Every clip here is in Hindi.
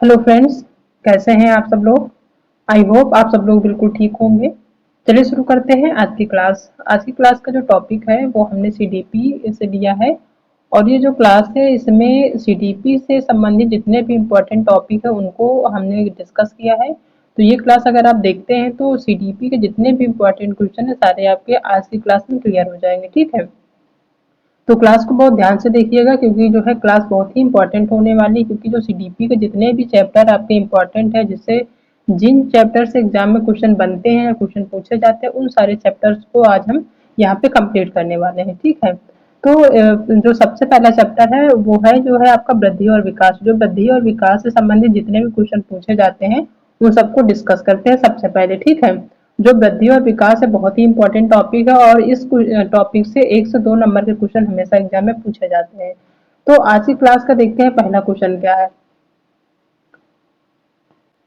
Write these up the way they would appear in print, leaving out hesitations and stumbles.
हेलो फ्रेंड्स, कैसे हैं आप सब लोग। आई होप आप सब लोग बिल्कुल ठीक होंगे। चलिए शुरू करते हैं आज की क्लास। आज की क्लास का जो टॉपिक है वो हमने सीडीपी से लिया है। और ये जो क्लास है इसमें सीडीपी से संबंधित जितने भी इम्पोर्टेंट टॉपिक है उनको हमने डिस्कस किया है। तो ये क्लास अगर आप देखते हैं तो सीडीपी के जितने भी इम्पोर्टेंट क्वेश्चन है सारे आपके आज की क्लास में क्लियर हो जाएंगे। ठीक है, तो क्लास को बहुत ध्यान से देखिएगा क्योंकि जो है क्लास बहुत ही इंपॉर्टेंट होने वाली है, क्योंकि जो सीडीपी के जितने भी चैप्टर आपके इम्पोर्टेंट है, जिससे जिन चैप्टर से एग्जाम में क्वेश्चन बनते हैं या क्वेश्चन पूछे जाते हैं उन सारे चैप्टर्स को आज हम यहाँ पे कंप्लीट करने वाले हैं। ठीक है, तो जो सबसे पहला चैप्टर है वो है जो है आपका वृद्धि और विकास। जो वृद्धि और विकास से संबंधित जितने भी क्वेश्चन पूछे जाते हैं उन सबको डिस्कस करते हैं सबसे पहले। ठीक है, जो वृद्धि और विकास है बहुत ही इंपॉर्टेंट टॉपिक है और इस टॉपिक से 1 से 2 नंबर के क्वेश्चन हमेशा एग्जाम में पूछे जाते हैं। तो आज की क्लास का देखते हैं पहला क्वेश्चन क्या है।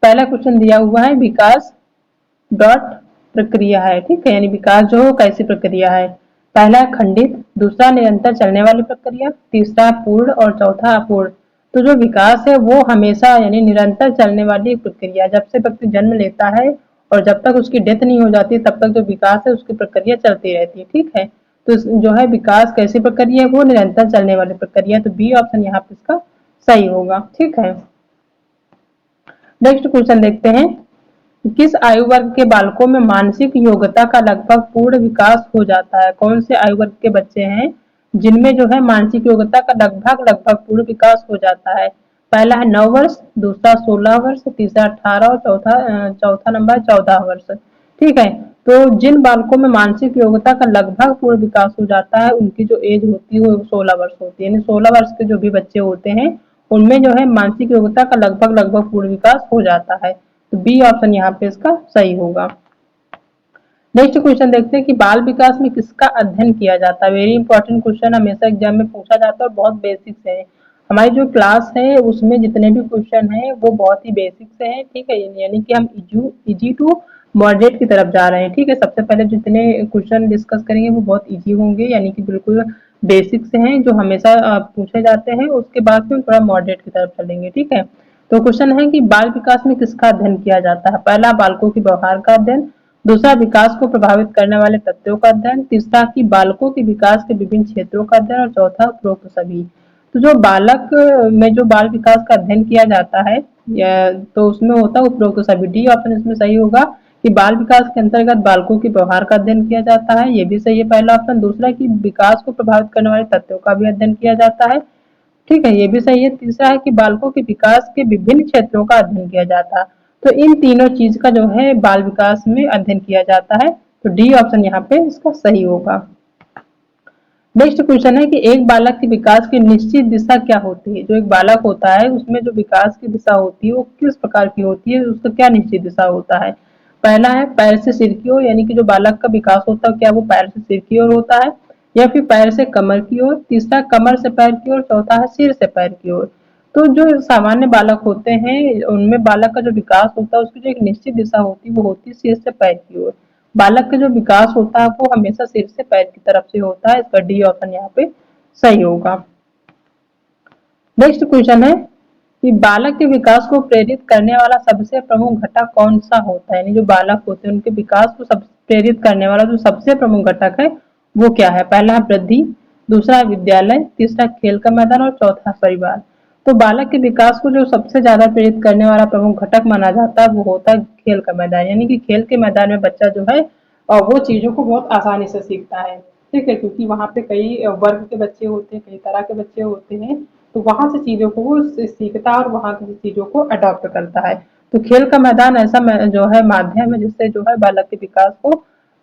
पहला क्वेश्चन दिया हुआ है विकास डॉट प्रक्रिया है। ठीक है, यानी विकास जो कैसी प्रक्रिया है। पहला है खंडित, दूसरा निरंतर चलने वाली प्रक्रिया, तीसरा पूर्ण और चौथा अपूर्ण। तो जो विकास है वो हमेशा यानी निरंतर चलने वाली एक प्रक्रिया, जब से व्यक्ति जन्म लेता है और जब तक उसकी डेथ नहीं हो जाती तब तक जो विकास है उसकी प्रक्रिया चलती रहती है। ठीक है, तो जो है विकास कैसी प्रक्रिया है, वो निरंतर चलने वाली प्रक्रिया। तो बी ऑप्शन यहाँ पे इसका सही होगा। ठीक है, नेक्स्ट क्वेश्चन देखते हैं। किस आयु वर्ग के बालकों में मानसिक योग्यता का लगभग पूर्ण विकास हो जाता है। कौन से आयु वर्ग के बच्चे हैं जिनमें जो है मानसिक योग्यता का लगभग लगभग पूर्ण विकास हो जाता है। पहला है 9 वर्ष, दूसरा 16 वर्ष, तीसरा 18 और चौथा नंबर 14 वर्ष। ठीक है, तो जिन बालकों में मानसिक योग्यता का लगभग पूर्ण विकास हो जाता है उनकी जो एज होती है वो 16 वर्ष होती है। यानी 16 वर्ष के जो भी बच्चे होते हैं उनमें जो है मानसिक योग्यता का लगभग लगभग पूर्ण विकास हो जाता है। तो बी ऑप्शन यहाँ पे इसका सही होगा। नेक्स्ट क्वेश्चन देखते हैं कि बाल विकास में किसका अध्ययन किया जाता है। वेरी इंपॉर्टेंट क्वेश्चन, हमेशा एग्जाम में पूछा जाता है और बहुत बेसिक से है। हमारी जो क्लास है उसमें जितने भी क्वेश्चन हैं वो बहुत ही बेसिक से हैं। ठीक है, यानी कि हम इजी टू मॉडरेट की तरफ जा रहे हैं। ठीक है, सबसे पहले जितने क्वेश्चन डिस्कस करेंगे वो बहुत इजी होंगे, यानी कि बिल्कुल बेसिक से हैं जो हमेशा पूछे जाते हैं। उसके बाद फिर थोड़ा मॉडरेट की तरफ चलेंगे। ठीक है, तो क्वेश्चन है कि बाल विकास में किसका अध्ययन किया जाता है। पहला बालकों के व्यवहार का अध्ययन, दूसरा विकास को प्रभावित करने वाले तथ्यों का अध्ययन, तीसरा कि बालकों के विकास के विभिन्न क्षेत्रों का अध्ययन और चौथा उपरोक्त सभी। तो जो बालक में जो बाल विकास का अध्ययन किया जाता है तो उसमें होता है उपरोक्त सभी। डी ऑप्शन इसमें सही होगा कि बाल विकास के अंतर्गत बालकों के व्यवहार का अध्ययन किया जाता है, ये भी सही है पहला ऑप्शन। दूसरा कि विकास को प्रभावित करने वाले तथ्यों का भी अध्ययन किया जाता है, ठीक है, ये भी सही है। तीसरा है कि बालकों के विकास के विभिन्न क्षेत्रों का अध्ययन किया जाता है। तो इन तीनों चीज का जो है बाल विकास में अध्ययन किया जाता है। तो डी ऑप्शन यहाँ पे इसका सही होगा। नेक्स्ट क्वेश्चन है कि एक बालक के विकास की निश्चित दिशा क्या होती है। जो एक बालक होता है उसमें जो विकास की दिशा होती है वो किस प्रकार की होती है, उसका क्या निश्चित दिशा होता है। पहला है पैर से सिर की ओर, यानी कि जो बालक का विकास होता है क्या वो पैर से सिर की ओर होता है, या फिर पैर से कमर की ओर, तीसरा कमर से पैर की ओर, चौथा है सिर से पैर की ओर। तो जो सामान्य बालक होते हैं उनमें बालक का जो विकास होता है उसकी जो एक निश्चित दिशा होती है वो होती है सिर से पैर की ओर। बालक का जो विकास होता है वो हमेशा सिर से पैर की तरफ से होता है। इसका डी ऑप्शन यहाँ पे सही होगा। नेक्स्ट क्वेश्चन है कि बालक के विकास को प्रेरित करने वाला सबसे प्रमुख घटक कौन सा होता है। यानी जो बालक होते हैं उनके विकास को सब प्रेरित करने वाला जो सबसे प्रमुख घटक है वो क्या है। पहला है वृद्धि, दूसरा है विद्यालय, तीसरा खेल का मैदान और चौथा परिवार। तो बालक के विकास को जो सबसे ज्यादा प्रेरित करने वाला प्रमुख घटक माना जाता है वो होता है खेल का मैदान। यानी कि खेल के मैदान में बच्चा जो है और वो चीजों को बहुत आसानी से सीखता है। ठीक है, क्योंकि वहाँ पे कई वर्ग के बच्चे होते हैं, कई तरह के बच्चे होते हैं, तो वहां से चीजों को वो सीखता है और वहां की चीजों को अडॉप्ट करता है। तो खेल का मैदान ऐसा जो है माध्यम है जिससे जो है बालक के विकास को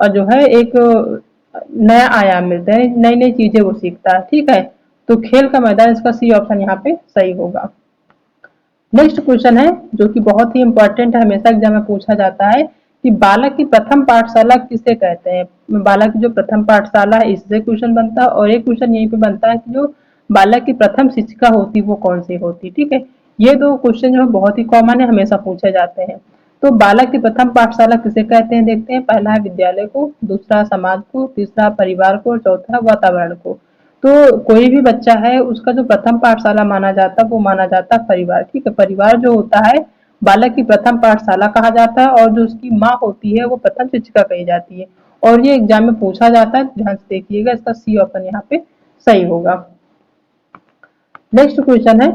और जो है एक नया आयाम मिलता है, नई नई चीजें वो सीखता है। ठीक है, तो खेल का मैदान इसका सी ऑप्शन यहाँ पे सही होगा। नेक्स्ट क्वेश्चन है जो कि बहुत ही इंपॉर्टेंट है, हमेशा एग्जाम में पूछा जाता है कि बालक की प्रथम पाठशाला किसे कहते हैं। बालक की जो प्रथम पाठशाला है इससे क्वेश्चन बनता है और एक क्वेश्चन यहीं पे बनता है कि जो बालक की प्रथम शिक्षिका होती वो कौन सी होती। ठीक है, ये दो क्वेश्चन जो है बहुत ही कॉमन है, हमेशा पूछे जाते हैं। तो बालक की प्रथम पाठशाला किसे कहते हैं देखते हैं। पहला है विद्यालय को, दूसरा समाज को, तीसरा परिवार को और चौथा वातावरण को। तो कोई भी बच्चा है उसका जो प्रथम पाठशाला माना जाता है वो माना जाता है परिवार। ठीक है, परिवार जो होता है बालक की प्रथम पाठशाला कहा जाता है, और जो उसकी माँ होती है वो प्रथम शिक्षिका कही जाती है। और ये एग्जाम में पूछा जाता है, ध्यान से देखिएगा, इसका सी ऑप्शन यहाँ पे सही होगा। नेक्स्ट क्वेश्चन है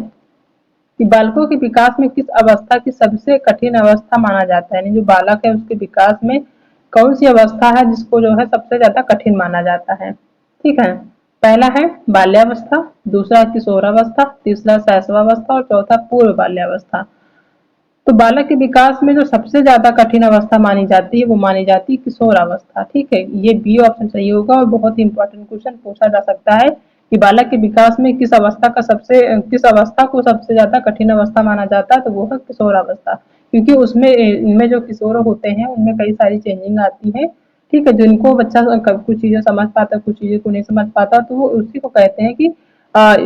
कि बालकों के विकास में किस अवस्था की सबसे कठिन अवस्था माना जाता है, यानी जो बालक है उसके विकास में कौन सी अवस्था है जिसको जो है सबसे ज्यादा कठिन माना जाता है। ठीक है, पहला है बाल्यावस्था, दूसरा किशोरावस्था, तीसरा शैशवावस्था और चौथा पूर्व बाल्यावस्था। तो बालक के विकास में जो सबसे ज्यादा कठिन अवस्था मानी जाती है वो मानी जाती है किशोरावस्था। ठीक है, ये बी ऑप्शन सही होगा, और बहुत ही इंपॉर्टेंट क्वेश्चन पूछा जा सकता है कि बालक के विकास में किस अवस्था को सबसे ज्यादा कठिन अवस्था माना जाता है, तो वो है किशोरावस्था। क्योंकि उसमें इनमें जो किशोर होते हैं उनमें कई सारी चेंजिंग आती है। ठीक है, जिनको बच्चा कुछ चीजें समझ पाता है, कुछ चीजें को नहीं समझ पाता, तो वो उसी को कहते हैं कि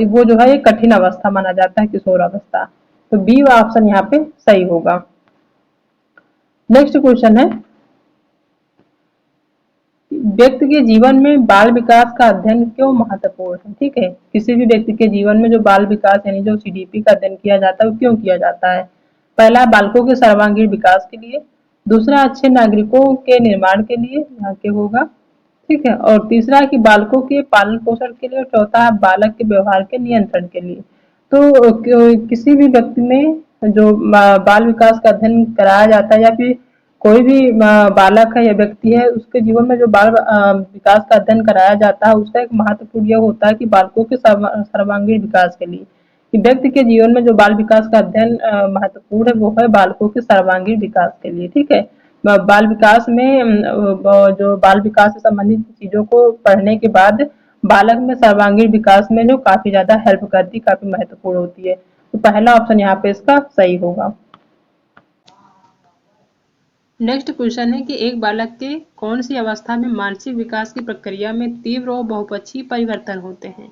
वो जो है एक कठिन अवस्था माना जाता है किशोरावस्था। तो बी ऑप्शन यहाँ पे सही होगा। नेक्स्ट क्वेश्चन है व्यक्ति के जीवन में बाल विकास का अध्ययन क्यों महत्वपूर्ण है। ठीक है, किसी भी व्यक्ति के जीवन में जो बाल विकास यानी जो सीडीपी का अध्ययन किया जाता है वो क्यों किया जाता है। पहला, बालकों के सर्वांगीण विकास के लिए, दूसरा अच्छे नागरिकों के निर्माण के लिए, यहाँ के होगा। ठीक है, और तीसरा है कि बालकों के पालन पोषण के लिए, और चौथा है बालक के व्यवहार के नियंत्रण के लिए। तो किसी भी व्यक्ति में जो बाल विकास का अध्ययन कराया जाता है, या फिर कोई भी बालक है या व्यक्ति है उसके जीवन में जो बाल विकास का अध्ययन कराया जाता है उसका एक महत्वपूर्ण यह होता है कि बालकों के सर्वांगीण विकास के लिए, कि व्यक्ति के जीवन में जो बाल विकास का अध्ययन महत्वपूर्ण है वो है बालकों के सर्वांगीण विकास के लिए। ठीक है, बाल विकास में जो बाल विकास से संबंधित चीजों को पढ़ने के बाद बालक में सर्वांगीण विकास में जो काफी ज्यादा हेल्प करती, काफी महत्वपूर्ण होती है। तो पहला ऑप्शन यहाँ पे इसका सही होगा। नेक्स्ट क्वेश्चन है कि एक बालक के कौन सी अवस्था में मानसिक विकास की प्रक्रिया में तीव्र और बहुपक्षीय परिवर्तन होते हैं।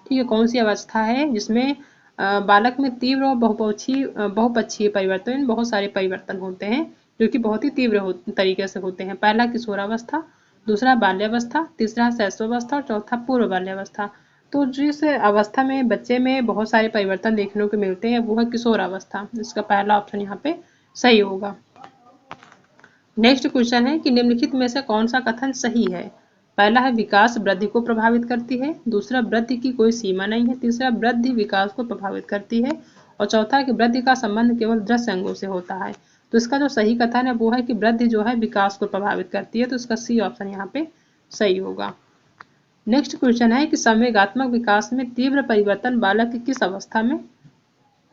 ठीक है, कौन सी अवस्था है जिसमें बालक में तीव्र और बहुपक्षीय परिवर्तन, बहुत सारे परिवर्तन होते हैं जो कि बहुत ही तीव्र तरीके से होते हैं। पहला किशोरावस्था, दूसरा बाल्यावस्था, तीसरा शैशवावस्था और चौथा पूर्व बाल्यावस्था। तो जिस अवस्था में बच्चे में बहुत सारे परिवर्तन देखने को मिलते हैं वो है किशोरावस्था। इसका पहला ऑप्शन यहाँ पे सही होगा। नेक्स्ट क्वेश्चन है कि निम्नलिखित में से कौन सा कथन सही है। पहला है विकास वृद्धि को प्रभावित करती है, दूसरा वृद्धि की कोई सीमा नहीं है, तीसरा वृद्धि विकास को प्रभावित करती है, और चौथा कि वृद्धि का संबंध केवल दृश्य अंगों से होता है। तो इसका जो सही कथन है वो है कि वृद्धि जो है विकास को प्रभावित करती है। तो इसका सी ऑप्शन यहाँ पे सही होगा। नेक्स्ट क्वेश्चन है कि संवेगात्मक विकास में तीव्र परिवर्तन बालक की किस अवस्था में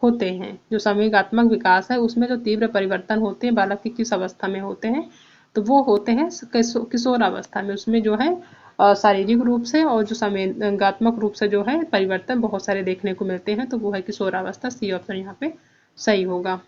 होते हैं। जो संवेगात्मक विकास है उसमें जो तीव्र परिवर्तन होते हैं बालक की किस अवस्था में होते हैं, तो वो होते हैं किशोरावस्था में। उसमें जो है शारीरिक रूप से और जो संवेगात्मक रूप से जो है परिवर्तन बहुत सारे देखने को मिलते हैं, तो वो है किशोरावस्था। सी ऑप्शन यहाँ पे सही होगा।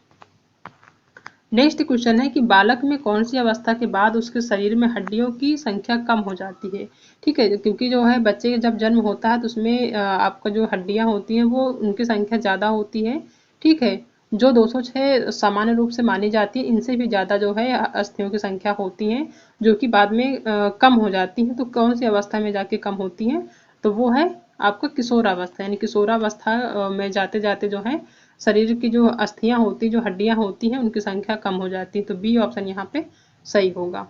नेक्स्ट क्वेश्चन है कि बालक में कौन सी अवस्था के बाद उसके शरीर में हड्डियों की संख्या कम हो जाती है। ठीक है, क्योंकि जो है बच्चे जब जन्म होता है तो उसमें आपका जो हड्डियां होती हैं वो उनकी संख्या ज़्यादा होती है। ठीक है, जो 206 सामान्य रूप से मानी जाती है इनसे भी ज़्यादा जो है अस्थियों की संख्या होती हैं जो कि बाद में कम हो जाती हैं। तो कौन सी अवस्था में जाके कम होती हैं, तो वो है आपका किशोरावस्था। यानी किशोरावस्था में जाते जाते जो है शरीर की जो अस्थियां होती, जो हड्डियां होती हैं उनकी संख्या कम हो जाती है। तो बी ऑप्शन यहाँ पे सही होगा।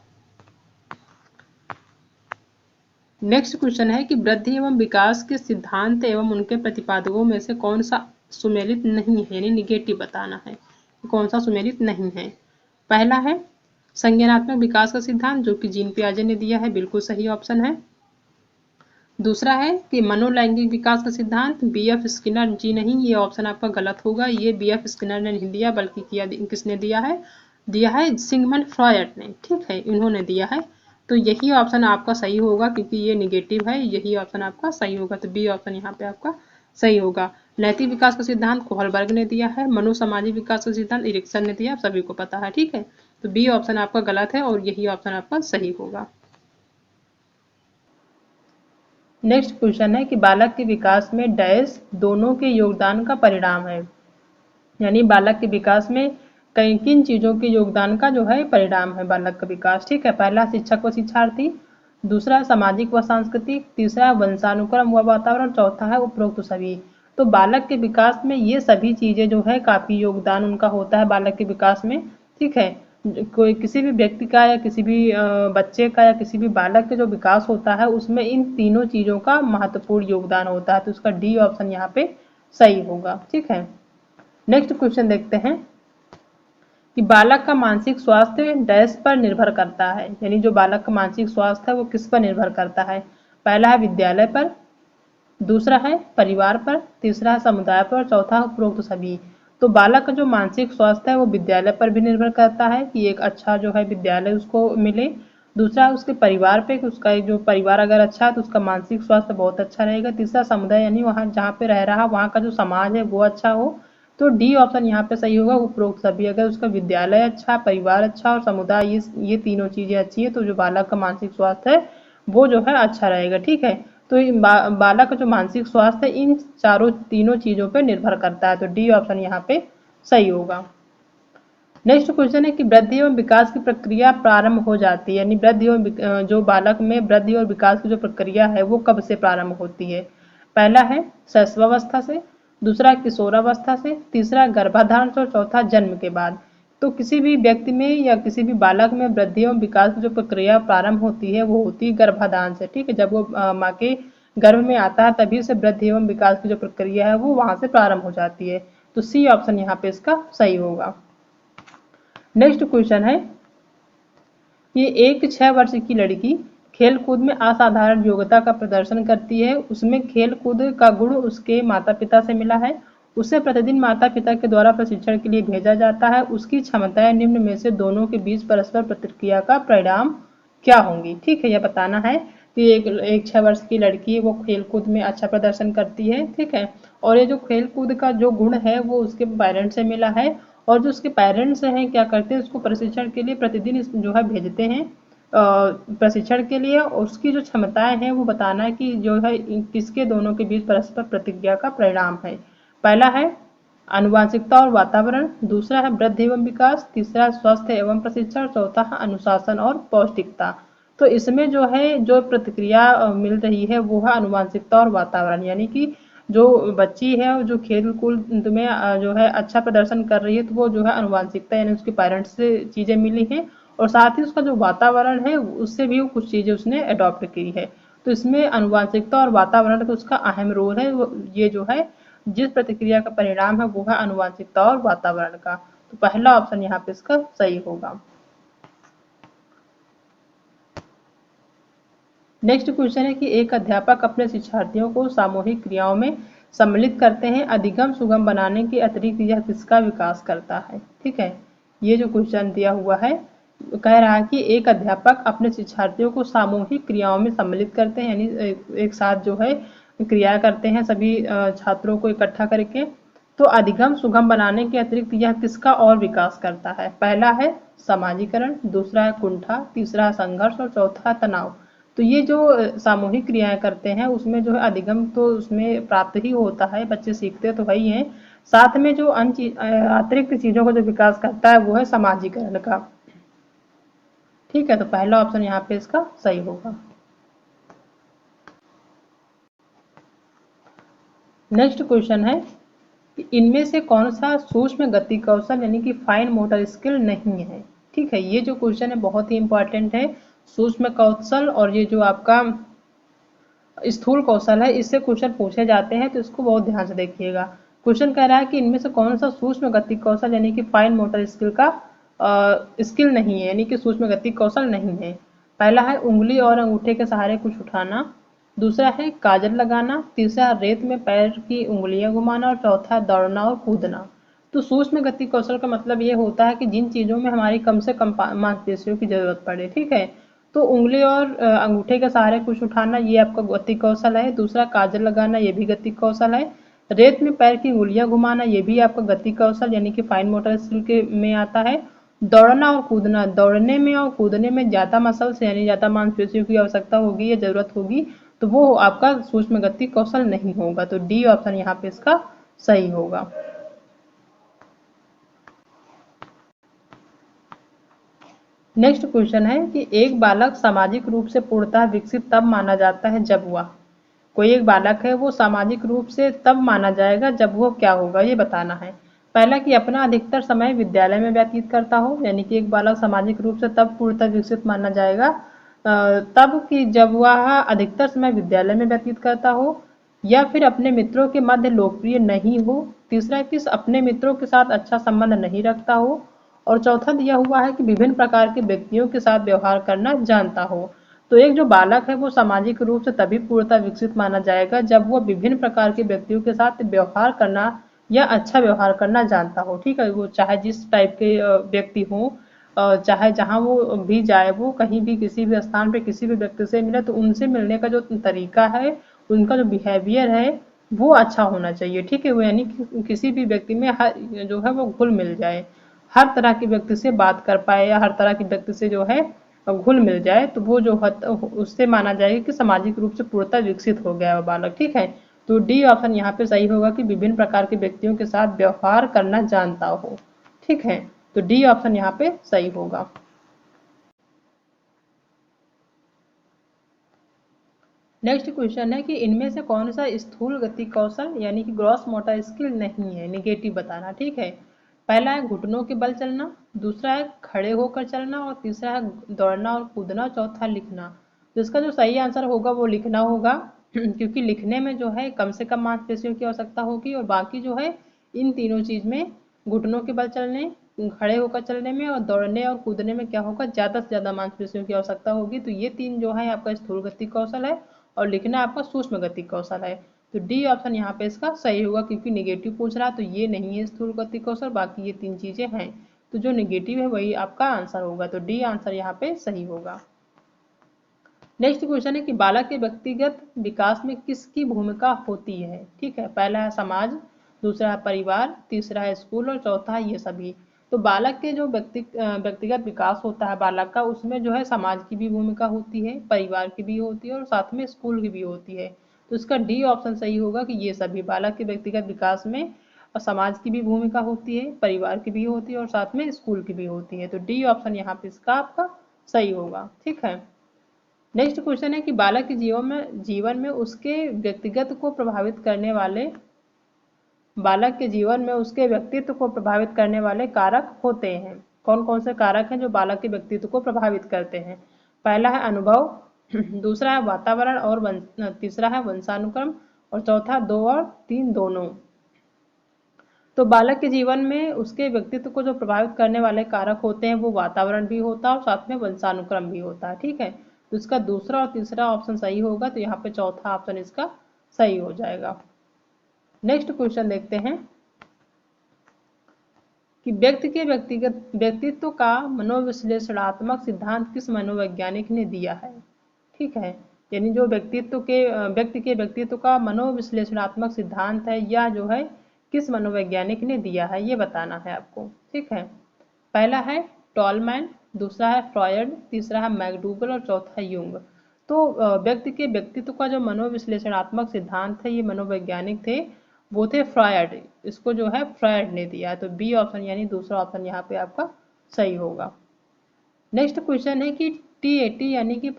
नेक्स्ट क्वेश्चन है कि वृद्धि एवं विकास के सिद्धांत एवं उनके प्रतिपादकों में से कौन सा सुमेलित नहीं है, यानी निगेटिव बताना है, कौन सा सुमेलित नहीं है। पहला है संज्ञानात्मक विकास का सिद्धांत जो कि जीन पियाजे ने दिया है, बिल्कुल सही ऑप्शन है। दूसरा है कि मनोलैंगिक विकास का सिद्धांत बी एफ स्किनर जी नहीं, ये ऑप्शन आपका गलत होगा। ये बी एफ स्किनर ने नहीं दिया बल्कि किसने दिया है सिगमंड फ्रॉयड ने। ठीक है, इन्होंने दिया है। तो यही ऑप्शन आपका सही होगा क्योंकि ये निगेटिव है, यही ऑप्शन आपका सही होगा। तो बी ऑप्शन यहाँ पे आपका सही होगा। नैतिक विकास का सिद्धांत कोहलबर्ग ने दिया है। मनोसामाजिक विकास का सिद्धांत इरिक्सन ने दिया, सभी को पता है। ठीक है, तो बी ऑप्शन आपका गलत है और यही ऑप्शन आपका सही होगा। नेक्स्ट क्वेश्चन है कि बालक के विकास में डैश दोनों के योगदान का परिणाम है, यानी बालक के विकास में कई किन चीजों के योगदान का जो है परिणाम है बालक का विकास। ठीक है, पहला शिक्षक व शिक्षार्थी, दूसरा है सामाजिक व सांस्कृतिक, तीसरा है वंशानुक्रम व वातावरण, चौथा है उपरोक्त सभी। तो बालक के विकास में ये सभी चीजें जो है काफी योगदान उनका होता है बालक के विकास में। ठीक है, कोई किसी भी व्यक्ति का या किसी भी बच्चे का या किसी भी बालक का जो विकास होता है उसमें इन तीनों चीजों का महत्वपूर्ण योगदान होता है, तो उसका डी ऑप्शन यहाँ पे सही होगा। ठीक है, नेक्स्ट क्वेश्चन देखते हैं कि बालक का मानसिक स्वास्थ्य डैश पर निर्भर करता है, यानी जो बालक का मानसिक स्वास्थ्य है वो किस पर निर्भर करता है। पहला है विद्यालय पर, दूसरा है परिवार पर, तीसरा है समुदाय पर, चौथा उपरोक्त सभी। तो बालक का जो मानसिक स्वास्थ्य है वो विद्यालय पर भी निर्भर करता है कि एक अच्छा जो है विद्यालय उसको मिले। दूसरा है उसके परिवार पे कि उसका जो परिवार अगर अच्छा है तो उसका मानसिक स्वास्थ्य बहुत अच्छा रहेगा। तीसरा समुदाय, यानी वहाँ जहाँ पे रह रहा वहाँ का जो समाज है वो अच्छा हो। तो डी ऑप्शन यहाँ पे सही होगा, उपरोक्त सभी। अगर उसका विद्यालय अच्छा, परिवार अच्छा और समुदाय ये तीनों चीजें अच्छी है तो जो बालक का मानसिक स्वास्थ्य है वो जो है अच्छा रहेगा। ठीक है, तो बालक का जो मानसिक स्वास्थ्य है इन तीनों चीजों पे निर्भर करता है, तो डी ऑप्शन यहाँ पे सही होगा। नेक्स्ट क्वेश्चन है कि वृद्धि एवं विकास की प्रक्रिया प्रारंभ हो जाती है, यानी वृद्धि एवं जो बालक में वृद्धि और विकास की जो प्रक्रिया है वो कब से प्रारंभ होती है। पहला है शैशवावस्था से, दूसरा किशोरावस्था से, तीसरा गर्भाधान से और चौथा जन्म के बाद। तो किसी भी व्यक्ति में या किसी भी बालक में वृद्धि एवं विकास की जो प्रक्रिया प्रारंभ होती है वो होती है गर्भाधान से। ठीक है, जब वो माँ के गर्भ में आता है तभी से वृद्धि एवं विकास की जो प्रक्रिया है वो वहां से प्रारंभ हो जाती है, तो सी ऑप्शन यहाँ पे इसका सही होगा। नेक्स्ट क्वेश्चन है कि एक 6 वर्ष की लड़की खेलकूद में असाधारण योग्यता का प्रदर्शन करती है, उसमें खेलकूद का गुण उसके माता पिता से मिला है, उसे प्रतिदिन माता पिता के द्वारा प्रशिक्षण के लिए भेजा जाता है, उसकी क्षमताएं निम्न में से दोनों के बीच परस्पर प्रतिक्रिया का परिणाम क्या होंगी। ठीक है, यह बताना है कि एक 6 वर्ष की लड़की है वो खेलकूद में अच्छा प्रदर्शन करती है। ठीक है, और ये जो खेलकूद का जो गुण है वो उसके पेरेंट्स से मिला है, और जो उसके पेरेंट्स हैं क्या करते हैं उसको प्रशिक्षण के लिए प्रतिदिन जो है भेजते हैं प्रशिक्षण के लिए। और उसकी जो क्षमताएं हैं वो बताना है कि जो है किसके दोनों के बीच परस्पर प्रतिक्रिया का परिणाम है। पहला है आनुवांशिकता और वातावरण, दूसरा है वृद्धि एवं विकास, तीसरा स्वास्थ्य एवं प्रशिक्षण, चौथा है अनुशासन और पौष्टिकता। तो इसमें जो है जो प्रतिक्रिया मिल रही है वो है आनुवांशिकता और वातावरण, यानी कि जो बच्ची है जो खेल कूद में जो है अच्छा प्रदर्शन कर रही है तो वो जो है आनुवांशिकता यानी उसके पेरेंट्स से चीजें मिली हैं, और साथ ही उसका जो वातावरण है उससे भी कुछ चीजें उसने अडॉप्ट की है। तो इसमें आनुवांशिकता और वातावरण का उसका अहम रोल है। ये जो है जिस प्रतिक्रिया का परिणाम है वो है आनुवांशिकता और वातावरण का, तो पहला ऑप्शन यहाँ पे इसका सही होगा। नेक्स्ट क्वेश्चन है कि एक अध्यापक अपने शिक्षार्थियों को सामूहिक क्रियाओं में सम्मिलित करते हैं, अधिगम सुगम बनाने के अतिरिक्त यह किसका विकास करता है। ठीक है, ये जो क्वेश्चन दिया हुआ है कह रहा है कि एक अध्यापक अपने शिक्षार्थियों को सामूहिक क्रियाओं में सम्मिलित करते हैं, यानी एक साथ जो है क्रिया करते हैं सभी छात्रों को इकट्ठा करके। तो अधिगम सुगम बनाने के अतिरिक्त यह किसका और विकास करता है। पहला है समाजीकरण, दूसरा है कुंठा, तीसरा है संघर्ष और चौथा है तनाव। तो ये जो सामूहिक क्रियाएं करते हैं उसमें जो है अधिगम तो उसमें प्राप्त ही होता है, बच्चे सीखते तो वही हैं, साथ में जो अतिरिक्त चीजों का जो विकास करता है वो है समाजीकरण का। ठीक है, तो पहला ऑप्शन यहाँ पे इसका सही होगा। नेक्स्ट क्वेश्चन है कि इनमें से कौन सा सूक्ष्म गति कौशल यानी कि फाइन मोटर स्किल नहीं है। ठीक है, ये जो क्वेश्चन है बहुत ही इंपॉर्टेंट है। सूक्ष्म कौशल और ये जो आपका स्थूल कौशल है इससे क्वेश्चन पूछे जाते हैं, तो इसको बहुत ध्यान से देखिएगा। क्वेश्चन कह रहा है कि इनमें से कौन सा सूक्ष्म गति कौशल यानी कि फाइन मोटर स्किल का स्किल नहीं है, यानी कि सूक्ष्म गति कौशल नहीं है। पहला है उंगली और अंगूठे के सहारे कुछ उठाना, दूसरा है काजल लगाना, तीसरा रेत में पैर की उंगलियां घुमाना और चौथा दौड़ना और कूदना। तो सूक्ष्म गति कौशल का मतलब ये होता है कि जिन चीजों में हमारी कम से कम मांसपेशियों की जरूरत पड़े। ठीक है, तो उंगली और अंगूठे के सहारे कुछ उठाना ये आपका गति कौशल है, दूसरा काजल लगाना ये भी गति कौशल है, रेत में पैर की उंगलियां घुमाना ये भी आपका गति कौशल यानी कि फाइन मोटर स्किल के में आता है। दौड़ना और कूदना, दौड़ने में और कूदने में ज्यादा मसल्स यानी ज्यादा मांसपेशियों की आवश्यकता होगी या जरूरत होगी, तो वो आपका सूक्ष्म गति कौशल नहीं होगा, तो डी ऑप्शन यहाँ पे इसका सही होगा। नेक्स्ट क्वेश्चन है कि एक बालक सामाजिक रूप से पूर्णतः विकसित तब माना जाता है जब वह, कोई एक बालक है वो सामाजिक रूप से तब माना जाएगा जब वो क्या होगा ये बताना है। पहला कि अपना अधिकतर समय विद्यालय में व्यतीत करता हो, यानी कि एक बालक सामाजिक रूप से तब पूर्णतः विकसित माना जाएगा तब कि जब वह अधिकतर समय विद्यालय में व्यतीत करता हो, या फिर अपने मित्रों के मध्य लोकप्रिय नहीं हो। तीसरा कि अपने मित्रों के साथ अच्छा संबंध नहीं रखता हो। और चौथा दिया हुआ है कि विभिन्न प्रकार के व्यक्तियों के साथ व्यवहार करना जानता हो। तो एक जो बालक है वो सामाजिक रूप से तभी पूर्णतः विकसित माना जाएगा जब वो विभिन्न प्रकार के व्यक्तियों के साथ व्यवहार करना या अच्छा व्यवहार करना जानता हो। ठीक है, वो चाहे जिस टाइप के व्यक्ति हो, चाहे जहाँ वो भी जाए, वो कहीं भी किसी भी स्थान पे किसी भी व्यक्ति से मिले तो उनसे मिलने का जो तरीका है, उनका जो बिहेवियर है वो अच्छा होना चाहिए। ठीक है, वो यानी कि किसी भी व्यक्ति में हर जो है वो घुल मिल जाए, हर तरह के व्यक्ति से बात कर पाए या हर तरह के व्यक्ति से जो है घुल मिल जाए, तो वो जो उससे माना जाएगा कि सामाजिक रूप से पूर्णतः विकसित हो गया है बालक। ठीक है, तो डी ऑप्शन यहाँ पे सही होगा कि विभिन्न प्रकार के व्यक्तियों के साथ व्यवहार करना जानता हो। ठीक है, तो डी ऑप्शन यहाँ पे सही होगा। नेक्स्ट क्वेश्चन है कि इनमें से कौन सा स्थूल गति कौशल यानी कि ग्रॉस मोटर स्किल नहीं है, निगेटिव बताना। ठीक है, पहला है घुटनों के बल चलना, दूसरा है खड़े होकर चलना, और तीसरा है दौड़ना और कूदना, चौथा लिखना। तो इसका जो सही आंसर होगा वो लिखना होगा क्योंकि लिखने में जो है कम से कम मांसपेशियों की आवश्यकता होगी, और बाकी जो है इन तीनों चीज में, घुटनों के बल चलने, खड़े होकर चलने में और दौड़ने और कूदने में क्या होगा, ज्यादा से ज्यादा मांसपेशियों की आवश्यकता होगी। तो ये तीन जो है आपका स्थूल गति कौशल है, और लिखना आपका सूक्ष्म गति कौशल है। तो डी ऑप्शन यहाँ पे इसका सही होगा, क्योंकि निगेटिव पूछ रहा तो ये नहीं है स्थूल गति कौशल, बाकी ये तीन चीजें हैं। तो जो निगेटिव है वही आपका आंसर होगा, तो डी आंसर यहाँ पे सही होगा। नेक्स्ट क्वेश्चन है कि बालक के व्यक्तिगत विकास में किसकी भूमिका होती है। ठीक है, पहला है समाज, दूसरा है परिवार, तीसरा है स्कूल और चौथा है ये सभी। तो बालक के जो व्यक्तिगत विकास होता है बालक का, उसमें जो है समाज की भी भूमिका होती है, परिवार की भी होती है और साथ में स्कूल की भी होती है। तो इसका डी ऑप्शन सही होगा कि ये सभी, बालक के व्यक्तिगत विकास में समाज की भी भूमिका होती है, परिवार की भी होती है और साथ में स्कूल की भी होती है। तो डी ऑप्शन यहाँ पे इसका आपका सही होगा। ठीक है, नेक्स्ट क्वेश्चन है कि बालक के जीवन में उसके व्यक्तिगत को प्रभावित करने वाले, बालक के जीवन में उसके व्यक्तित्व को प्रभावित करने वाले कारक होते हैं। कौन कौन से कारक हैं जो बालक के व्यक्तित्व को प्रभावित करते हैं। पहला है अनुभव, दूसरा है वातावरण और तीसरा है वंशानुक्रम, और चौथा दो और तीन दोनों। तो बालक के जीवन में उसके व्यक्तित्व को जो प्रभावित करने वाले कारक होते हैं वो वातावरण भी होता है और साथ में वंशानुक्रम भी होता है। ठीक है, तो इसका दूसरा और तीसरा ऑप्शन सही होगा, तो यहाँ पे चौथा ऑप्शन इसका सही हो जाएगा। नेक्स्ट क्वेश्चन देखते हैं कि व्यक्ति के व्यक्तित्व का मनोविश्लेषणात्मक सिद्धांत किस मनोवैज्ञानिक ने दिया है। ठीक है, यानी जो व्यक्ति के व्यक्तित्व का मनोविश्लेषणात्मक सिद्धांत है या जो है किस मनोवैज्ञानिक ने दिया है ये बताना है आपको। ठीक है, पहला है टॉलमैन, दूसरा है फ्रॉयड, तीसरा है मैकडूगल और चौथा है यूंग। तो व्यक्ति के व्यक्तित्व का जो मनोविश्लेषणात्मक सिद्धांत है ये मनोवैज्ञानिक थे, वो थे फ्रॉयड। इसको जो है फ्रॉयड ने दिया है, तो बी ऑप्शन यानी दूसरा ऑप्शन यहाँ पे आपका सही होगा। नेक्स्ट क्वेश्चन है कि टीएटी यानी कि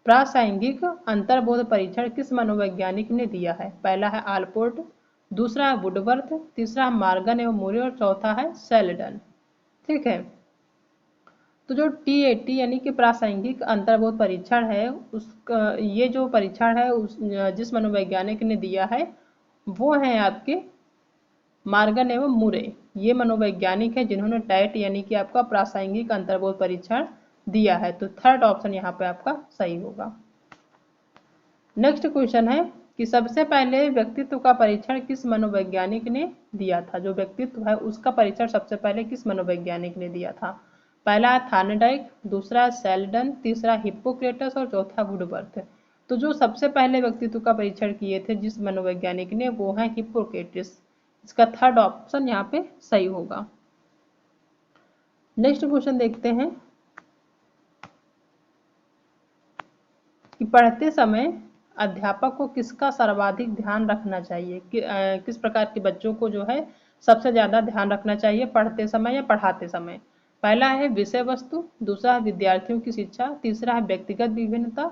प्रासंगिक अंतर्बोध परीक्षण किस मनोवैज्ञानिक ने दिया है। पहला है आलपोर्ट, दूसरा है वुडवर्थ, तीसरा है मार्गन एवं मूरे और चौथा है सेल्डन। ठीक है, तो जो टीएटी यानी कि प्रासंगिक अंतर्बोध परीक्षण है, उसका ये जो परीक्षण है जिस मनोवैज्ञानिक ने दिया है वो है आपके मार्गन एवं मुरे। ये मनोवैज्ञानिक है जिन्होंने टैट यानी कि आपका प्रासंगिक अंतर्बोध परीक्षण दिया है, तो थर्ड ऑप्शन यहाँ पे आपका सही होगा। नेक्स्ट क्वेश्चन है कि सबसे पहले व्यक्तित्व का परीक्षण किस मनोवैज्ञानिक ने दिया था। जो व्यक्तित्व है उसका परीक्षण सबसे पहले किस मनोवैज्ञानिक ने दिया था। पहला है थार्नडाइक, दूसरा है सेल्डन, तीसरा हिप्पोक्रेटस और चौथा वुडवर्थ। तो जो सबसे पहले व्यक्तित्व का परीक्षण किए थे जिस मनोवैज्ञानिक ने, वो है हिप्पोक्रेटस। इसका थर्ड ऑप्शन यहाँ पे सही होगा। नेक्स्ट क्वेश्चन देखते हैं कि पढ़ते समय अध्यापक को किसका सर्वाधिक ध्यान रखना चाहिए, किस प्रकार के बच्चों को जो है सबसे ज्यादा ध्यान रखना चाहिए पढ़ते समय या पढ़ाते समय। पहला है विषय वस्तु, दूसरा है विद्यार्थियों की शिक्षा, तीसरा है व्यक्तिगत विभिन्नता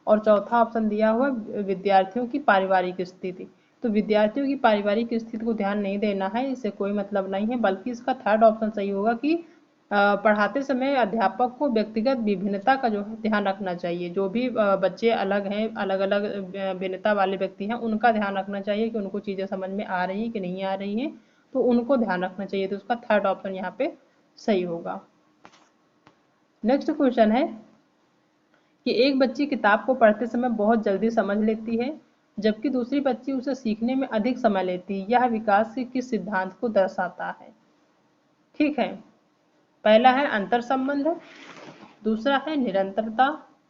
और चौथा ऑप्शन दिया हुआ विद्यार्थियों की पारिवारिक स्थिति। तो विद्यार्थियों की पारिवारिक स्थिति को ध्यान नहीं देना है, इससे कोई मतलब नहीं है, बल्कि इसका थर्ड ऑप्शन सही होगा कि पढ़ाते समय अध्यापक को व्यक्तिगत विभिन्नता का जो है ध्यान रखना चाहिए। जो भी बच्चे अलग हैं, अलग अलग भिन्नता वाले व्यक्ति हैं, उनका ध्यान रखना चाहिए कि उनको चीज़ें समझ में आ रही हैं कि नहीं आ रही हैं, तो उनको ध्यान रखना चाहिए। तो उसका थर्ड ऑप्शन यहाँ पे सही होगा। नेक्स्ट क्वेश्चन है कि एक बच्ची किताब को पढ़ते समय बहुत जल्दी समझ लेती है, जबकि दूसरी बच्ची उसे सीखने में अधिक समय लेती है। यह विकास के किस सिद्धांत को दर्शाता है? ठीक है, पहला है अंतर संबंध, दूसरा है निरंतरता,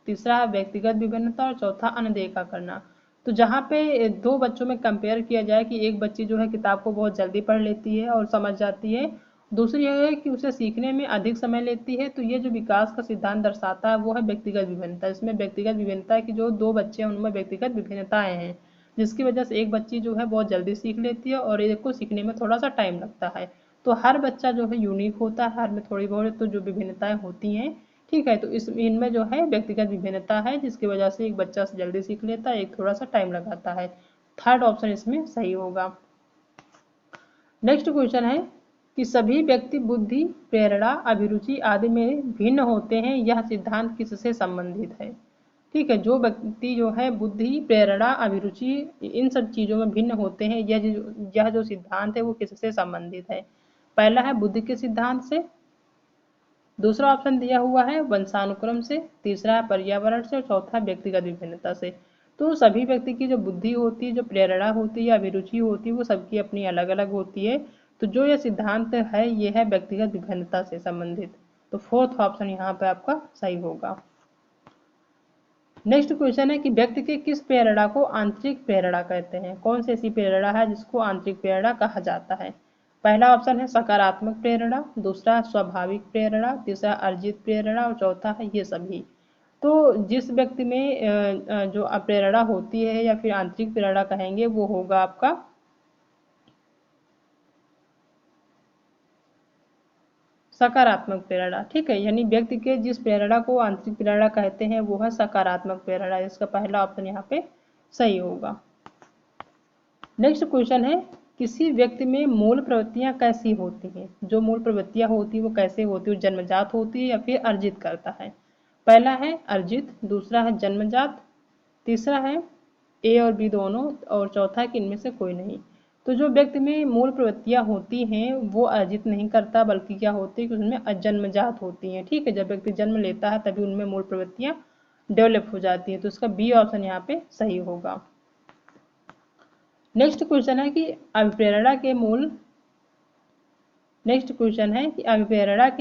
तीसरा है व्यक्तिगत विभिन्नता और चौथा अनदेखा करना। तो जहाँ पे दो बच्चों में कंपेयर किया जाए कि एक बच्ची जो है किताब को बहुत जल्दी पढ़ लेती है और समझ जाती है, दूसरी यह है कि उसे सीखने में अधिक समय लेती है, तो ये जो विकास का सिद्धांत दर्शाता है वो है व्यक्तिगत विभिन्नता। इसमें व्यक्तिगत विभिन्नता है कि जो दो बच्चे हैं उनमें व्यक्तिगत विभिन्नताएं हैं, जिसकी वजह से एक बच्ची जो है बहुत जल्दी सीख लेती है और एक को सीखने में थोड़ा सा टाइम लगता है। तो हर बच्चा जो है यूनिक होता है, हर में थोड़ी बहुत तो जो विभिन्नताएं होती हैं। ठीक है, तो इस इनमें जो है व्यक्तिगत विभिन्नता है, जिसकी वजह से एक बच्चा जल्दी सीख लेता है, एक थोड़ा सा टाइम लगाता है। थर्ड ऑप्शन इसमें सही होगा। नेक्स्ट क्वेश्चन है कि सभी व्यक्ति बुद्धि, प्रेरणा, अभिरुचि आदि में भिन्न होते हैं, यह सिद्धांत किससे संबंधित है? ठीक है, जो व्यक्ति जो है बुद्धि, प्रेरणा, अभिरुचि इन सब चीजों में भिन्न होते हैं, यह जो सिद्धांत है वो किससे संबंधित है? पहला है बुद्धि के सिद्धांत से, दूसरा ऑप्शन दिया हुआ है वंशानुक्रम से, तीसरा है पर्यावरण से और चौथा व्यक्तिगत विभिन्नता से। तो सभी व्यक्ति की जो बुद्धि होती है, जो प्रेरणा होती है या अभिरुचि होती है, वो सबकी अपनी अलग अलग होती है। तो जो ये सिद्धांत है ये है व्यक्तिगत विभिन्नता से संबंधित। तो फोर्थ ऑप्शन यहाँ पे आपका सही होगा। नेक्स्ट क्वेश्चन है कि व्यक्ति के किस प्रेरणा को आंतरिक प्रेरणा कहते हैं? कौन सी ऐसी प्रेरणा है जिसको आंतरिक प्रेरणा कहा जाता है? पहला ऑप्शन है सकारात्मक प्रेरणा, दूसरा स्वाभाविक प्रेरणा, तीसरा अर्जित प्रेरणा और चौथा है ये सभी। तो जिस व्यक्ति में जो प्रेरणा होती है या फिर आंतरिक प्रेरणा कहेंगे वो होगा आपका सकारात्मक प्रेरणा। ठीक है, यानी व्यक्ति के जिस प्रेरणा को आंतरिक प्रेरणा कहते हैं वो है सकारात्मक प्रेरणा। इसका पहला ऑप्शन यहाँ पे सही होगा। नेक्स्ट क्वेश्चन है किसी व्यक्ति में मूल प्रवृत्तियां कैसी होती हैं? जो मूल प्रवृत्तियां होती है वो कैसे होती है? जन्मजात होती है या फिर अर्जित करता है? पहला है अर्जित, दूसरा है जन्मजात, तीसरा है ए और बी दोनों और चौथा है कि इनमें से कोई नहीं। तो जो व्यक्ति में मूल प्रवृत्तियां होती हैं वो अर्जित नहीं करता, बल्कि क्या होती है कि उसमें जन्मजात होती हैं। ठीक है, जब व्यक्ति जन्म लेता है तभी उनमें मूल प्रवृत्तियां डेवलप हो जाती हैं। तो इसका बी ऑप्शन यहाँ पे सही होगा। नेक्स्ट क्वेश्चन है कि अभिप्रेरणा के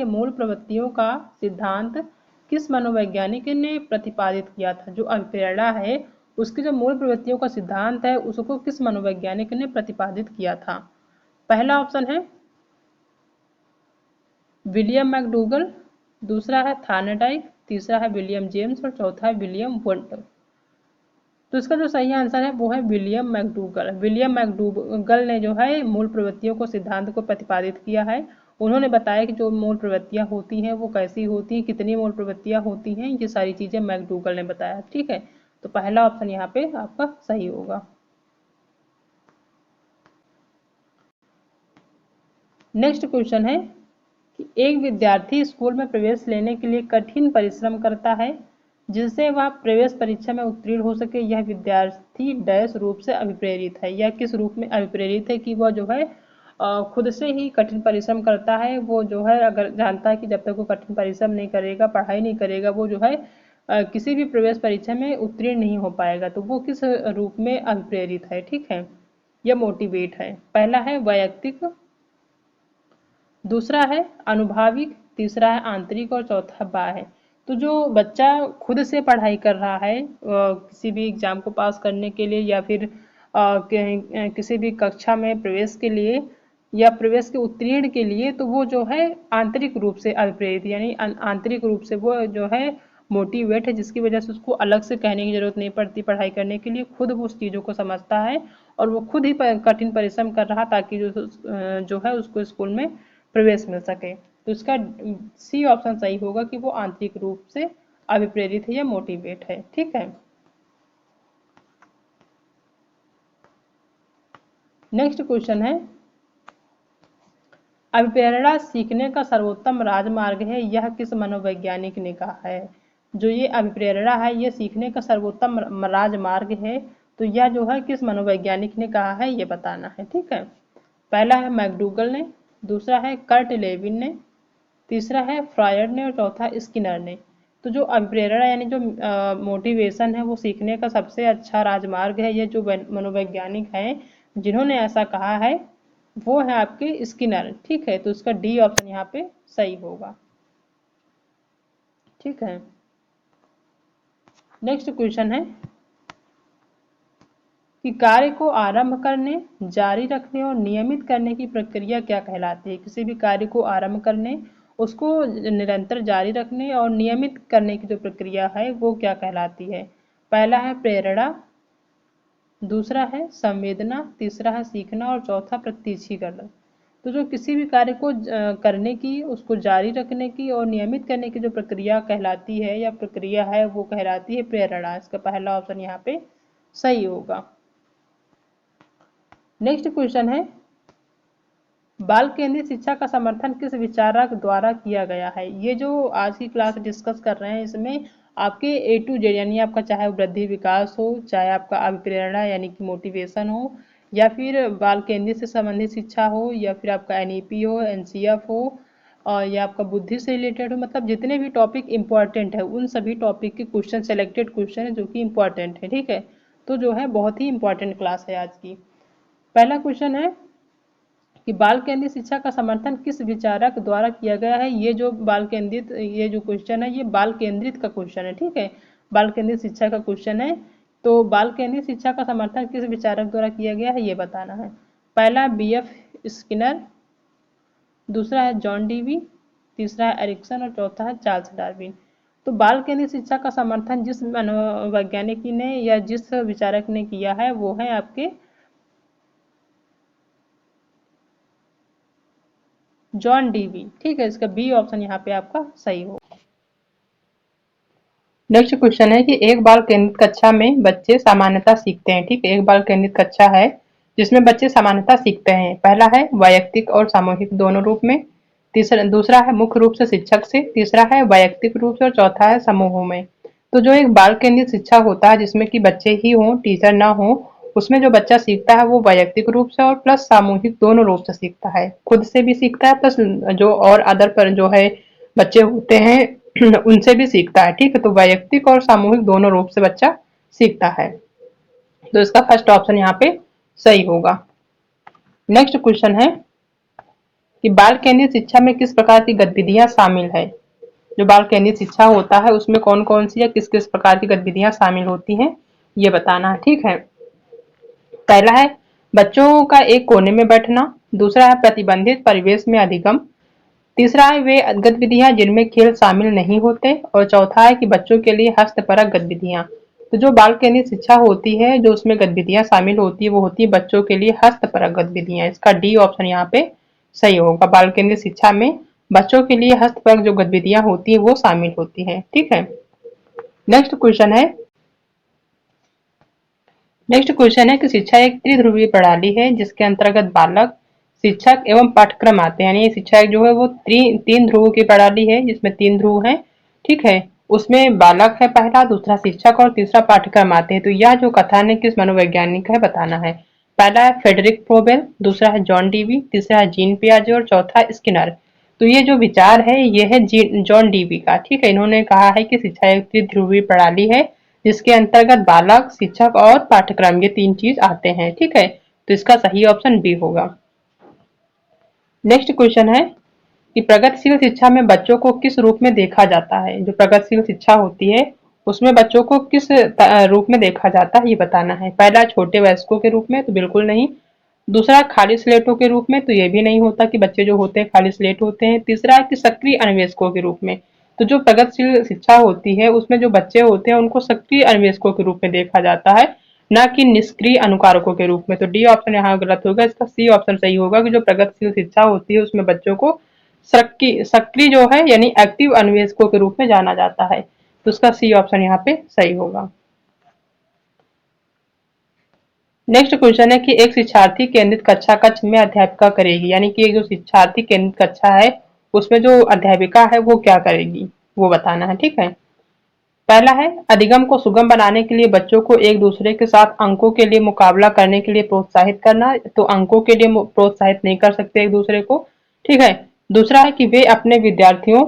मूल प्रवृत्तियों का सिद्धांत किस मनोवैज्ञानिक ने प्रतिपादित किया था? जो अभिप्रेरणा है उसकी जो मूल प्रवृत्तियों का सिद्धांत है उसको किस मनोवैज्ञानिक ने प्रतिपादित किया था? पहला ऑप्शन है विलियम मैकडूगल, दूसरा है थार्नेडाइक, तीसरा है विलियम जेम्स और चौथा है विलियम वुंट। तो इसका जो सही आंसर है वो है विलियम मैकडूगल। विलियम मैकडूगल ने जो है मूल प्रवृत्तियों को सिद्धांत को प्रतिपादित किया है। उन्होंने बताया कि जो मूल प्रवृत्तियां होती हैं वो कैसी होती हैं, कितनी मूल प्रवृत्तियां होती हैं, ये सारी चीजें मैकडूगल ने बताया। ठीक है, तो पहला ऑप्शन यहाँ पे आपका सही होगा। नेक्स्ट क्वेश्चन है कि एक विद्यार्थी स्कूल में प्रवेश लेने के लिए कठिन परिश्रम करता है जिससे वह प्रवेश परीक्षा में उत्तीर्ण हो सके। यह विद्यार्थी डैश रूप से अभिप्रेरित है। यह किस रूप में अभिप्रेरित है? कि वह जो है खुद से ही कठिन परिश्रम करता है। वो जो है अगर जानता है कि जब तक वो कठिन परिश्रम नहीं करेगा, पढ़ाई नहीं करेगा, वो जो है किसी भी प्रवेश परीक्षा में उत्तीर्ण नहीं हो पाएगा। तो वो किस रूप में अभिप्रेरित है? ठीक है, यह मोटिवेट है। पहला है वैयक्तिक, दूसरा है अनुभाविक, तीसरा है आंतरिक और चौथा बाह्य। तो जो बच्चा खुद से पढ़ाई कर रहा है किसी भी एग्जाम को पास करने के लिए या फिर किसी भी कक्षा में प्रवेश के लिए या प्रवेश के उत्तीर्ण के लिए, तो वो जो है आंतरिक रूप से अभिप्रेरित, यानी आंतरिक रूप से वो जो है मोटिवेट है, जिसकी वजह से उसको अलग से कहने की जरूरत नहीं पड़ती पढ़ाई करने के लिए। खुद वो उस चीज़ों को समझता है और वो खुद ही कठिन परिश्रम कर रहा ताकि जो है उसको स्कूल में प्रवेश मिल सके। तो इसका सी ऑप्शन सही होगा कि वो आंतरिक रूप से अभिप्रेरित है या मोटिवेट है। ठीक है, नेक्स्ट क्वेश्चन है, अभिप्रेरणा सीखने का सर्वोत्तम राजमार्ग है, यह किस मनोवैज्ञानिक ने कहा है। जो ये अभिप्रेरणा है ये सीखने का सर्वोत्तम राजमार्ग है, तो यह जो है किस मनोवैज्ञानिक ने कहा है ये बताना है। ठीक है, पहला है मैकडूगल ने, दूसरा है कर्ट लेविन ने, तीसरा है फ्रायड ने और चौथा स्किनर ने। तो जो अभिप्रेरणा यानी जो मोटिवेशन है वो सीखने का सबसे अच्छा राजमार्ग है, ये जो मनोवैज्ञानिक हैं जिन्होंने ऐसा कहा है वो है आपके स्किनर। ठीक है, तो इसका डी ऑप्शन यहाँ पे सही होगा। ठीक है, नेक्स्ट क्वेश्चन है कि कार्य को आरंभ करने, जारी रखने और नियमित करने की प्रक्रिया क्या कहलाती है। किसी भी कार्य को आरंभ करने, उसको निरंतर जारी रखने और नियमित करने की जो प्रक्रिया है वो क्या कहलाती है। पहला है प्रेरणा, दूसरा है संवेदना, तीसरा है सीखना और चौथा प्रत्यक्षीकरण। तो जो किसी भी कार्य को करने की, उसको जारी रखने की और नियमित करने की जो प्रक्रिया कहलाती है या प्रक्रिया है वो कहलाती है प्रेरणा। इसका पहला ऑप्शन यहाँ पे सही होगा। नेक्स्ट क्वेश्चन है, बाल केंद्रित शिक्षा का समर्थन किस विचारक द्वारा किया गया है। ये जो आज की क्लास डिस्कस कर रहे हैं इसमें आपके ए टू जेड यानी आपका चाहे वृद्धि विकास हो, चाहे आपका अभिप्रेरणा यानी कि मोटिवेशन हो, या फिर बाल केंद्रित से संबंधित शिक्षा हो, या फिर आपका एनईपी हो, एनसीएफ हो, और या आपका बुद्धि से रिलेटेड हो, मतलब जितने भी टॉपिक इंपॉर्टेंट है उन सभी टॉपिक के क्वेश्चन, सेलेक्टेड क्वेश्चन है जो कि इंपॉर्टेंट है। ठीक है, तो जो है बहुत ही इंपॉर्टेंट क्लास है आज की। पहला क्वेश्चन है कि बाल केंद्रित शिक्षा का समर्थन किस विचारक द्वारा किया गया है। ये जो बाल केंद्रित, ये जो क्वेश्चन है ये बाल केंद्रित का क्वेश्चन है। ठीक है, बाल केंद्रित शिक्षा का क्वेश्चन है, तो बाल केंद्रित शिक्षा का समर्थन किस विचारक द्वारा किया गया है ये बताना है। पहला BF स्किनर, दूसरा है जॉन डीवी, तीसरा है एरिक्सन और चौथा है चार्ल्स डार्विन। तो बाल केंद्रित शिक्षा का समर्थन जिस मनोवैज्ञानिक ने या जिस विचारक ने किया है वो है आपके जॉन डीवी। ठीक है, इसका बी ऑप्शन यहाँ पे आपका सही हो। नेक्स्ट क्वेश्चन है कि एक बाल केंद्रित कक्षा में बच्चे सामान्यता सीखते हैं। ठीक है, एक बाल केंद्रित कक्षा है जिसमें बच्चे सामान्यता सीखते हैं। पहला है वैयक्तिक और सामूहिक दोनों रूप में, दूसरा है मुख्य रूप से शिक्षक से, तीसरा है वैयक्तिक रूप से और चौथा है समूहों में। तो जो एक बाल केंद्रित शिक्षा होता है जिसमें कि बच्चे ही हों, टीचर ना हो, उसमें जो बच्चा सीखता है वो वैयक्तिक रूप से और प्लस सामूहिक दोनों रूप से सीखता है। खुद से भी सीखता है प्लस जो और अदर पर जो है बच्चे होते हैं उनसे भी सीखता है। ठीक है, तो वैयक्तिक और सामूहिक दोनों रूप से बच्चा सीखता है, तो इसका फर्स्ट ऑप्शन यहाँ पे सही होगा। नेक्स्ट क्वेश्चन है कि बाल केंद्रित शिक्षा में किस प्रकार की गतिविधियां शामिल है। जो बाल केंद्रित शिक्षा होता है उसमें कौन कौन सी या किस किस प्रकार की गतिविधियां शामिल होती हैं ये बताना है। ठीक है, पहला है बच्चों का एक कोने में बैठना, दूसरा है प्रतिबंधित परिवेश में अधिगम, तीसरा है वे गतिविधियां जिनमें खेल शामिल नहीं होते, और चौथा है कि बच्चों के लिए हस्तपरक गतिविधियां। तो जो बाल केंद्रित शिक्षा होती है जो उसमें गतिविधियां शामिल होती है वो होती है बच्चों के लिए हस्तपरक गतिविधियां। इसका डी ऑप्शन यहाँ पे सही होगा। बाल केंद्रित शिक्षा में बच्चों के लिए हस्तपरक जो गतिविधियां होती है वो शामिल होती है। ठीक है, नेक्स्ट क्वेश्चन है, कि शिक्षा एक त्रिध्रुवीय प्रणाली है जिसके अंतर्गत बालक, शिक्षक एवं पाठ्यक्रम आते हैं। यानी ये शिक्षा एक जो है वो तीन ध्रुवों की प्रणाली है जिसमें 3 ध्रुव हैं। ठीक है, उसमें बालक है पहला, दूसरा शिक्षक और तीसरा पाठ्यक्रम आते हैं। तो यह जो कथन है किस मनोवैज्ञानिक का है बताना है। पहला है फ्रेडरिक फ्रोबेल, दूसरा है जॉन डीवी, तीसरा है जीन पियाजे और चौथा स्किनर। तो ये जो विचार है ये है जॉन डीवी का। ठीक है, इन्होंने कहा है कि शिक्षा एक त्रिध्रुवीय प्रणाली है जिसके अंतर्गत बालक, शिक्षक और पाठ्यक्रम ये 3 चीज आते हैं। ठीक है, तो इसका सही ऑप्शन बी होगा। नेक्स्ट क्वेश्चन है कि प्रगतिशील शिक्षा में बच्चों को किस रूप में देखा जाता है। जो प्रगतिशील शिक्षा होती है उसमें बच्चों को किस रूप में देखा जाता है ये बताना है। पहला छोटे वयस्कों के रूप में, तो बिल्कुल नहीं। दूसरा खाली स्लेटों के रूप में, तो ये भी नहीं होता कि बच्चे जो होते हैं खाली स्लेट होते हैं। तीसरा है कि सक्रिय अन्वेषकों के रूप में। तो जो प्रगतिशील शिक्षा होती है उसमें जो बच्चे होते हैं उनको सक्रिय अन्वेषकों के रूप में देखा जाता है, ना कि निष्क्रिय अनुकारकों के रूप में। तो डी ऑप्शन यहाँ गलत होगा, इसका सी ऑप्शन सही होगा कि जो प्रगतिशील शिक्षा होती है उसमें बच्चों को सक्रिय जो है यानी एक्टिव अन्वेषकों के रूप में जाना जाता है। तो उसका सी ऑप्शन यहाँ पे सही होगा। नेक्स्ट क्वेश्चन है कि एक शिक्षार्थी केंद्रित कक्षा कक्ष में अध्यापिका करेगी, यानी कि एक जो शिक्षार्थी केंद्रित कक्षा है उसमें जो अध्यापिका है वो क्या करेगी वो बताना है। ठीक है, पहला है अधिगम को सुगम बनाने के लिए बच्चों को एक दूसरे के साथ अंकों के लिए मुकाबला करने के लिए प्रोत्साहित करना। तो अंकों के लिए प्रोत्साहित नहीं कर सकते एक दूसरे को। ठीक है, दूसरा है कि वे अपने विद्यार्थियों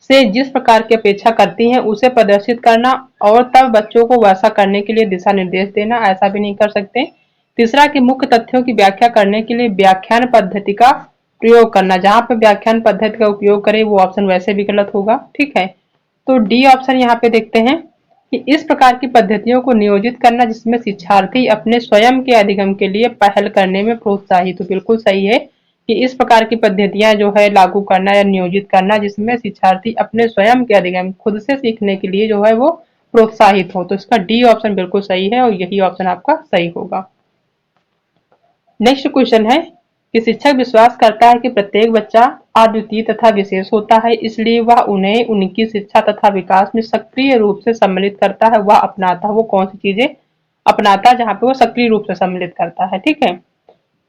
से जिस प्रकार की अपेक्षा करती हैं उसे प्रदर्शित करना और तब बच्चों को वैसा करने के लिए दिशा निर्देश देना, ऐसा भी नहीं कर सकते। तीसरा कि मुख्य तथ्यों की व्याख्या करने के लिए व्याख्यान पद्धति का प्रयोग करना, जहां पर व्याख्यान पद्धति का उपयोग करें वो ऑप्शन वैसे भी गलत होगा। ठीक है, तो डी ऑप्शन यहाँ पे देखते हैं कि इस प्रकार की पद्धतियों को नियोजित करना जिसमें शिक्षार्थी अपने स्वयं के अधिगम के लिए पहल करने में प्रोत्साहित हो। बिल्कुल सही है कि इस प्रकार की पद्धतियां जो है लागू करना या नियोजित करना जिसमें शिक्षार्थी अपने स्वयं के अधिगम खुद से सीखने के लिए जो है वो प्रोत्साहित हो। तो इसका डी ऑप्शन बिल्कुल सही है और यही ऑप्शन आपका सही होगा। नेक्स्ट क्वेश्चन है कि शिक्षक विश्वास करता है कि प्रत्येक बच्चा अद्वितीय तथा विशेष होता है, इसलिए वह उन्हें उनकी शिक्षा तथा विकास में सक्रिय रूप से सम्मिलित करता है। वह अपनाता है, वो कौन सी चीजें अपनाता है जहाँ पे वो सक्रिय रूप से सम्मिलित करता है। ठीक है,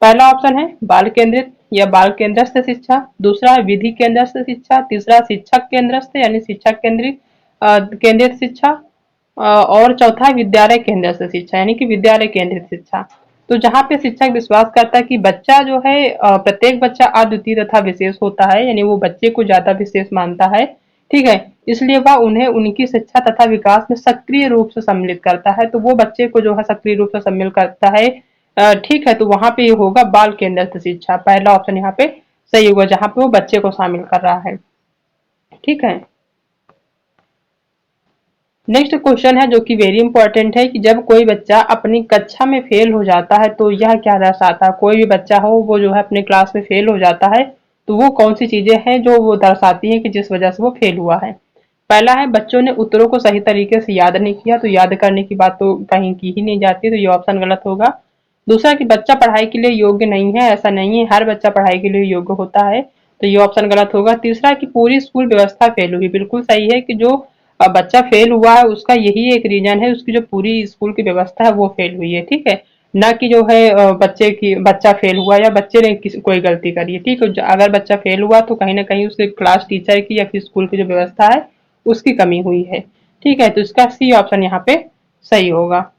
पहला ऑप्शन है बाल केंद्रित या बाल केंद्रस्थ शिक्षा, दूसरा है विधि केंद्रस्थ शिक्षा, तीसरा शिक्षक केंद्रस्थ यानी शिक्षक केंद्रित शिक्षा, और चौथा है विद्यालय केंद्रस्थ शिक्षा यानी कि विद्यालय केंद्रित शिक्षा। तो जहाँ पे शिक्षक विश्वास करता है कि बच्चा जो है प्रत्येक बच्चा अद्वितीय तथा विशेष होता है, यानी वो बच्चे को ज्यादा विशेष मानता है। ठीक है, इसलिए वह उन्हें उनकी शिक्षा तथा विकास में सक्रिय रूप से सम्मिलित करता है। तो वो बच्चे को जो है सक्रिय रूप से सम्मिलित करता है। ठीक है, तो वहां पे ये होगा बाल केंद्रित शिक्षा, पहला ऑप्शन यहाँ पे सही होगा जहाँ पे वो बच्चे को शामिल कर रहा है। ठीक है, नेक्स्ट क्वेश्चन है जो कि वेरी इंपॉर्टेंट है कि जब कोई बच्चा अपनी कक्षा में फेल हो जाता है तो यह क्या दर्शाता है। कोई भी बच्चा हो वो जो है अपनी क्लास में फेल हो जाता है तो वो कौन सी चीजें हैं जो वो दर्शाती हैं कि जिस वजह से वो फेल हुआ है। पहला है बच्चों ने उत्तरों को सही तरीके से याद नहीं किया, तो याद करने की बात तो कहीं की ही नहीं जाती, तो ये ऑप्शन गलत होगा। दूसरा कि बच्चा पढ़ाई के लिए योग्य नहीं है, ऐसा नहीं है, हर बच्चा पढ़ाई के लिए योग्य होता है, तो ये ऑप्शन गलत होगा। तीसरा कि पूरी स्कूल व्यवस्था फेल हुई, बिल्कुल सही है कि जो बच्चा फेल हुआ है उसका यही एक रीजन है, उसकी जो पूरी स्कूल की व्यवस्था है वो फेल हुई है। ठीक है, ना कि जो है बच्चा फेल हुआ या बच्चे ने कोई गलती करी है। ठीक है, अगर बच्चा फेल हुआ तो कहीं ना कहीं उसके क्लास टीचर की या फिर स्कूल की जो व्यवस्था है उसकी कमी हुई है। ठीक है, तो इसका सी ऑप्शन यहाँ पे सही होगा।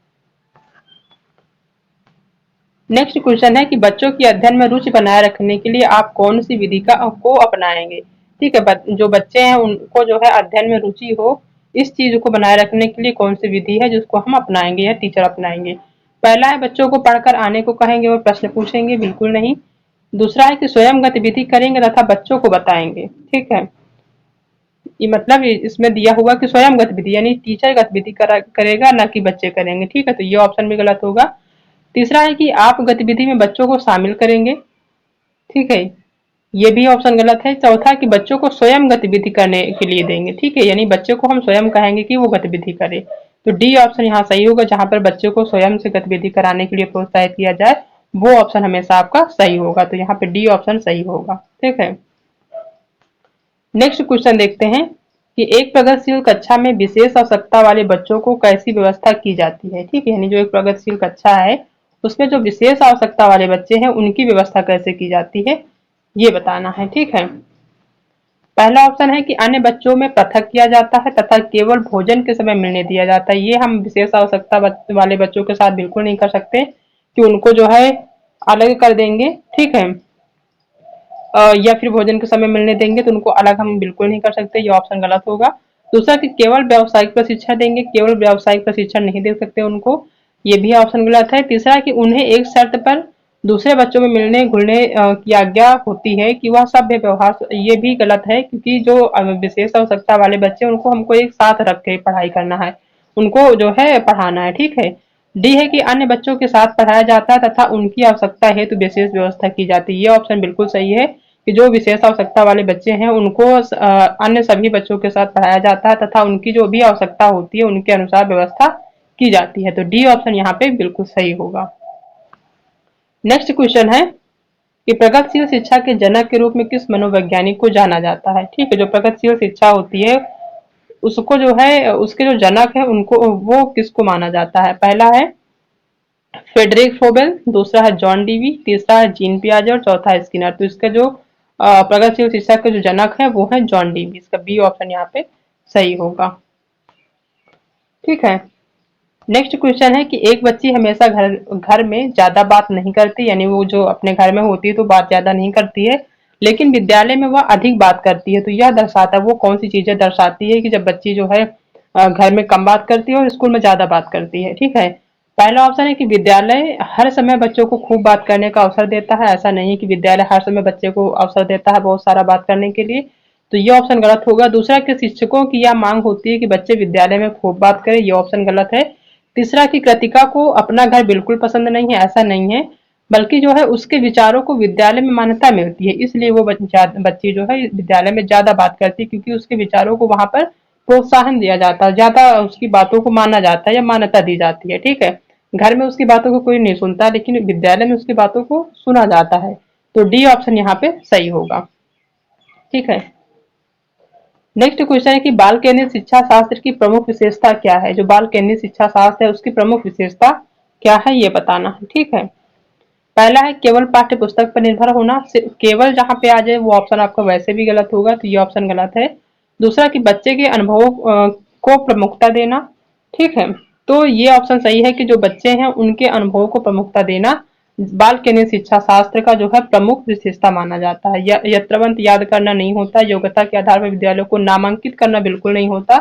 नेक्स्ट क्वेश्चन है कि बच्चों की अध्ययन में रुचि बनाए रखने के लिए आप कौन सी विधि को अपनाएंगे। ठीक है, जो बच्चे हैं उनको जो है अध्ययन में रुचि हो इस चीज को बनाए रखने के लिए कौन सी विधि है जिसको हम अपनाएंगे या टीचर अपनाएंगे। पहला है बच्चों को पढ़कर आने को कहेंगे और प्रश्न पूछेंगे, बिल्कुल नहीं। दूसरा है कि स्वयं गतिविधि करेंगे तथा बच्चों को बताएंगे। ठीक है, ये मतलब इसमें दिया हुआ कि स्वयं गतिविधि यानी टीचर गतिविधि करेगा ना कि बच्चे करेंगे। ठीक है, तो ये ऑप्शन भी गलत होगा। तीसरा है कि आप गतिविधि में बच्चों को शामिल करेंगे। ठीक है, ये भी ऑप्शन गलत है। चौथा कि बच्चों को स्वयं गतिविधि करने के लिए देंगे। ठीक है, यानी बच्चे को हम स्वयं कहेंगे कि वो गतिविधि करे, तो डी ऑप्शन यहाँ सही होगा जहां पर बच्चों को स्वयं से गतिविधि कराने के लिए प्रोत्साहित किया जाए वो ऑप्शन हमेशा आपका सही होगा, तो यहाँ पे डी ऑप्शन सही होगा। ठीक है, नेक्स्ट क्वेश्चन देखते हैं कि एक प्रगतिशील कक्षा में विशेष आवश्यकता वाले बच्चों को कैसी व्यवस्था की जाती है। ठीक है, यानी जो एक प्रगतिशील कक्षा है उसमें जो विशेष आवश्यकता वाले बच्चे हैं उनकी व्यवस्था कैसे की जाती है ये बताना है। ठीक है, पहला ऑप्शन है कि अन्य बच्चों में पृथक किया जाता है तथा केवल भोजन के समय मिलने दिया जाता है। ये हम विशेष आवश्यकता वाले बच्चों के साथ बिल्कुल नहीं कर सकते कि उनको जो है अलग कर देंगे। ठीक है, या फिर भोजन के समय मिलने देंगे तो उनको अलग हम बिल्कुल नहीं कर सकते, ये ऑप्शन गलत होगा। दूसरा कि केवल व्यावसायिक प्रशिक्षण देंगे, केवल व्यावसायिक प्रशिक्षण नहीं दे सकते उनको, ये भी ऑप्शन गलत है। तीसरा कि उन्हें एक शर्त पर दूसरे बच्चों में मिलने घुलने की आज्ञा होती है कि वह सभ्य व्यवहार, ये भी गलत है क्योंकि जो विशेष आवश्यकता वाले बच्चे उनको हमको एक साथ रख के पढ़ाई करना है, उनको जो है पढ़ाना है। ठीक है, डी है कि अन्य बच्चों के साथ पढ़ाया जाता है तथा उनकी आवश्यकता हेतु विशेष व्यवस्था की जाती है। ये ऑप्शन बिल्कुल सही है कि जो विशेष आवश्यकता वाले बच्चे हैं उनको अन्य सभी बच्चों के साथ पढ़ाया जाता है तथा उनकी जो भी आवश्यकता होती है उनके अनुसार व्यवस्था की जाती है, तो डी ऑप्शन यहाँ पे बिल्कुल सही होगा। नेक्स्ट क्वेश्चन है कि प्रगतिशील शिक्षा के जनक के रूप में किस मनोवैज्ञानिक को जाना जाता है। ठीक है, जो प्रगतिशील शिक्षा होती है उसको जो है उसके जो जनक है उनको वो किसको माना जाता है। पहला है फ्रेडरिक फ्रोबेल, दूसरा है जॉन डीवी, तीसरा है जीन पियाजे और चौथा है स्किनर। तो इसका जो प्रगतिशील शिक्षा के जो जनक है वो है जॉन डीवी। इसका बी ऑप्शन यहाँ पे सही होगा। ठीक है, नेक्स्ट क्वेश्चन है कि एक बच्ची हमेशा घर घर में ज्यादा बात नहीं करती, यानी वो जो अपने घर में होती है तो बात ज्यादा नहीं करती है, लेकिन विद्यालय में वह अधिक बात करती है। तो यह दर्शाता है वो कौन सी चीजें दर्शाती है कि जब बच्ची जो है घर में कम बात करती है और स्कूल में ज्यादा बात करती है। ठीक है, पहला ऑप्शन है कि विद्यालय हर समय बच्चों को खूब बात करने का अवसर देता है। ऐसा नहीं कि विद्यालय हर समय बच्चे को अवसर देता है बहुत सारा बात करने के लिए, तो ये ऑप्शन गलत होगा। दूसरा कि शिक्षकों की यह मांग होती है कि बच्चे विद्यालय में खूब बात करें, ये ऑप्शन गलत है। तीसरा कि कृतिका को अपना घर बिल्कुल पसंद नहीं है, ऐसा नहीं है, बल्कि जो है उसके विचारों को विद्यालय में मान्यता मिलती है, इसलिए वो बच्ची जो है विद्यालय में ज्यादा बात करती है, क्योंकि उसके विचारों को वहां पर प्रोत्साहन दिया जाता है, ज्यादा उसकी बातों को माना जाता है या मान्यता दी जाती है। ठीक है, घर में उसकी बातों को कोई नहीं सुनता, लेकिन विद्यालय में उसकी बातों को सुना जाता है। तो डी ऑप्शन यहाँ पे सही होगा। ठीक है, नेक्स्ट क्वेश्चन है कि बाल केंद्रित शिक्षा शास्त्र की प्रमुख विशेषता क्या है। जो बाल केंद्रित शिक्षा शास्त्र है उसकी प्रमुख विशेषता क्या है ये बताना है। ठीक है, पहला है केवल पाठ्य पुस्तक पर निर्भर होना। केवल जहां पे आ जाए वो ऑप्शन आपका वैसे भी गलत होगा, तो ये ऑप्शन गलत है। दूसरा कि बच्चे के अनुभवों को प्रमुखता देना। ठीक है, तो ये ऑप्शन सही है कि जो बच्चे हैं उनके अनुभवों को प्रमुखता देना बाल केंद्रित शिक्षा शास्त्र का जो है प्रमुख विशेषता माना जाता है। यत्रवंत याद करना नहीं होता, योग्यता के आधार पर विद्यालयों को नामांकित करना बिल्कुल नहीं होता,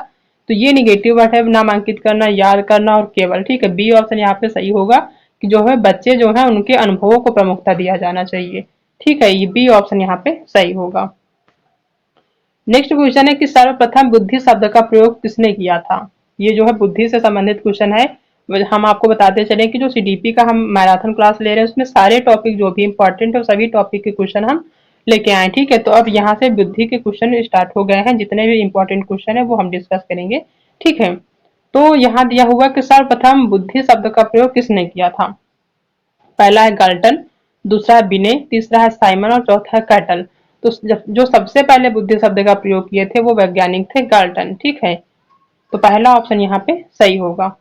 तो ये निगेटिव वर्ड है, नामांकित करना, याद करना और केवल। ठीक है, बी ऑप्शन यहाँ पे सही होगा कि जो है बच्चे जो है उनके अनुभवों को प्रमुखता दिया जाना चाहिए। ठीक है, ये बी ऑप्शन यहाँ पे सही होगा। नेक्स्ट क्वेश्चन है कि सर्वप्रथम बुद्धि शब्द का प्रयोग किसने किया था। ये जो है बुद्धि से संबंधित क्वेश्चन है। हम आपको बताते चले कि जो सीडीपी का हम मैराथन क्लास ले रहे हैं उसमें सारे टॉपिक जो भी इंपॉर्टेंट है सभी टॉपिक के क्वेश्चन हम लेके आए। ठीक है, तो अब यहाँ से बुद्धि के क्वेश्चन स्टार्ट हो गए हैं, जितने भी इंपॉर्टेंट क्वेश्चन है वो हम डिस्कस करेंगे। ठीक है, तो यहाँ दिया हुआ कि सर्वप्रथम बुद्धि शब्द का प्रयोग किसने किया था। पहला है गाल्टन, दूसरा है बिने, तीसरा है साइमन और चौथा है कैटल। तो जो सबसे पहले बुद्धि शब्द का प्रयोग किए थे वो वैज्ञानिक थे गाल्टन। ठीक है, तो पहला ऑप्शन यहाँ पे सही होगा।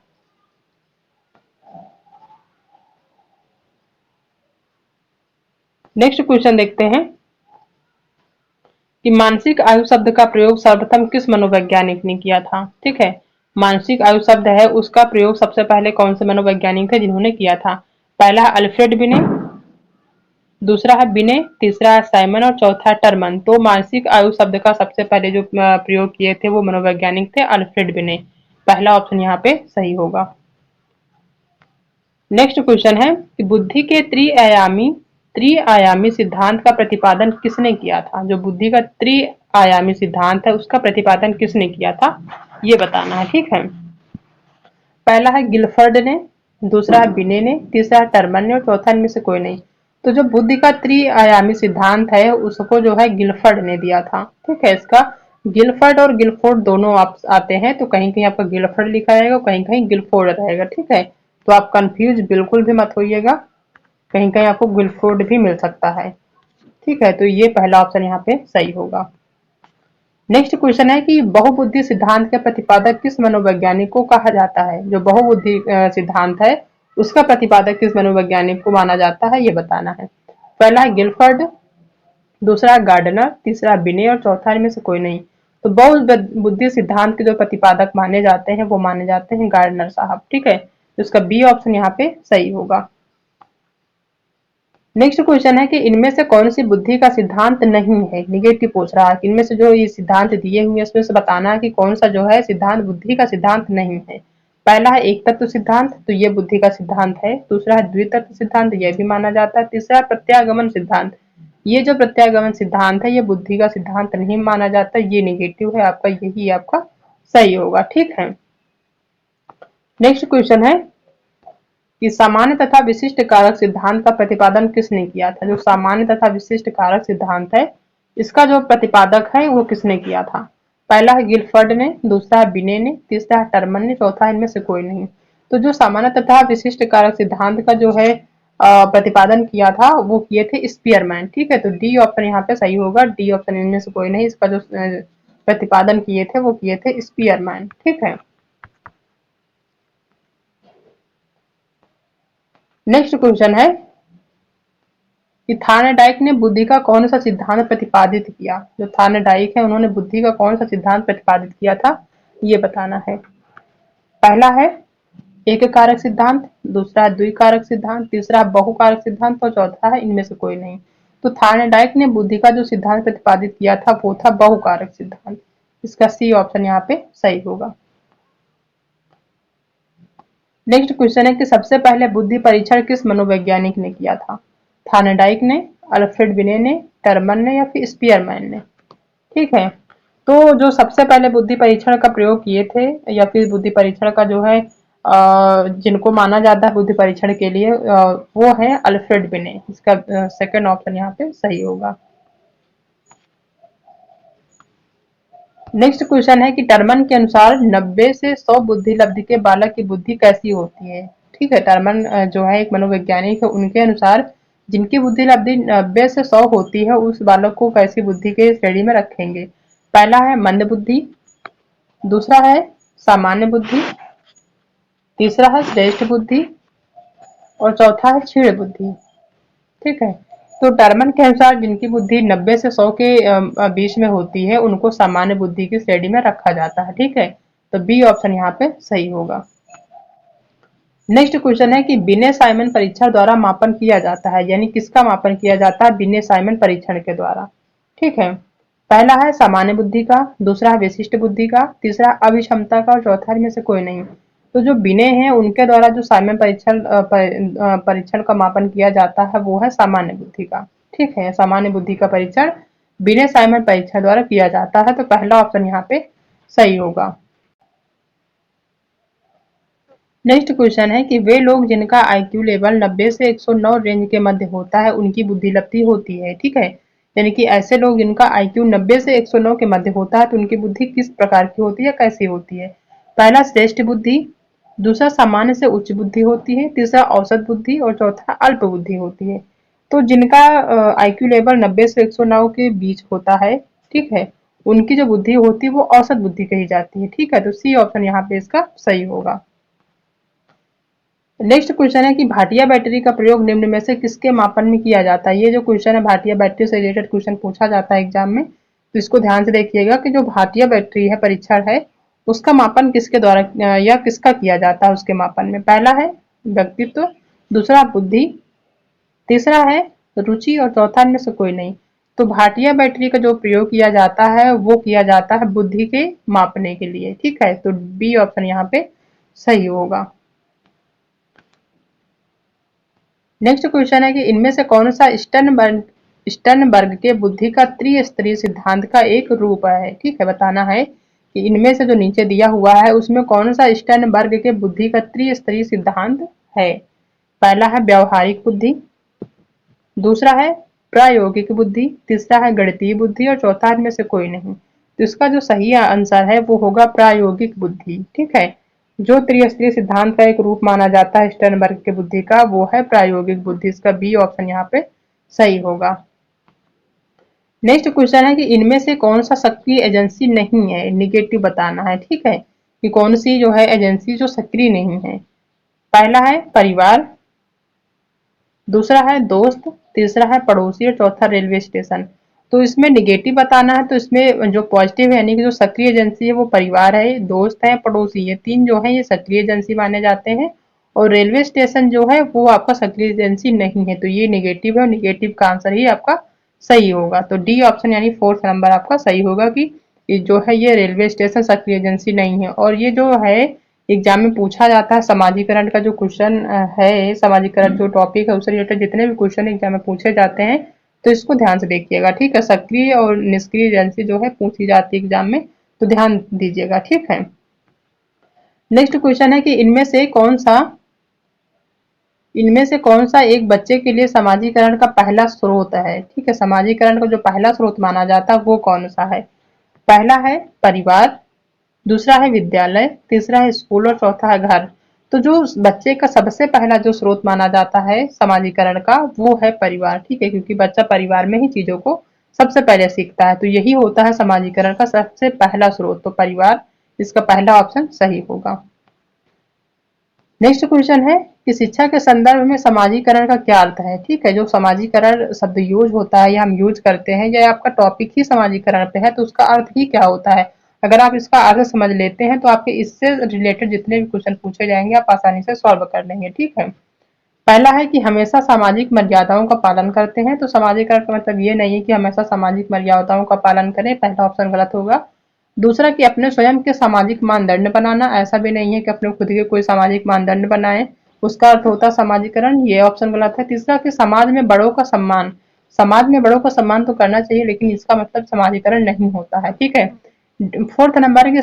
नेक्स्ट क्वेश्चन देखते हैं कि मानसिक आयु शब्द का प्रयोग सर्वप्रथम किस मनोवैज्ञानिक ने किया था। ठीक है, मानसिक आयु शब्द है उसका प्रयोग सबसे पहले कौन से मनोवैज्ञानिक थे जिन्होंने किया था। पहला है अल्फ्रेड बिने, दूसरा है बिने, तीसरा है साइमन और चौथा है टर्मन। तो मानसिक आयु शब्द का सबसे पहले जो प्रयोग किए थे वो मनोवैज्ञानिक थे अल्फ्रेड बिने। पहला ऑप्शन यहाँ पे सही होगा। नेक्स्ट क्वेश्चन है कि बुद्धि के त्रिआयामी सिद्धांत का प्रतिपादन किसने किया था। जो बुद्धि का त्रिआयामी सिद्धांत है उसका प्रतिपादन किसने किया था ये बताना है। ठीक है, पहला है गिलफर्ड ने, दूसरा है बिने ने, तीसरा है टर्मन ने और चौथा इनमें से कोई नहीं। तो जो बुद्धि का त्रिआयामी सिद्धांत है उसको जो है गिलफर्ड ने दिया था। ठीक है, इसका गिलफर्ड और गिलफोर्ड दोनों आप आते हैं, तो कहीं कहीं आपका गिलफर्ड लिखा रहेगा, कहीं कहीं गिलफोर्ड रहेगा। ठीक है, तो आप कंफ्यूज बिल्कुल भी मत होइएगा, कहीं कहीं आपको गिलफोर्ड भी मिल सकता है। ठीक है, तो ये पहला ऑप्शन यहाँ पे सही होगा। नेक्स्ट क्वेश्चन है कि बहुबुद्धि सिद्धांत के प्रतिपादक किस मनोवैज्ञानिक को कहा जाता है। जो बहुबुद्धि सिद्धांत है उसका प्रतिपादक किस मनोवैज्ञानिक को माना जाता है ये बताना है। पहला है गिलफर्ड, दूसरा है गार्डनर, तीसरा बिने और चौथा इनमें से कोई नहीं। तो बहुबुद्धि सिद्धांत के जो प्रतिपादक माने जाते हैं वो माने जाते हैं गार्डनर साहब। ठीक है, तो इसका बी ऑप्शन यहाँ पे सही होगा। नेक्स्ट क्वेश्चन है कि इनमें से कौन सी बुद्धि का सिद्धांत नहीं है। निगेटिव पूछ रहा है कि इनमें से जो ये सिद्धांत दिए हुए हैं इसमें से बताना है कि कौन सा जो है सिद्धांत बुद्धि का सिद्धांत नहीं है। पहला है एक तत्व सिद्धांत, तो ये बुद्धि का सिद्धांत है। दूसरा है द्वितत्व सिद्धांत, यह भी माना जाता है। तीसरा है प्रत्यागमन सिद्धांत, ये जो प्रत्यागमन सिद्धांत है ये बुद्धि का सिद्धांत नहीं माना जाता, ये निगेटिव है आपका, यही आपका सही होगा। ठीक है, नेक्स्ट क्वेश्चन है कि सामान्य तथा विशिष्ट कारक सिद्धांत का प्रतिपादन किसने किया था। जो सामान्य तथा विशिष्ट कारक सिद्धांत है इसका जो प्रतिपादक है वो किसने किया था। पहला है गिलफर्ड ने, दूसरा है बिने ने, तीसरा है टर्मन ने, चौथा इनमें से कोई नहीं। तो जो सामान्य तथा विशिष्ट कारक सिद्धांत का जो है प्रतिपादन किया था वो किए थे स्पीयरमैन। ठीक है, तो डी ऑप्शन यहाँ पे सही होगा। डी ऑप्शन इनमें से कोई नहीं, इसका जो प्रतिपादन किए थे वो किए थे स्पीयरमैन। ठीक है, नेक्स्ट क्वेश्चन है कि थार्नडाइक ने बुद्धि का कौन सा सिद्धांत प्रतिपादित किया। जो थार्नडाइक है उन्होंने बुद्धि का कौन सा सिद्धांत प्रतिपादित किया था, ये बताना है। पहला है एक कारक सिद्धांत, दूसरा है द्विकारक सिद्धांत, तीसरा है बहुकारक सिद्धांत और चौथा है इनमें से कोई नहीं। तो थार्नडाइक ने बुद्धि का जो सिद्धांत प्रतिपादित किया था वो था बहुकारक सिद्धांत। इसका सी ऑप्शन यहाँ पे सही होगा। नेक्स्ट क्वेश्चन है कि सबसे पहले बुद्धि परीक्षण किस मनोवैज्ञानिक ने किया था। थार्नडाइक ने, अल्फ्रेड बिने ने, टर्मन ने या फिर स्पीयरमैन ने। ठीक है, तो जो सबसे पहले बुद्धि परीक्षण का प्रयोग किए थे या फिर बुद्धि परीक्षण का जो है जिनको माना जाता है बुद्धि परीक्षण के लिए वो है अल्फ्रेड बिने। इसका सेकंड ऑप्शन यहाँ पे सही होगा। नेक्स्ट क्वेश्चन है कि टर्मन के अनुसार 90 से 100 बुद्धि लब्धि के बालक की बुद्धि कैसी होती है। ठीक है, टर्मन जो है एक मनोवैज्ञानिक है, उनके अनुसार जिनकी बुद्धि लब्धि 90 से 100 होती है उस बालक को कैसी बुद्धि के श्रेणी में रखेंगे। पहला है मंद बुद्धि, दूसरा है सामान्य बुद्धि, तीसरा है श्रेष्ठ बुद्धि और चौथा है क्षीण बुद्धि। ठीक है, तो टर्मन के अनुसार जिनकी बुद्धि 90 से 100 के बीच में होती है उनको सामान्य बुद्धि की श्रेणी में रखा जाता है। ठीक है, तो बी ऑप्शन यहाँ पे सही होगा। नेक्स्ट क्वेश्चन है कि बिने साइमन परीक्षण द्वारा मापन किया जाता है, यानी किसका मापन किया जाता है बिने साइमन परीक्षण के द्वारा। ठीक है, पहला है सामान्य बुद्धि का, दूसरा है विशिष्ट बुद्धि का, तीसरा अभिक्षमता का और चौथा में से कोई नहीं। तो जो बिने हैं उनके द्वारा जो साइमन परीक्षण का मापन किया जाता है वो है सामान्य बुद्धि का। ठीक है, सामान्य बुद्धि का परीक्षण बिने साइमन परीक्षण द्वारा किया जाता है, तो पहला ऑप्शन यहाँ पे सही होगा। नेक्स्ट क्वेश्चन है कि वे लोग जिनका आईक्यू लेवल 90 से 109 रेंज के मध्य होता है उनकी बुद्धि लब्धि होती है। ठीक है, यानी कि ऐसे लोग जिनका आईक्यू 90 से 109 के मध्य होता है तो उनकी बुद्धि किस प्रकार की होती है, कैसी होती है। पहला श्रेष्ठ बुद्धि, दूसरा सामान्य से उच्च बुद्धि होती है, तीसरा औसत बुद्धि और चौथा अल्प बुद्धि होती है। तो जिनका आईक्यू लेवल 90 से 109 के बीच होता है, ठीक है, उनकी जो बुद्धि होती है वो औसत बुद्धि कही जाती है। ठीक है, तो सी ऑप्शन यहाँ पे इसका सही होगा। नेक्स्ट क्वेश्चन है कि भाटिया बैटरी का प्रयोग निम्न में से किसके मापन में किया जाता है। ये जो क्वेश्चन है भाटिया बैटरी से रिलेटेड क्वेश्चन पूछा जाता है एग्जाम में, तो इसको ध्यान से देखिएगा कि जो भाटिया बैटरी है परीक्षण है उसका मापन किसके द्वारा या किसका किया जाता है उसके मापन में। पहला है व्यक्तित्व, दूसरा बुद्धि, तीसरा है रुचि और चौथा में से कोई नहीं। तो भाटिया बैटरी का जो प्रयोग किया जाता है वो किया जाता है बुद्धि के मापने के लिए। ठीक है, तो बी ऑप्शन यहाँ पे सही होगा। नेक्स्ट क्वेश्चन है कि इनमें से कौन सा स्टर्नबर्ग के बुद्धि का त्रिस्तरीय सिद्धांत का एक रूप है। ठीक है, बताना है कि इनमें से जो नीचे दिया हुआ है उसमें कौन सा स्टर्नबर्ग के बुद्धि का त्रिस्तरीय सिद्धांत है। पहला है व्यावहारिक बुद्धि, दूसरा है प्रायोगिक बुद्धि, तीसरा है गणितीय बुद्धि और चौथा इनमें से कोई नहीं। तो इसका जो सही आंसर है वो होगा प्रायोगिक बुद्धि। ठीक है, जो त्रिस्तरीय सिद्धांत का एक रूप माना जाता है स्टर्नबर्ग के बुद्धि का वो है प्रायोगिक बुद्धि। इसका बी ऑप्शन यहाँ पे सही होगा। नेक्स्ट क्वेश्चन है कि इनमें से कौन सा सक्रिय एजेंसी नहीं है, निगेटिव बताना है। ठीक है, कि कौन सी जो है एजेंसी जो सक्रिय नहीं है। पहला है परिवार, दूसरा है दोस्त, तीसरा है पड़ोसी और चौथा रेलवे स्टेशन। तो इसमें निगेटिव बताना है, तो इसमें जो पॉजिटिव है यानी कि जो सक्रिय एजेंसी है वो परिवार है, दोस्त है, पड़ोसी, ये तीन जो है ये सक्रिय एजेंसी माने जाते हैं। और रेलवे स्टेशन जो है वो आपका सक्रिय एजेंसी नहीं है, तो ये निगेटिव है और निगेटिव का आंसर ही आपका सही होगा। तो डी ऑप्शन यानी फोर्थ नंबर आपका सही होगा कि ये जो है ये रेलवे स्टेशन सक्रिय एजेंसी नहीं है। और ये जो है एग्जाम में पूछा जाता है समाजीकरण का जो क्वेश्चन है, समाजीकरण जो टॉपिक है उससे रिलेटेड जितने भी क्वेश्चन एग्जाम में पूछे जाते हैं तो इसको ध्यान से देखिएगा। ठीक है, सक्रिय और निष्क्रिय एजेंसी जो है पूछी जाती है एग्जाम में, तो ध्यान दीजिएगा। ठीक है, नेक्स्ट क्वेश्चन है कि इनमें से कौन सा एक बच्चे के लिए समाजीकरण का पहला स्रोत है। ठीक है, समाजीकरण का जो पहला स्रोत माना जाता है वो कौन सा है। पहला है परिवार, दूसरा है विद्यालय, तीसरा है स्कूल और चौथा है घर। तो जो बच्चे का सबसे पहला जो स्रोत माना जाता है समाजीकरण का, वो है परिवार। ठीक है, क्योंकि बच्चा परिवार में ही चीजों को सबसे पहले सीखता है, तो यही होता है समाजीकरण का सबसे पहला स्रोत, तो परिवार इसका पहला ऑप्शन सही होगा। नेक्स्ट क्वेश्चन है कि शिक्षा के संदर्भ में समाजीकरण का क्या अर्थ है। ठीक है, जो समाजीकरण शब्द यूज होता है या हम यूज करते हैं, या आपका टॉपिक ही समाजीकरण पे है, तो उसका अर्थ ही क्या होता है। अगर आप इसका अर्थ समझ लेते हैं तो आपके इससे रिलेटेड जितने भी क्वेश्चन पूछे जाएंगे आप आसानी से सॉल्व कर लेंगे। ठीक है, पहला है कि हमेशा सामाजिक मर्यादाओं का पालन करते हैं, तो सामाजिकरण का मतलब ये नहीं है कि हमेशा सामाजिक मर्यादाओं का पालन करें, पहला ऑप्शन गलत होगा। दूसरा कि अपने स्वयं के सामाजिक मानदंड बनाना, ऐसा भी नहीं है कि अपने खुद के कोई सामाजिक मानदंड बनाए, उसका अर्थ होता है समाजीकरण, ये ऑप्शन गलत है। तीसरा कि समाज में बड़ों का सम्मान, समाज में बड़ों का सम्मान तो करना चाहिए लेकिन इसका मतलब समाजीकरण नहीं होता है। ठीक है, फोर्थ नंबर है कि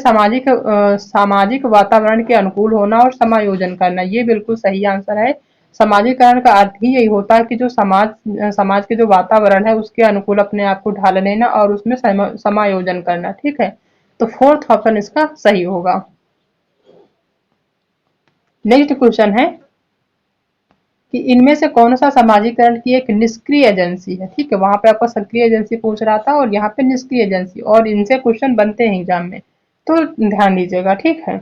सामाजिक वातावरण के अनुकूल होना और समायोजन करना, ये बिल्कुल सही आंसर है। समाजीकरण का अर्थ ही यही होता है कि जो समाज के जो वातावरण है उसके अनुकूल अपने आप को ढाल लेना और उसमें समायोजन करना। ठीक है, तो फोर्थ ऑप्शन इसका सही होगा। नेक्स्ट क्वेश्चन है कि इनमें से कौन सा समाजीकरण की एक निष्क्रिय एजेंसी है। ठीक है, वहां पे आपका सक्रिय एजेंसी पूछ रहा था और यहाँ पे निष्क्रिय एजेंसी, और इनसे क्वेश्चन बनते हैं एग्जाम में, तो ध्यान दीजिएगा। ठीक है,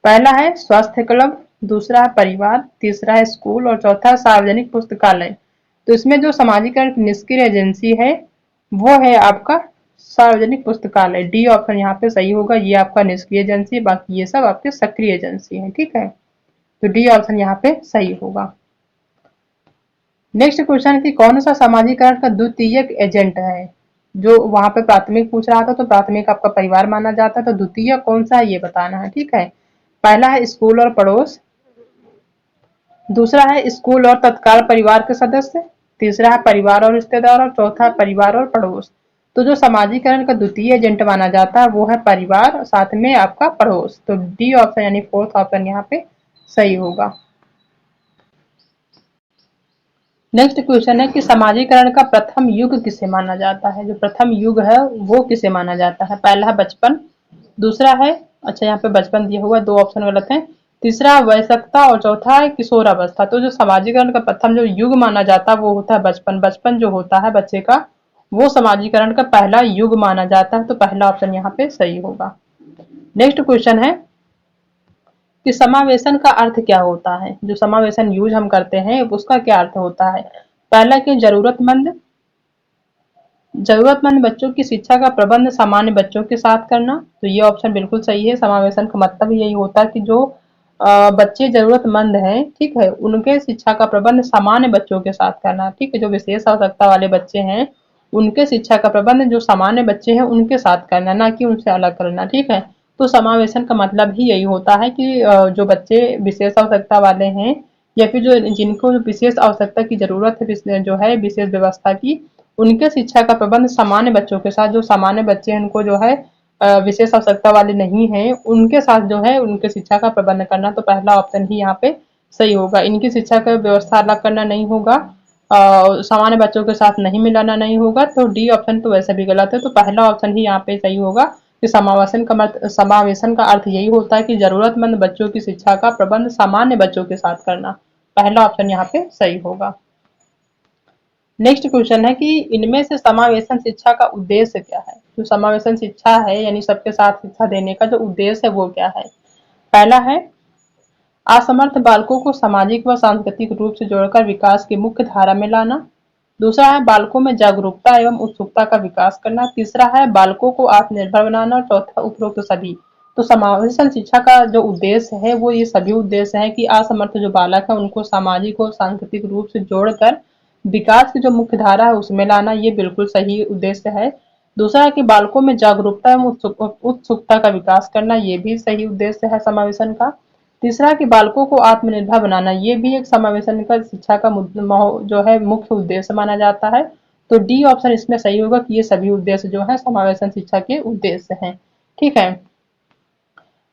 पहला है स्वास्थ्य क्लब, दूसरा है परिवार, तीसरा है स्कूल और चौथा है सार्वजनिक पुस्तकालय। तो इसमें जो समाजीकरण की निष्क्रिय एजेंसी है वो है आपका सार्वजनिक पुस्तकालय, डी ऑप्शन यहाँ पे सही होगा। ये आपका निष्क्रिय एजेंसी, बाकी ये सब आपके सक्रिय एजेंसी है। ठीक है, तो डी ऑप्शन यहाँ पे सही होगा। नेक्स्ट क्वेश्चन कि कौन सा समाजीकरण का द्वितीयक एजेंट है। जो वहां पे प्राथमिक पूछ रहा था तो प्राथमिक आपका परिवार माना जाता है, तो द्वितीय कौन सा है ये बताना है। ठीक है, पहला है स्कूल और पड़ोस, दूसरा है स्कूल और तत्काल परिवार के सदस्य, तीसरा है परिवार और रिश्तेदार और चौथा है परिवार और पड़ोस। तो जो समाजीकरण का द्वितीय एजेंट माना जाता है वो है परिवार, साथ में आपका पड़ोस, तो डी ऑप्शन यानी फोर्थ ऑप्शन यहाँ पे सही होगा। नेक्स्ट क्वेश्चन है कि समाजीकरण का प्रथम युग किसे माना जाता है। जो प्रथम युग है वो किसे माना जाता है। पहला है बचपन, दूसरा है, अच्छा यहाँ पे बचपन दिया हुआ है, दो ऑप्शन गलत है, तीसरा है वयस्कता और चौथा है किशोरावस्था। तो जो समाजीकरण का प्रथम जो युग माना जाता है वो होता है बचपन, बचपन जो होता है बच्चे का वो समाजीकरण का पहला युग माना जाता है, तो पहला ऑप्शन यहाँ पे सही होगा। नेक्स्ट क्वेश्चन है कि समावेशन का अर्थ क्या होता है। जो समावेशन यूज हम करते हैं उसका क्या अर्थ होता है। पहला कि जरूरतमंद बच्चों की शिक्षा का प्रबंध सामान्य बच्चों के साथ करना, तो ये ऑप्शन बिल्कुल सही है। समावेशन का मतलब यही होता है कि जो बच्चे जरूरतमंद हैं, ठीक है, उनके शिक्षा का प्रबंध सामान्य बच्चों के साथ करना। ठीक है, जो विशेष आवश्यकता वाले बच्चे हैं उनके शिक्षा का प्रबंध जो सामान्य बच्चे हैं उनके साथ करना, ना कि उनसे अलग करना। ठीक है, तो समावेशन का मतलब ही यही होता है कि जो बच्चे विशेष आवश्यकता वाले हैं या फिर जो जिनको विशेष आवश्यकता की जरूरत है, जो है विशेष व्यवस्था की, उनके शिक्षा का प्रबंध सामान्य बच्चों के साथ, जो सामान्य बच्चे हैं उनको जो है विशेष आवश्यकता वाले नहीं हैं उनके साथ जो है उनके शिक्षा का प्रबंध करना, तो पहला ऑप्शन ही यहाँ पे सही होगा। इनकी शिक्षा का व्यवस्था अलग करना नहीं होगा, सामान्य बच्चों के साथ नहीं मिलाना नहीं होगा, तो डी ऑप्शन तो वैसे भी गलत है, तो पहला ऑप्शन ही यहाँ पे सही होगा कि समावेशन का अर्थ यही होता है कि जरूरतमंद बच्चों की शिक्षा का प्रबंध सामान्य बच्चों के साथ करना, पहला ऑप्शन यहाँ पे सही होगा। नेक्स्ट क्वेश्चन है कि इनमें से समावेशन शिक्षा का उद्देश्य क्या है। जो समावेशन शिक्षा है यानी सबके साथ शिक्षा देने का जो उद्देश्य है वो क्या है। पहला है असमर्थ बालकों को सामाजिक व सांस्कृतिक रूप से जोड़कर विकास की मुख्य धारा में लाना, दूसरा है बालकों में जागरूकता एवं उत्सुकता का विकास करना, तीसरा है बालकों को आत्मनिर्भर बनाना और चौथा उपरोक्त सभी। तो समावेशन शिक्षा का जो उद्देश्य है वो ये सभी उद्देश्य है कि असमर्थ जो बालक है उनको सामाजिक और सांस्कृतिक रूप से जोड़कर विकास की जो मुख्य धारा है उसमें लाना, ये बिल्कुल सही उद्देश्य है। दूसरा है कि बालकों में जागरूकता एवं उत्सुकता का विकास करना, ये भी सही उद्देश्य है समावेशन का। तीसरा कि बालकों को आत्मनिर्भर बनाना, ये भी एक समावेशन का शिक्षा का जो है मुख्य उद्देश्य माना जाता है, तो डी ऑप्शन इसमें सही होगा कि ये सभी उद्देश्य जो है समावेशन शिक्षा के उद्देश्य हैं। ठीक है,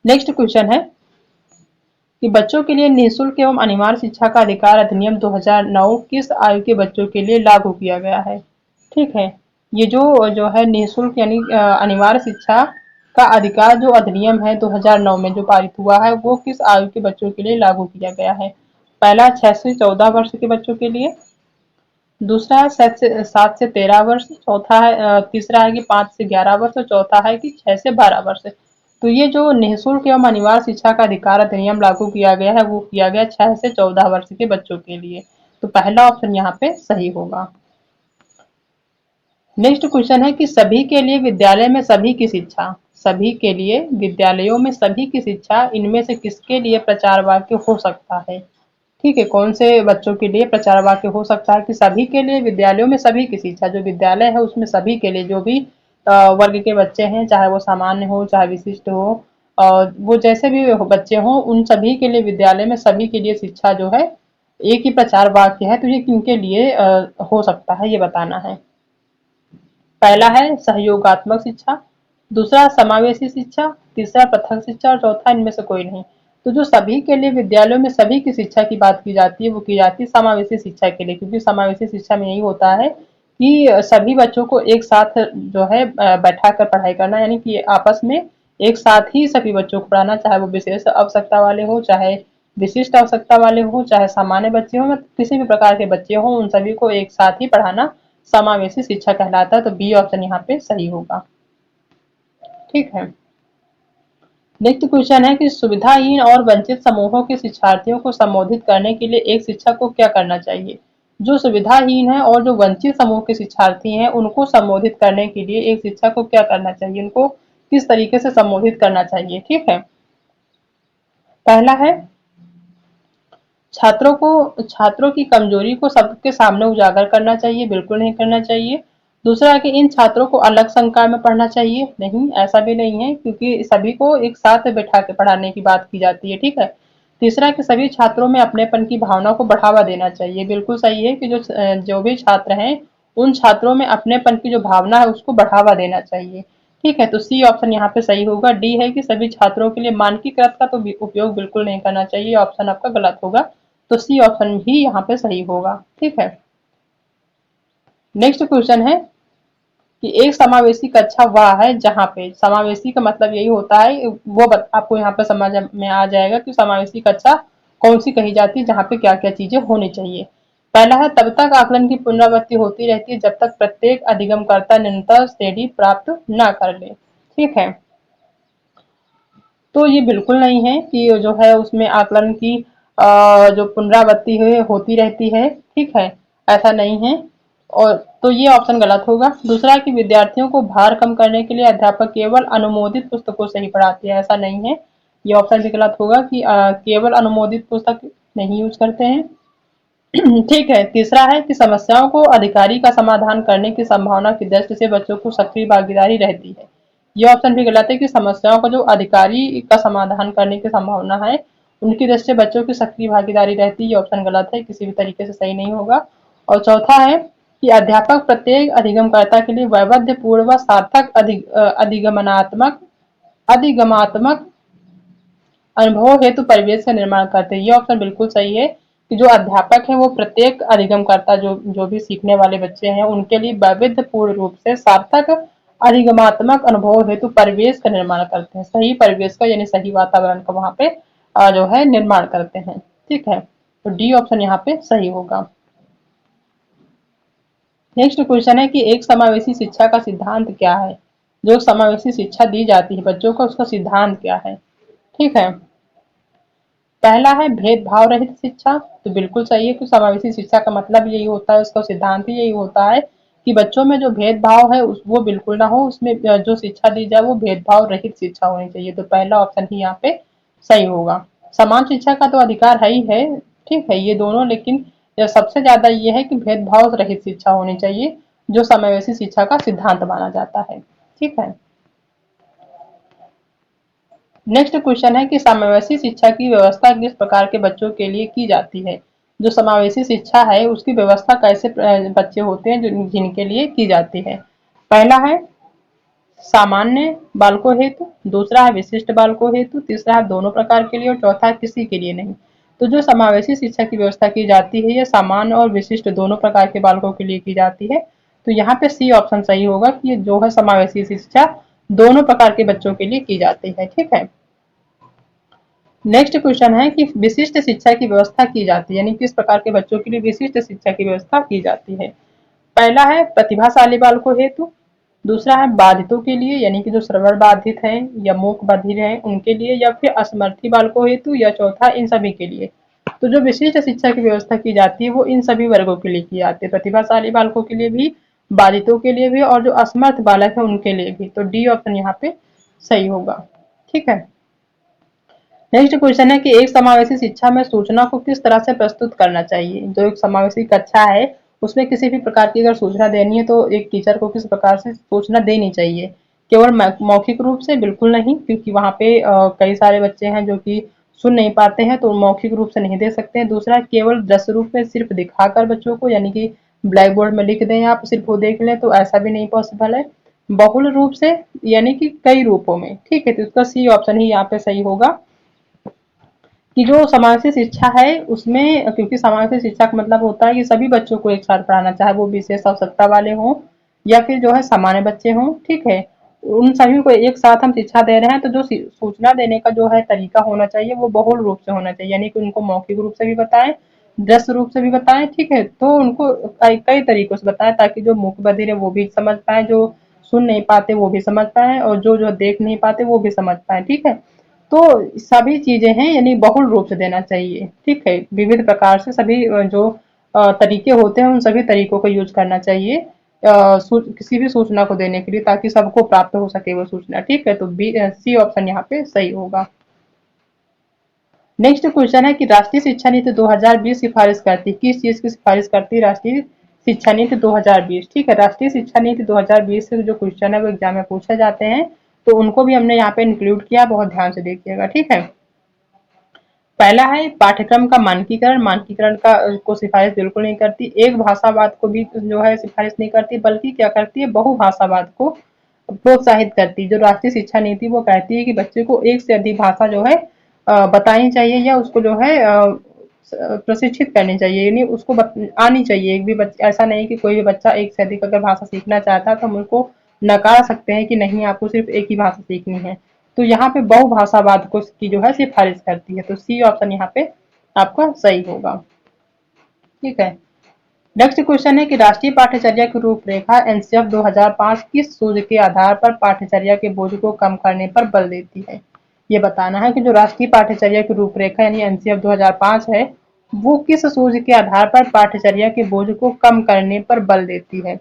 नेक्स्ट क्वेश्चन है कि बच्चों के लिए निःशुल्क एवं अनिवार्य शिक्षा का अधिकार अधिनियम 2009 किस आयु के बच्चों के लिए लागू किया गया है। ठीक है, ये जो है निःशुल्क यानी अनिवार्य शिक्षा का अधिकार जो अधिनियम है 2009 में जो पारित हुआ है, वो किस आयु के बच्चों के लिए लागू किया गया है? पहला 6 से 14 वर्ष के बच्चों के लिए, दूसरा है 7 से 13 वर्ष, चौथा है तीसरा है कि 5 से 11 वर्ष, और चौथा है कि 6 से 12 वर्ष। तो ये जो निःशुल्क एवं अनिवार्य शिक्षा का अधिकार अधिनियम लागू किया गया है, वो किया गया 6 से 14 वर्ष के बच्चों के लिए। तो पहला ऑप्शन यहाँ पे सही होगा। नेक्स्ट क्वेश्चन है कि सभी के लिए विद्यालय में सभी की शिक्षा, सभी के लिए विद्यालयों में सभी की शिक्षा, इनमें से किसके लिए प्रचार वाक्य हो सकता है? ठीक है, कौन से बच्चों के लिए प्रचार वाक्य हो सकता है कि सभी के लिए विद्यालयों में सभी की शिक्षा, जो विद्यालय है उसमें सभी के लिए, जो भी वर्ग के बच्चे हैं, चाहे वो सामान्य हो चाहे विशिष्ट हो, और वो जैसे भी बच्चे हों, उन सभी के लिए विद्यालय में सभी के लिए शिक्षा जो है, एक ही प्रचार वाक्य है। तो ये किनके लिए हो सकता है, ये बताना है। पहला है सहयोगात्मक शिक्षा, दूसरा समावेशी शिक्षा, तीसरा पृथक शिक्षा, और चौथा इनमें से कोई नहीं। तो जो सभी के लिए विद्यालयों में सभी की शिक्षा की बात की जाती है, वो की जाती है समावेशी शिक्षा के लिए, क्योंकि समावेशी शिक्षा में यही होता है कि सभी बच्चों को एक साथ जो है बैठा कर पढ़ाई करना, यानी कि आपस में एक साथ ही सभी बच्चों को पढ़ाना, चाहे वो विशेष आवश्यकता वाले हो, चाहे विशिष्ट आवश्यकता वाले हो, चाहे सामान्य बच्चे हो, किसी भी प्रकार के बच्चे हो, उन सभी को एक साथ ही पढ़ाना समावेशी शिक्षा कहलाता है। तो बी ऑप्शन यहाँ पे सही होगा। ठीक है, नेक्स्ट क्वेश्चन है कि सुविधाहीन और वंचित समूहों के शिक्षार्थियों को संबोधित करने के लिए एक शिक्षक को क्या करना चाहिए? जो सुविधाहीन है और जो वंचित समूह के शिक्षार्थी हैं, उनको संबोधित करने के लिए एक शिक्षक को क्या करना चाहिए, उनको किस तरीके से संबोधित करना चाहिए? ठीक है, पहला है छात्रों की कमजोरी को सबके सामने उजागर करना चाहिए, बिल्कुल नहीं करना चाहिए। दूसरा है कि इन छात्रों को अलग संकाय में पढ़ना चाहिए, नहीं, ऐसा भी नहीं है, क्योंकि सभी को एक साथ बैठा के पढ़ाने की बात की जाती है। ठीक है, तीसरा कि सभी छात्रों में अपनेपन की भावना को बढ़ावा देना चाहिए, बिल्कुल सही है कि जो भी छात्र हैं, उन छात्रों में अपनेपन की जो भावना है उसको बढ़ावा देना चाहिए। ठीक है, तो सी ऑप्शन यहाँ पे सही होगा। डी है कि सभी छात्रों के लिए मानकीकृत का तो उपयोग बिल्कुल नहीं करना चाहिए, ऑप्शन आपका गलत होगा। तो सी ऑप्शन भी यहाँ पे सही होगा। ठीक है, नेक्स्ट क्वेश्चन है कि एक समावेशी कक्षा वह है जहाँ पे, समावेशी का मतलब यही होता है, वो आपको यहाँ पे समझ में आ जाएगा कि समावेशी कक्षा कौन सी कही जाती है, जहाँ पे क्या क्या चीजें होनी चाहिए। पहला है तब तक आकलन की पुनरावृत्ति होती रहती है जब तक प्रत्येक अधिगमकर्ता निरंतर श्रेणी प्राप्त न कर ले। ठीक है, तो ये बिल्कुल नहीं है कि जो है उसमें आकलन की जो पुनरावृत्ति है होती रहती है। ठीक है, ऐसा नहीं है, और तो ये ऑप्शन गलत होगा। दूसरा कि विद्यार्थियों को भार कम करने के लिए अध्यापक केवल अनुमोदित पुस्तकों से ही पढ़ाते हैं, ऐसा नहीं है, ये ऑप्शन भी गलत होगा कि केवल अनुमोदित पुस्तक नहीं यूज करते हैं। ठीक है, तीसरा है कि समस्याओं को अधिकारी का समाधान करने की संभावना की दृष्टि से बच्चों को सक्रिय भागीदारी रहती है, ये ऑप्शन भी गलत है कि समस्याओं का जो अधिकारी का समाधान करने की संभावना है उनकी दृष्टि से बच्चों की सक्रिय भागीदारी रहती है, ये ऑप्शन गलत है, किसी भी तरीके से सही नहीं होगा। और चौथा है कि अध्यापक प्रत्येक अधिगमकर्ता के लिए वैविध्य पूर्ण व सार्थक अधिगमात्मक अनुभव हेतु परिवेश का निर्माण करते हैं, ये ऑप्शन बिल्कुल सही है कि जो अध्यापक है वो प्रत्येक अधिगमकर्ता जो भी सीखने वाले बच्चे हैं उनके लिए वैविध्यपूर्ण रूप से सार्थक अधिगमात्मक अनुभव हेतु परिवेश का निर्माण करते हैं, सही परिवेश का यानी सही वातावरण का वहां पे जो है निर्माण करते हैं। ठीक है, तो डी ऑप्शन यहाँ पे सही होगा। नेक्स्ट क्वेश्चन है कि एक समावेशी शिक्षा का सिद्धांत क्या है? जो समावेशी शिक्षा दी जाती है बच्चों को, उसका सिद्धांत क्या है? ठीक है, पहला है भेदभाव रहित शिक्षा, तो बिल्कुल सही है कि समावेशी शिक्षा का मतलब यही होता है, उसका सिद्धांत ही यही होता है कि बच्चों में जो भेदभाव है वो बिल्कुल ना हो, उसमें जो शिक्षा दी जाए वो भेदभाव रहित शिक्षा होनी चाहिए। तो पहला ऑप्शन ही यहाँ पे सही होगा। समान शिक्षा का तो अधिकार है ही है, ठीक है, ये दोनों, लेकिन सबसे ज्यादा ये है कि भेदभाव रहित शिक्षा होनी चाहिए, जो समावेशी शिक्षा का सिद्धांत माना जाता है। ठीक है, नेक्स्ट क्वेश्चन है कि समावेशी शिक्षा की व्यवस्था किस प्रकार के बच्चों के लिए की जाती है? जो समावेशी शिक्षा है उसकी व्यवस्था कैसे बच्चे होते हैं जो जिनके लिए की जाती है? पहला है सामान्य बालकों हेतु, दूसरा है विशिष्ट बालकों हेतु, तीसरा है दोनों प्रकार के लिए, और चौथा है किसी के लिए नहीं। तो जो समावेशी शिक्षा की व्यवस्था की जाती है ये सामान्य और विशिष्ट दोनों प्रकार के बालकों के लिए की जाती है। तो यहाँ पे सी ऑप्शन सही होगा कि जो है समावेशी शिक्षा दोनों प्रकार के बच्चों के लिए की जाती है। ठीक है। नेक्स्ट क्वेश्चन है कि विशिष्ट शिक्षा की व्यवस्था की जाती है, यानी किस प्रकार के बच्चों के लिए विशिष्ट शिक्षा की व्यवस्था की जाती है। पहला है प्रतिभाशाली बालकों हेतु, दूसरा है बाधितों के लिए यानी कि जो श्रवण बाधित हैं या मूक बधिर हैं उनके लिए, या फिर असमर्थी बालकों हेतु, या चौथा इन सभी के लिए। तो जो विशिष्ट शिक्षा की व्यवस्था की जाती है वो इन सभी वर्गों के लिए की जाती है, प्रतिभाशाली बालकों के लिए भी, बाधितों के लिए भी, और जो असमर्थ बालक है उनके लिए भी। तो डी ऑप्शन यहाँ पे सही होगा। ठीक है। नेक्स्ट क्वेश्चन है कि एक समावेशी शिक्षा में सूचना को किस तरह से प्रस्तुत करना चाहिए। जो एक समावेशी कक्षा है उसमें किसी भी प्रकार की अगर सूचना देनी है तो एक टीचर को किस प्रकार से सूचना देनी चाहिए। केवल मौखिक रूप से बिल्कुल नहीं, क्योंकि वहाँ पे कई सारे बच्चे हैं जो कि सुन नहीं पाते हैं, तो मौखिक रूप से नहीं दे सकते हैं। दूसरा, केवल दृश्य रूप में सिर्फ दिखाकर बच्चों को, यानी कि ब्लैक बोर्ड में लिख दें आप सिर्फ वो देख लें, तो ऐसा भी नहीं पॉसिबल है। बहुल रूप से यानी कि कई रूपों में। ठीक है, तो इसका सी ऑप्शन ही यहाँ पे सही होगा कि जो समावेशी शिक्षा है उसमें, क्योंकि समावेशी शिक्षा का मतलब होता है कि सभी बच्चों को एक साथ पढ़ाना, चाहे वो विशेष आवश्यकता वाले हों या फिर जो है सामान्य बच्चे हों। ठीक है, उन सभी को एक साथ हम शिक्षा दे रहे हैं, तो जो सूचना देने का जो है तरीका होना चाहिए वो बहुल रूप से होना चाहिए, यानी कि उनको मौखिक रूप से भी बताएं, दृश्य रूप से भी बताएं। ठीक है, तो उनको कई कई तरीकों से बताएं ताकि जो मूक बधिर है वो भी समझ पाए, जो सुन नहीं पाते वो भी समझ पाए, और जो जो देख नहीं पाते वो भी समझ पाए। ठीक है, तो सभी चीजें हैं यानी बहुल रूप से देना चाहिए। ठीक है, विविध प्रकार से सभी जो तरीके होते हैं उन सभी तरीकों का यूज करना चाहिए किसी भी सूचना को देने के लिए, ताकि सबको प्राप्त हो सके वो सूचना। ठीक है, तो बी सी ऑप्शन यहाँ पे सही होगा। नेक्स्ट क्वेश्चन है कि राष्ट्रीय शिक्षा नीति 2020 सिफारिश करती है, किस चीज की सिफारिश करती है राष्ट्रीय शिक्षा नीति 2020। ठीक है, राष्ट्रीय शिक्षा नीति 2020 से जो क्वेश्चन है वो एग्जाम में पूछे जाते हैं, तो उनको भी हमने यहाँ पे इंक्लूड किया, बहुत ध्यान से देखिएगा। ठीक है, पहला है पाठ्यक्रम का मानकीकरण, मानकीकरण का को सिफारिश बिल्कुल नहीं करती। एक भाषावाद को भी जो है सिफारिश नहीं करती, बल्कि क्या करती है, बहुभाषावाद को प्रोत्साहित करती है। जो राष्ट्रीय शिक्षा नीति वो कहती है कि बच्चे को एक से अधिक भाषा जो है बतानी चाहिए, या उसको जो है प्रशिक्षित करनी चाहिए, यानी उसको आनी चाहिए। एक भी बच्चा ऐसा नहीं कि कोई भी बच्चा एक से अधिक अगर भाषा सीखना चाहता है तो हम उसको नकार सकते हैं कि नहीं आपको सिर्फ एक ही भाषा सीखनी है। तो यहाँ पे बहुभाषावाद को की जो है सिफारिश करती है, तो सी ऑप्शन यहाँ पे आपका सही होगा। ठीक है। नेक्स्ट क्वेश्चन है कि राष्ट्रीय पाठ्यचर्या की रूपरेखा एनसीएफ 2005 किस सूत्र के आधार पर पाठ्यचर्या के बोझ को कम करने पर बल देती है। ये बताना है कि जो राष्ट्रीय पाठ्यचर्या की रूपरेखा यानी एनसीएफ 2005 है वो किस सूत्र के आधार पर पाठ्यचर्या के बोझ को कम करने पर बल देती है।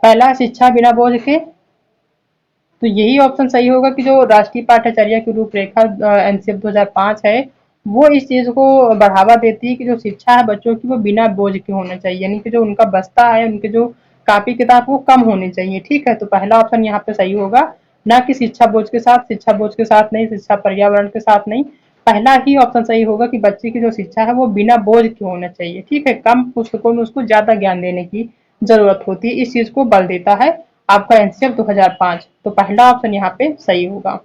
पहला, शिक्षा बिना बोझ के, तो यही ऑप्शन सही होगा कि जो राष्ट्रीय पाठ्यचर्या की रूपरेखा एनसीएफ 2005 है वो इस चीज को बढ़ावा देती है कि जो शिक्षा है बच्चों की वो बिना बोझ के होना चाहिए, यानी कि जो उनका बस्ता है, उनके जो कापी किताब वो कम होनी चाहिए। ठीक है, तो पहला ऑप्शन यहाँ पे सही होगा, ना कि शिक्षा बोझ के साथ, शिक्षा बोझ के साथ नहीं, शिक्षा पर्यावरण के साथ नहीं। पहला ही ऑप्शन सही होगा कि बच्चे की जो शिक्षा है वो बिना बोझ के होना चाहिए। ठीक है, कम पुस्तकों में उसको ज्यादा ज्ञान देने की जरूरत होती है, इस चीज को बल देता है आपका एनसीएफ 2005। तो पहला ऑप्शन यहाँ पे सही होगा।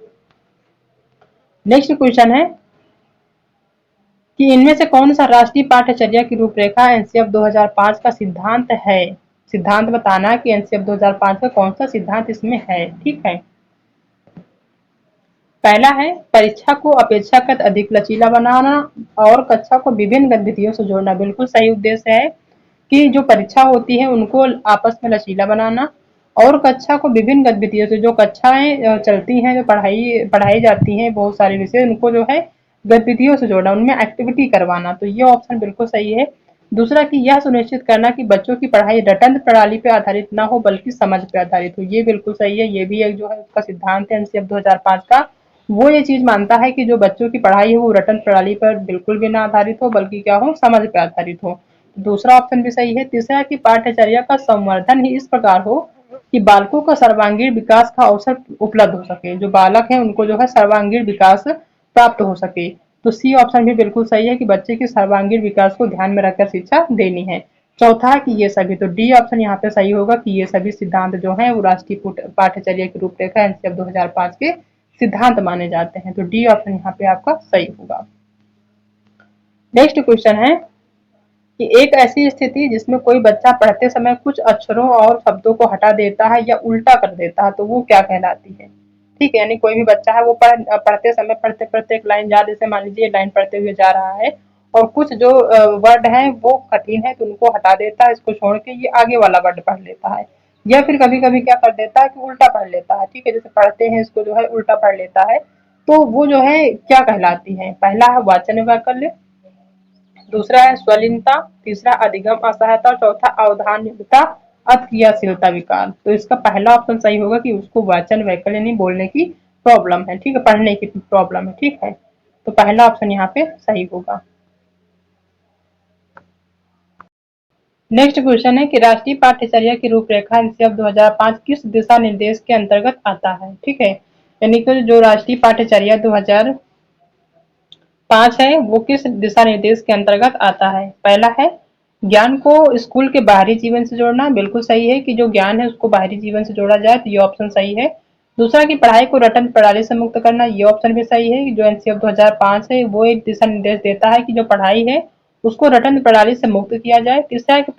नेक्स्ट क्वेश्चन है कि इनमें से कौन सा राष्ट्रीय पाठ्यचर्या की रूपरेखा एनसीएफ 2005 का सिद्धांत है। सिद्धांत बताना है कि एनसीएफ 2005 का कौन सा सिद्धांत इसमें है। ठीक है, पहला है परीक्षा को अपेक्षाकृत अधिक लचीला बनाना और कक्षा को विभिन्न गतिविधियों से जोड़ना। बिल्कुल सही उद्देश्य है कि जो परीक्षा होती है उनको आपस में लचीला बनाना, और कक्षा को विभिन्न गतिविधियों से, जो कक्षाएं चलती हैं, जो पढ़ाई पढ़ाई जाती हैं बहुत सारे विषय, उनको जो है गतिविधियों से जोड़ना, उनमें एक्टिविटी करवाना। तो ये ऑप्शन बिल्कुल सही है। दूसरा कि यह सुनिश्चित करना कि बच्चों की पढ़ाई रटंत प्रणाली पे आधारित ना हो बल्कि समझ पे आधारित हो। ये बिल्कुल सही है, ये भी एक जो है उसका सिद्धांत है एनसीएफ 2005 का। वो ये चीज मानता है कि जो बच्चों की पढ़ाई है वो रटन प्रणाली पर बिल्कुल भी ना आधारित हो बल्कि क्या हो, समझ पे आधारित हो। दूसरा ऑप्शन भी सही है। तीसरा कि पाठ्यचर्या का संवर्धन ही इस प्रकार हो कि बालकों का सर्वांगीण विकास का अवसर उपलब्ध हो सके, जो बालक है उनको जो है सर्वांगीण विकास प्राप्त हो सके। तो सी ऑप्शन भी बिल्कुल सही है कि बच्चे के सर्वांगीण विकास को ध्यान में रखकर शिक्षा देनी है। चौथा है कि ये सभी, तो डी ऑप्शन यहाँ पे सही होगा कि ये सभी सिद्धांत जो है वो राष्ट्रीय पाठ्यचर्या की रूपरेखा एनसीएफ 2005 के सिद्धांत माने जाते हैं। तो डी ऑप्शन यहाँ पे आपका सही होगा। नेक्स्ट क्वेश्चन है कि एक ऐसी स्थिति जिसमें कोई बच्चा पढ़ते समय कुछ अक्षरों और शब्दों को हटा देता है या उल्टा कर देता है तो वो क्या कहलाती है। ठीक है। यानी कोई भी बच्चा है वो पढ़ते समय पढ़ते पढ़ते एक लाइन याद, जैसे मान लीजिए लाइन पढ़ते हुए जा रहा है और कुछ जो वर्ड हैं वो कठिन है तो उनको हटा देता है, इसको छोड़ के ये आगे वाला वर्ड पढ़ लेता है। या फिर कभी कभी क्या कर देता है कि उल्टा पढ़ लेता है, ठीक है, जैसे पढ़ते हैं इसको जो है उल्टा पढ़ लेता है। तो वो जो है क्या कहलाती है? पहला है वाचन वैकल्य, दूसरा है स्वलीनता, तीसरा अधिगम असहायता और चौथा अवधान्यता अक्रियाशीलता विकार। तो इसका पहला ऑप्शन सही होगा कि उसको वाचन वैकल्य यानी बोलने की प्रॉब्लम है, ठीक है, पढ़ने की प्रॉब्लम है, ठीक है। तो पहला ऑप्शन यहाँ पे सही होगा। नेक्स्ट क्वेश्चन है कि राष्ट्रीय पाठ्यचर्या की रूपरेखा एनसीएफ 2005 किस दिशा निर्देश के अंतर्गत आता है, ठीक है। यानी कि जो राष्ट्रीय पाठ्यचर्या 2005 है वो किस दिशा निर्देश के अंतर्गत आता है? पहला है ज्ञान को स्कूल के बाहरी जीवन से जोड़ना, बिल्कुल सही है कि जो ज्ञान है उसको बाहरी जीवन से जोड़ा जाए, तो ये ऑप्शन सही है। दूसरा कि पढ़ाई को रटन प्रणाली से मुक्त करना, ये ऑप्शन भी सही है कि जो एनसीएफ 2005 है वो एक दिशा निर्देश देता है कि जो पढ़ाई है उसको रटन प्रणाली से मुक्त किया जाए। तीसरा है कि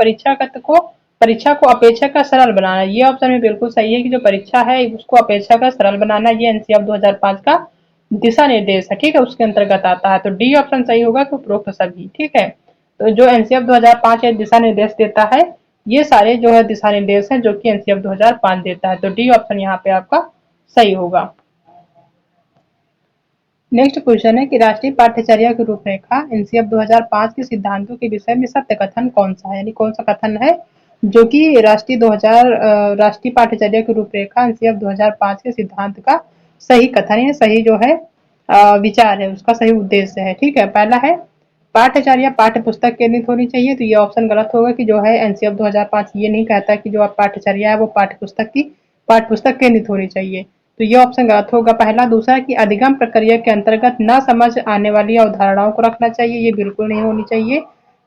परीक्षा को अपेक्षाकृत सरल बनाना, ये ऑप्शन भी बिल्कुल सही है कि जो परीक्षा है उसको अपेक्षाकृत सरल बनाना, ये एनसीएफ 2005 का दिशा निर्देश है, ठीक है, उसके अंतर्गत आता है। तो डी ऑप्शन सही होगा कि उपरोक्त सभी, ठीक है। तो जो एनसीएफ 2005 दिशा निर्देश देता है ये सारे जो है दिशा निर्देश हैं जो कि एनसीएफ 2005 देता है। तो डी ऑप्शन यहाँ पे आपका सही होगा। नेक्स्ट क्वेश्चन है कि राष्ट्रीय पाठ्यचर्या की रूपरेखा एनसीएफ 2005 के सिद्धांतों के विषय में सत्य कथन कौन सा है, यानी कौन सा कथन है जो कि राष्ट्रीय पाठ्यचर्या की रूपरेखा एनसीएफ 2005 के सिद्धांत का सही कथन है, सही जो है विचार है, उसका सही उद्देश्य है, ठीक है। पहला है पाठ्यचर्या पाठ्य पुस्तक केंद्रित होनी चाहिए, तो ये ऑप्शन गलत होगा कि जो है एनसीएफ 2005 ये नहीं कहता कि जो आप पाठ्यचर्या है वो पाठ्य पुस्तक केंद्रित होनी चाहिए, तो ये ऑप्शन गलत होगा पहला। दूसरा कि अधिगम प्रक्रिया के अंतर्गत न समझ आने वाली अवधारणाओं को रखना चाहिए, ये बिल्कुल नहीं होनी चाहिए,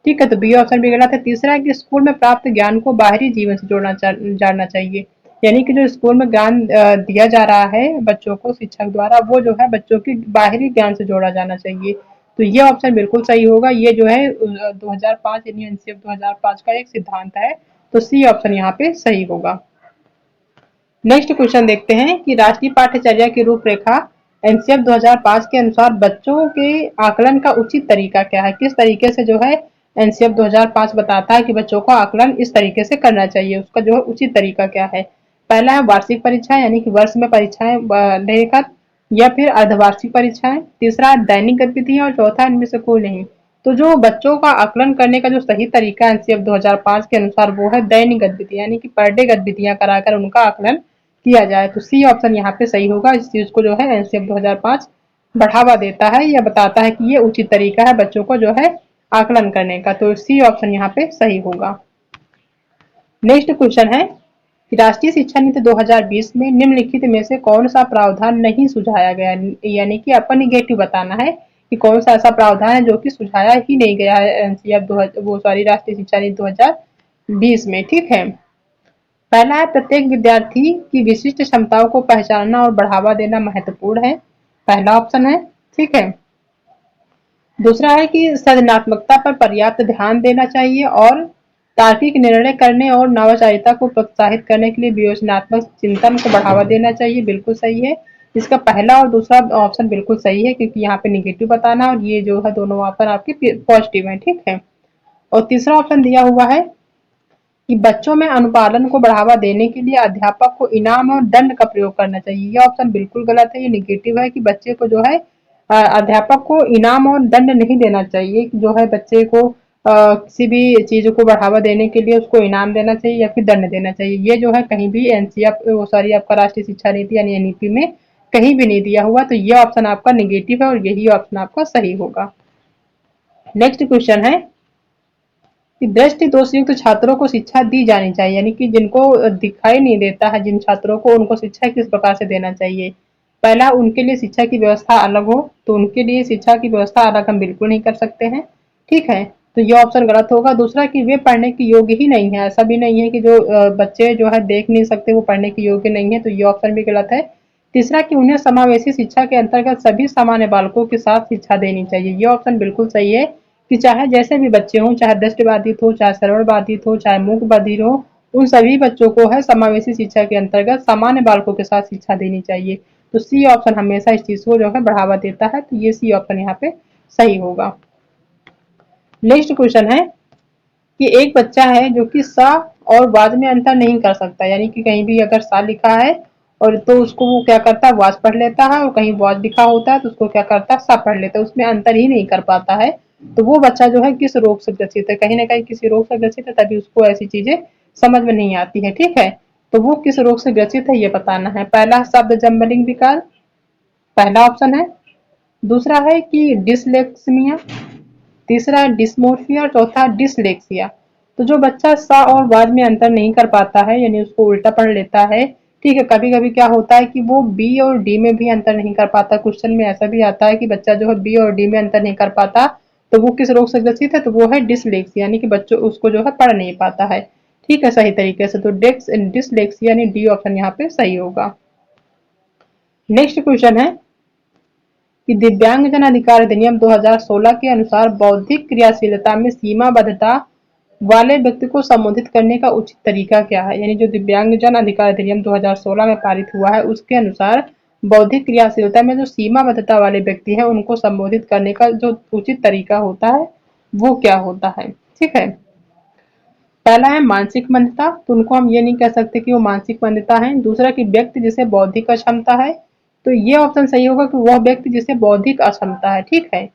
ठीक है, तो बी ऑप्शन भी गलत है। तीसरा है कि स्कूल में प्राप्त ज्ञान को बाहरी जीवन से जानना चाहिए, यानी कि जो स्कूल में ज्ञान दिया जा रहा है बच्चों को शिक्षक द्वारा वो जो है बच्चों की बाहरी ज्ञान से जोड़ा जाना चाहिए, तो ये ऑप्शन बिल्कुल सही होगा। ये जो है 2005 यानी एनसीएफ 2005 का एक सिद्धांत है, तो सी ऑप्शन यहाँ पे सही होगा। नेक्स्ट क्वेश्चन देखते हैं कि राष्ट्रीय पाठ्यचर्या की रूपरेखा एनसीएफ 2005 के अनुसार बच्चों के आकलन का उचित तरीका क्या है, किस तरीके से जो है एनसीएफ 2005 बताता है कि बच्चों को आकलन इस तरीके से करना चाहिए, उसका जो है उचित तरीका क्या है। पहला है वार्षिक परीक्षा यानी कि वर्ष में परीक्षाएं लेकर, या फिर अर्धवार्षिक परीक्षाएं, तीसरा दैनिक गतिविधियां और चौथा इनमें से कोई नहीं। तो जो बच्चों का आकलन करने का जो सही तरीका एनसीएफ 2005 के अनुसार वो है दैनिक गतिविधियां, यानी कि पर डे गतिविधियां कराकर उनका आकलन किया जाए, तो सी ऑप्शन यहाँ पे सही होगा। इस चीज को जो है एनसीएफ 2005 बढ़ावा देता है या बताता है कि ये उचित तरीका है बच्चों को जो है आकलन करने का, तो सी ऑप्शन यहाँ पे सही होगा। नेक्स्ट क्वेश्चन है कि राष्ट्रीय शिक्षा नीति 2020 में निम्नलिखित में से कौन सा प्रावधान नहीं सुझाया गया, यानी कि आपको निगेटिव बताना है कि कौन सा ऐसा प्रावधान है जो कि सुझाया ही नहीं गया है एनसीएफ राष्ट्रीय शिक्षा नीति 2020 में, ठीक है। पहला है प्रत्येक विद्यार्थी की विशिष्ट क्षमताओं को पहचानना और बढ़ावा देना महत्वपूर्ण है, पहला ऑप्शन है, ठीक है। दूसरा है कि सृजनात्मकता पर पर्याप्त ध्यान देना चाहिए और तार्किक निर्णय करने और नवाचारिता को प्रोत्साहित करने के लिए विवेचनात्मक चिंतन को बढ़ावा देना चाहिए, बिल्कुल सही है। इसका पहला और दूसरा ऑप्शन बिल्कुल सही है क्योंकि यहाँ पे निगेटिव बताना और ये जो है दोनों ऑप्शन आपके पॉजिटिव है, ठीक है। और तीसरा ऑप्शन दिया हुआ है कि बच्चों में अनुपालन को बढ़ावा देने के लिए अध्यापक को इनाम और दंड का प्रयोग करना चाहिए, ये ऑप्शन बिल्कुल गलत है, ये निगेटिव है कि बच्चे को जो है अध्यापक को इनाम और दंड नहीं देना चाहिए, जो है बच्चे को किसी भी चीज को बढ़ावा देने के लिए उसको इनाम देना चाहिए या फिर दंड देना चाहिए, ये जो है कहीं भी एनसीएफ आपका राष्ट्रीय शिक्षा नीति यानी एनईपी में कहीं भी नहीं दिया हुआ, तो ये ऑप्शन आपका निगेटिव है और यही ऑप्शन आपका सही होगा। नेक्स्ट क्वेश्चन है कि दृष्टि दोष युक्त छात्रों को शिक्षा दी जानी चाहिए, यानी कि जिनको दिखाई नहीं देता है जिन छात्रों को, उनको शिक्षा किस प्रकार से देना चाहिए। पहला, उनके लिए शिक्षा की व्यवस्था अलग हो, तो उनके लिए शिक्षा की व्यवस्था अलग हम बिल्कुल नहीं कर सकते हैं, ठीक है, तो ये ऑप्शन गलत होगा। दूसरा कि वे पढ़ने के योग्य ही नहीं है, ऐसा भी नहीं है कि जो बच्चे जो है देख नहीं सकते वो पढ़ने के योग्य नहीं है, तो ये ऑप्शन भी गलत है। तीसरा कि उन्हें समावेशी शिक्षा के अंतर्गत सभी सामान्य बालकों के साथ शिक्षा देनी चाहिए, ये ऑप्शन बिल्कुल सही है कि चाहे जैसे भी बच्चे हों, चाहे दृष्टिबाधित हो, चाहे श्रवण बाधित हो, चाहे मूक बधिर हो, उन सभी बच्चों को है समावेशी शिक्षा के अंतर्गत सामान्य बालकों के साथ शिक्षा देनी चाहिए, तो सी ऑप्शन हमेशा इस चीज को जो है बढ़ावा देता है, तो ये सी ऑप्शन यहाँ पे सही होगा। नेक्स्ट क्वेश्चन है कि एक बच्चा है जो कि सा और वाज में अंतर नहीं कर सकता, यानी कि कहीं भी अगर सा लिखा है और तो उसको वो क्या करता है वाज पढ़ लेता है, और कहीं वाज लिखा होता है तो उसको क्या करता है सा पढ़ लेता है, उसमें अंतर ही नहीं कर पाता है। तो वो बच्चा जो है किस रोग से ग्रसित है, कहीं ना कहीं किसी रोग से ग्रसित है, तभी उसको ऐसी चीजें समझ में नहीं आती है। ठीक है, तो वो किस रोग से ग्रसित है ये बताना है। पहला शब्द जम्बलिंग विकार, पहला ऑप्शन है। दूसरा है कि डिसलेक्सिमिया, तीसरा है डिस्मोर्फिया और चौथा डिसलेक्सिया। तो जो बच्चा सा और वाज में अंतर नहीं कर पाता है, यानी उसको उल्टा पढ़ लेता है, ठीक है, कभी कभी क्या होता है कि वो बी और डी में भी अंतर नहीं कर पाता। क्वेश्चन में ऐसा भी आता है कि बच्चा जो है बी और डी में अंतर नहीं कर पाता, तो वो किस रोग से ग्रसित है, तो वो है डिसलेक्सिया, यानी कि बच्चों उसको जो है पढ़ नहीं पाता है। ठीक है, सही तरीके से, तो डिसलेक्सिया यानी डी ऑप्शन यहाँ पे सही होगा। नेक्स्ट क्वेश्चन है कि दिव्यांगजन अधिकार अधिनियम 2016 के अनुसार बौद्धिक क्रियाशीलता में सीमाबद्धता वाले व्यक्ति को संबोधित करने का उचित तरीका क्या है। यानी जो दिव्यांगजन अधिकार अधिनियम 2016 में पारित हुआ है उसके अनुसार बौद्धिक क्रियाशीलता में जो सीमाबद्धता वाले व्यक्ति हैं उनको संबोधित करने का जो उचित तरीका होता है वो क्या होता है। ठीक है, पहला है मानसिक मंदता, तो उनको हम ये नहीं कह सकते कि वो मानसिक मंदता है। दूसरा कि व्यक्ति जिसे बौद्धिक अक्षमता है, तो ये ऑप्शन सही होगा कि वह व्यक्ति जिसे बौद्धिक अक्षमता है। ठीक है,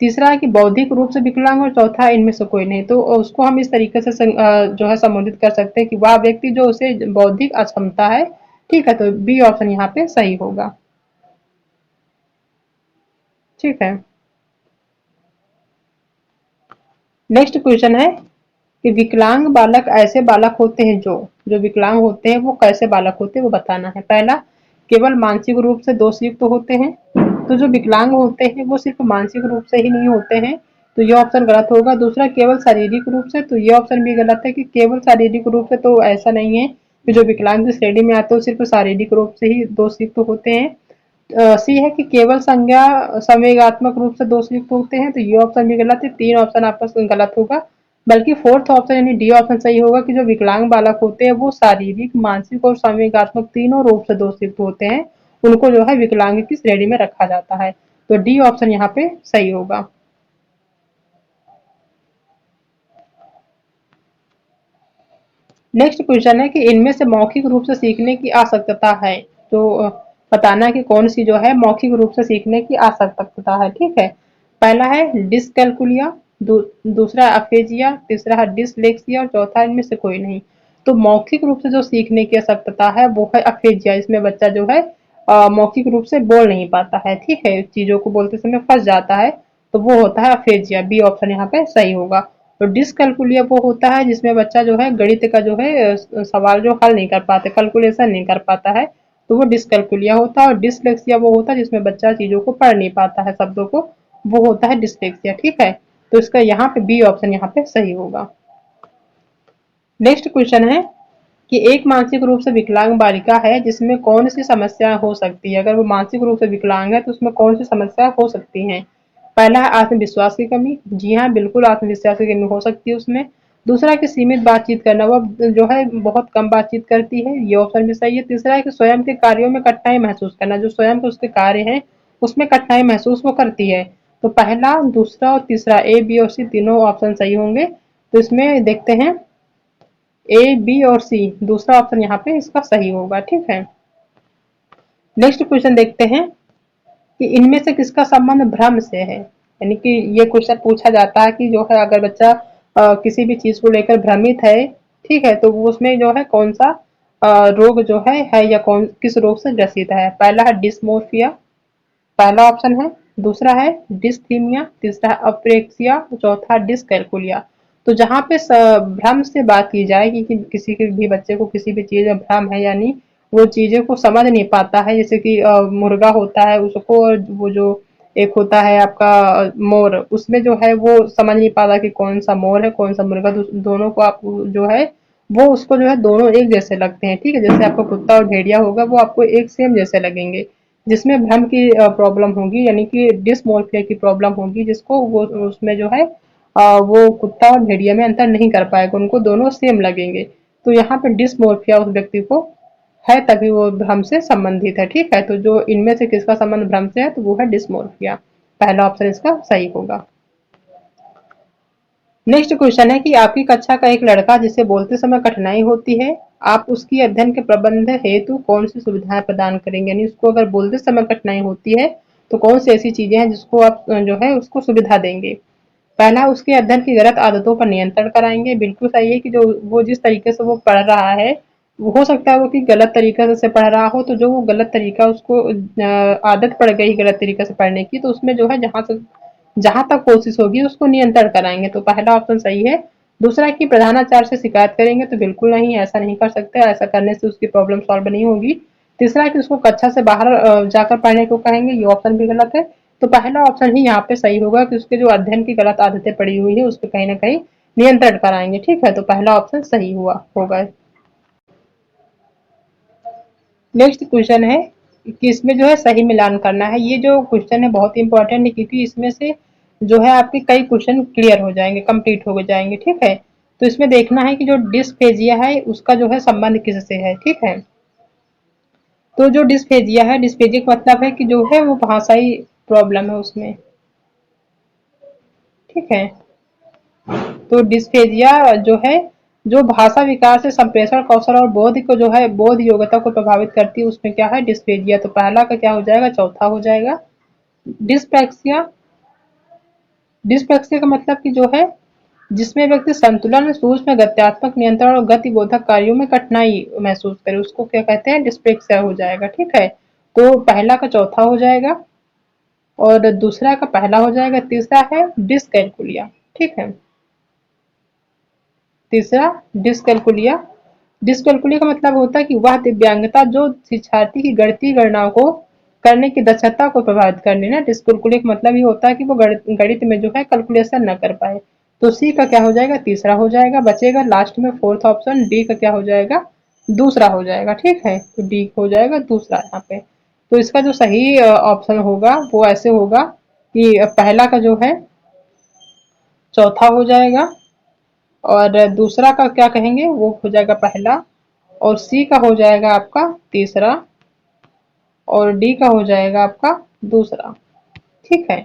तीसरा है कि बौद्धिक रूप से विकलांग, और चौथा इनमें से कोई नहीं। तो उसको हम इस तरीके से जो है संबोधित कर सकते हैं कि वह व्यक्ति जो उसे बौद्धिक अक्षमता है। ठीक है, तो बी ऑप्शन यहाँ पे सही होगा। ठीक है, नेक्स्ट क्वेश्चन है कि विकलांग बालक ऐसे बालक होते हैं जो जो विकलांग होते हैं वो कैसे बालक होते हैं वो बताना है। पहला, केवल मानसिक रूप से दोषयुक्त तो होते हैं, तो जो विकलांग होते हैं वो सिर्फ मानसिक रूप से ही नहीं होते हैं, तो ये ऑप्शन गलत होगा। दूसरा, केवल शारीरिक रूप से, तो ये ऑप्शन भी गलत है कि केवल शारीरिक रूप से तो ऐसा नहीं है कि जो विकलांग की श्रेणी में आते हैं सिर्फ शारीरिक रूप से ही दोषयुक्त होते हैं। सी है कि केवल संज्ञा संवेगात्मक रूप से दोषयुक्त होते हैं, तो ये ऑप्शन भी गलत है। तीन ऑप्शन आपस में गलत होगा, बल्कि फोर्थ ऑप्शन यानी डी ऑप्शन सही होगा कि जो विकलांग बालक होते हैं वो शारीरिक, मानसिक और संवेगात्मक तीनों रूप से दोषयुक्त होते हैं, उनको जो है विकलांग की श्रेणी में रखा जाता है। तो डी ऑप्शन यहाँ पे सही होगा। नेक्स्ट क्वेश्चन है कि इनमें से मौखिक रूप से सीखने की आसक्तता है, तो बताना कि कौन सी जो है मौखिक रूप से सीखने की आसक्तता है। ठीक है, पहला है डिसकैलकुलिया, दूसरा अफेजिया, तीसरा है डिसलेक्सिया और चौथा इनमें से कोई नहीं। तो मौखिक रूप से जो सीखने की आसक्तता है वो है अफेजिया, इसमें बच्चा जो है मौखिक रूप से बोल नहीं पाता है। ठीक है, चीजों को बोलते समय फंस जाता है, तो वो होता है अफेजिया, बी ऑप्शन यहाँ पे सही होगा। तो डिसकैलकुलिया वो होता है जिसमें बच्चा जो है गणित का जो है सवाल जो हल नहीं कर पाते, कैलकुलेशन नहीं कर पाता है, तो वो डिसकैलकुलिया होता है। और डिसलेक्सिया वो होता है जिसमें बच्चा चीजों को पढ़ नहीं पाता है, शब्दों को, वो होता है डिसलेक्सिया। ठीक है, तो इसका यहाँ पे बी ऑप्शन यहाँ पे सही होगा। नेक्स्ट क्वेश्चन है कि एक मानसिक रूप से विकलांग बालिका है जिसमें कौन सी समस्या हो सकती है। अगर वो मानसिक रूप से विकलांग है तो उसमें कौन सी समस्या हो सकती है। पहला है आत्मविश्वास की कमी, जी हाँ बिल्कुल आत्मविश्वास की कमी हो सकती है उसमें। दूसरा है कि सीमित बातचीत करना, वो जो है बहुत कम बातचीत करती है, ये ऑप्शन भी सही है। तीसरा है कि स्वयं के कार्यों में कठिनाई महसूस करना, जो स्वयं के उसके कार्य हैं उसमें कठिनाई महसूस वो करती है। तो पहला, दूसरा और तीसरा, ए बी और सी तीनों ऑप्शन सही होंगे। तो इसमें देखते हैं ए बी और सी, दूसरा ऑप्शन यहाँ पे इसका सही होगा। ठीक है, नेक्स्ट क्वेश्चन देखते हैं कि इनमें से किसका संबंध भ्रम से है। यानी कि ये क्वेश्चन पूछा जाता है कि जो है अगर बच्चा किसी भी चीज को लेकर भ्रमित है, ठीक है, तो वो उसमें जो है कौन सा रोग जो है या कौन किस रोग से ग्रसित है। पहला है डिस्मोर्फिया, पहला ऑप्शन है। दूसरा है डिस्थीमिया, तीसरा है अप्रेक्सिया, चौथा डिसकैलकुलिया। तो जहाँ पे भ्रम से बात की जाए कि किसी के भी बच्चे को किसी भी चीज में भ्रम है, यानी वो चीजें को समझ नहीं पाता है, जैसे कि मुर्गा होता है उसको, और वो जो एक होता है आपका मोर, उसमें जो है वो समझ नहीं पाता कि कौन सा मोर है कौन सा मुर्गा, दोनों को आप जो है वो उसको जो है दोनों एक जैसे लगते हैं। ठीक है, जैसे आपको कुत्ता और भेड़िया होगा वो आपको एक सेम जैसे लगेंगे। जिसमें भ्रम की प्रॉब्लम होगी, यानी कि डिसमोर्फिया की प्रॉब्लम होगी, जिसको वो उसमें जो है वो कुत्ता और भेड़िया में अंतर नहीं कर पाएगा, उनको दोनों सेम लगेंगे। तो यहाँ पे डिसमोर्फिया उस व्यक्ति को है तभी वो भ्रम से संबंधित है। ठीक है, तो जो इनमें से किसका संबंध भ्रम से है, तो वो है डिस्मोर्फिया। पहला ऑप्शन इसका सही होगा। नेक्स्ट क्वेश्चन है कि आपकी कक्षा का एक लड़का जिसे बोलते समय कठिनाई होती है, आप उसकी अध्ययन के प्रबंध हेतु कौन सी सुविधाएं प्रदान करेंगे? यानी उसको अगर बोलते समय कठिनाई होती है तो कौन सी ऐसी चीजें हैं जिसको आप जो है उसको सुविधा देंगे? पहला, उसके अध्ययन की गलत आदतों पर नियंत्रण कराएंगे। बिल्कुल सही है कि जो वो जिस तरीके से वो पढ़ रहा है, वो हो सकता है वो कि गलत तरीके से पढ़ रहा हो, तो जो वो गलत तरीका उसको आदत पड़ गई गलत तरीके से पढ़ने की, तो उसमें जो है जहां तक कोशिश होगी उसको नियंत्रण कराएंगे, तो पहला ऑप्शन सही है। दूसरा कि प्रधानाचार्य से शिकायत करेंगे, तो बिल्कुल नहीं, ऐसा नहीं कर सकते, ऐसा करने से उसकी प्रॉब्लम सॉल्व नहीं होगी। तीसरा कि उसको कक्षा से बाहर जाकर पढ़ने को कहेंगे, ये ऑप्शन भी गलत है। तो पहला ऑप्शन ही यहाँ पे सही होगा कि उसके जो अध्ययन की गलत आदतें पड़ी हुई है उस पर कहीं ना कहीं नियंत्रण कराएंगे। ठीक है, तो पहला ऑप्शन सही हुआ होगा। नेक्स्ट क्वेश्चन है कि इसमें जो है सही मिलान करना है। ये जो क्वेश्चन है बहुत इंपॉर्टेंट है, क्योंकि इसमें से जो है आपके कई क्वेश्चन क्लियर हो जाएंगे, कंप्लीट हो जाएंगे। ठीक है, तो इसमें देखना है कि जो डिस्फेजिया है उसका जो है संबंध किससे है। ठीक है, तो जो डिस्फेजिया है, डिस्फेजिया का मतलब है कि जो है वो भाषाई प्रॉब्लम है उसमें। ठीक है, तो डिस्फेजिया जो है जो भाषा विकास से संप्रेषण कौशल और बोध को जो है बोध योग्यता को प्रभावित करती है, उसमें क्या है डिस्फेजिया। तो पहला का क्या हो जाएगा, चौथा हो जाएगा। डिस्पैक्सिया, डिस्पैक्सिया का मतलब कि जो है जिसमें व्यक्ति संतुलन, सूक्ष्म गत्यात्मक नियंत्रण और गतिबोधक कार्यों में कठिनाई महसूस करे, उसको क्या कहते हैं, डिस्पैक्सिया हो जाएगा। ठीक है, तो पहला का चौथा हो जाएगा और दूसरा का पहला हो जाएगा। तीसरा है डिसकैलकुलिया। ठीक है, तीसरा डिसकैलकुलिया। डिसकैलकुलिया का मतलब होता है कि वह दिव्यांगता जो शिक्षार्थी की गणितीय गणनाओं को करने की दक्षता को प्रभावित करने ना, डिसकैलकुलिया का मतलब ये होता है कि वो गणित में जो है कैलकुलेशन न कर पाए। तो सी का क्या हो जाएगा, तीसरा हो जाएगा। बचेगा लास्ट में फोर्थ ऑप्शन, डी का क्या हो जाएगा, दूसरा हो जाएगा। ठीक है, तो डी हो जाएगा दूसरा यहाँ पे। तो इसका जो सही ऑप्शन होगा वो ऐसे होगा कि पहला का जो है चौथा हो जाएगा और दूसरा का क्या कहेंगे वो हो जाएगा पहला, और सी का हो जाएगा आपका तीसरा और डी का हो जाएगा आपका दूसरा। ठीक है,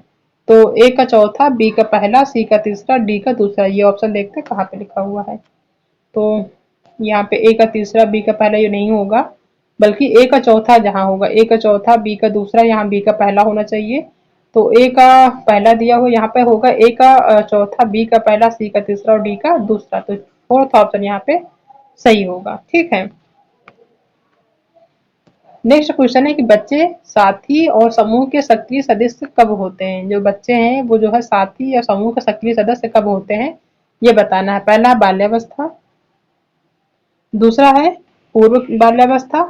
तो ए का चौथा, बी का पहला, सी का तीसरा, डी का दूसरा। ये ऑप्शन देखते हैं कहाँ पे लिखा हुआ है। तो यहाँ पे ए का तीसरा, बी का पहला ये नहीं होगा, बल्कि ए का चौथा जहाँ होगा, ए का चौथा, बी का दूसरा, यहाँ बी का पहला होना चाहिए। तो ए का पहला दिया हुआ यहाँ पे होगा, ए का चौथा, बी का पहला, सी का तीसरा और डी का दूसरा। तो फोर्थ ऑप्शन यहाँ पे सही होगा। ठीक है, नेक्स्ट क्वेश्चन है कि बच्चे साथी और समूह के सक्रिय सदस्य कब होते हैं? जो बच्चे हैं वो जो है साथी या समूह के सक्रिय सदस्य कब होते हैं, ये बताना है। पहला बाल्यावस्था, दूसरा है पूर्व बाल्यावस्था,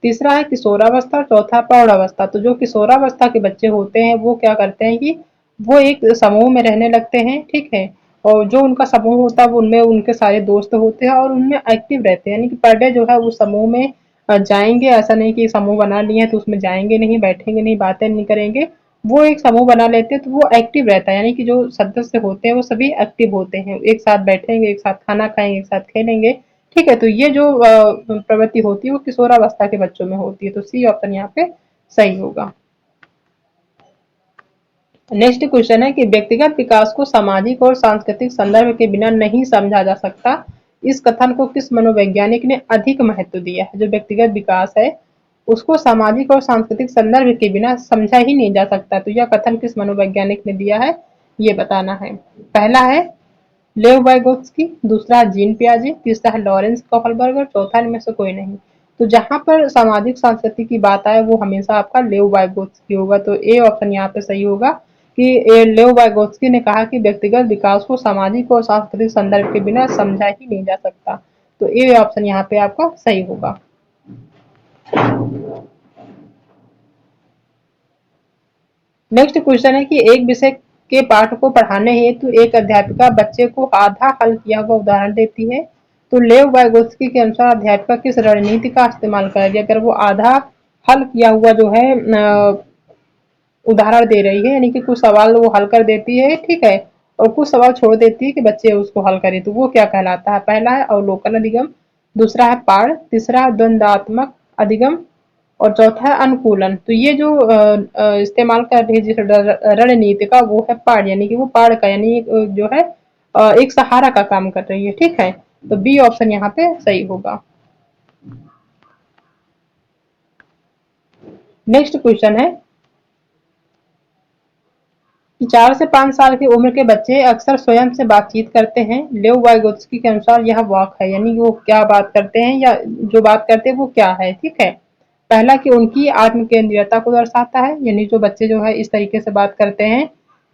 तीसरा है किशोरावस्था और चौथा प्रौढ़ावस्था। तो जो किशोरावस्था के बच्चे होते हैं वो क्या करते हैं कि वो एक समूह में रहने लगते हैं। ठीक है, और जो उनका समूह होता है उनमें उनके सारे दोस्त होते हैं और उनमें एक्टिव रहते हैं, यानी कि पर डे जो है उस समूह में जाएंगे। ऐसा नहीं कि समूह बना लिए हैं तो उसमें जाएंगे नहीं, बैठेंगे नहीं, बातें नहीं करेंगे। वो एक समूह बना लेते हैं तो वो एक्टिव रहता है, यानी कि जो सदस्य होते हैं वो सभी एक्टिव होते हैं, एक साथ बैठेंगे, एक साथ खाना खाएंगे, एक साथ खेलेंगे। ठीक है, तो ये जो प्रवृत्ति होती है वो किशोरावस्था के बच्चों में होती है। तो सी ऑप्शन यहाँ पे सही होगा। नेक्स्ट क्वेश्चन है कि व्यक्तिगत विकास को सामाजिक और सांस्कृतिक संदर्भ के बिना नहीं समझा जा सकता, इस कथन को किस मनोवैज्ञानिक ने अधिक महत्व दिया है? जो व्यक्तिगत विकास है उसको सामाजिक और सांस्कृतिक संदर्भ के बिना समझा ही नहीं जा सकता, तो यह कथन किस मनोवैज्ञानिक ने दिया है, ये बताना है। पहला है लेव वाइगोत्स्की, दूसरा है जीन पियाजे, तीसरा है लॉरेंस कॉफलबर्गर, चौथा इनमें से कोई नहीं। तो जहां पर सामाजिक संस्कृति की बात आए वो हमेशा आपका लेव वाइगोत्स्की होगा। तो ए ऑप्शन यहाँ पे सही होगा कि लेव वाइगोत्स्की ने कहा कि व्यक्तिगत विकास को सामाजिक और सांस्कृतिक संदर्भ के बिना समझा ही नहीं जा सकता। तो ए ऑप्शन यहाँ पे आपका सही होगा। नेक्स्ट क्वेश्चन है कि एक विषय के पाठ को पढ़ाने हेतु एक अध्यापिका बच्चे को आधा हल किया हुआ उदाहरण देती है, तो लेव वाइगोत्स्की के अनुसार अध्यापिका किस रणनीति का इस्तेमाल करेगी अगर वो आधा हल किया हुआ जो है उदाहरण दे रही है, यानी कि कुछ सवाल वो हल कर देती है, ठीक है, और कुछ सवाल छोड़ देती है कि बच्चे उसको हल करें, तो वो क्या कहलाता है? पहला है अवलोकन अधिगम, दूसरा है पाड़, तीसरा है द्वंद्वात्मक अधिगम और चौथा है अनुकूलन। तो ये जो इस्तेमाल कर रही है जिस रणनीति का वो है पाड़, यानी कि वो पाड़ का यानी जो है एक सहारा का काम कर रही है। ठीक है, तो बी ऑप्शन यहाँ पे सही होगा। नेक्स्ट क्वेश्चन है कि 4 से 5 साल की उम्र के बच्चे अक्सर स्वयं से बातचीत करते हैं। लेव वाइगोत्स्की के अनुसार यह वाक है, यानी कि वो क्या बात करते हैं या जो बात करते हैं वो क्या है। ठीक है, पहला कि उनकी आत्म केंद्रियता को दर्शाता है, यानी जो बच्चे जो है इस तरीके से बात करते हैं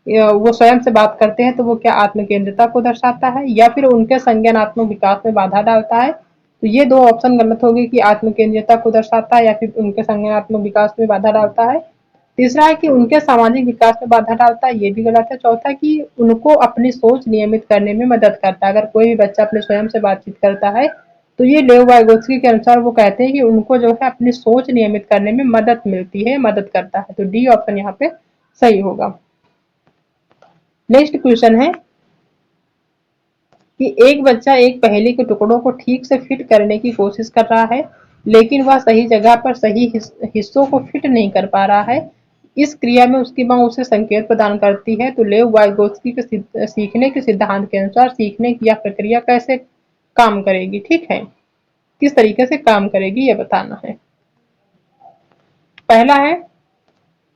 वो स्वयं से बात करते हैं तो वो क्या आत्म केंद्रियता को दर्शाता है, या फिर उनके संज्ञानात्मक विकास में बाधा डालता है। तो ये दो ऑप्शन गलत होगी कि आत्म केंद्रियता को दर्शाता है या फिर उनके संज्ञानात्मक विकास में बाधा डालता है। तीसरा है कि उनके सामाजिक विकास में बाधा डालता है, ये भी गलत है। चौथा कि उनको अपनी सोच नियमित करने में मदद करता है। अगर कोई भी बच्चा अपने स्वयं से बातचीत करता है तो ये लेव वाइगोत्स्की के अनुसार वो कहते हैं कि उनको जो है अपनी सोच नियमित करने में मदद मिलती है, मदद करता है। तो डी ऑप्शन यहाँ पे सही होगा। नेक्स्ट क्वेश्चन है कि एक बच्चा एक पहेली के टुकड़ों को ठीक से फिट करने की कोशिश कर रहा है, लेकिन वह सही जगह पर सही हिस्सों को फिट नहीं कर पा रहा है। इस क्रिया में उसकी माँ उसे संकेत प्रदान करती है। तो लेव वाइगोत्स्की के सीखने के सिद्धांत के अनुसार सीखने की यह प्रक्रिया कैसे काम करेगी। ठीक है, किस तरीके से काम करेगी ये बताना है। पहला है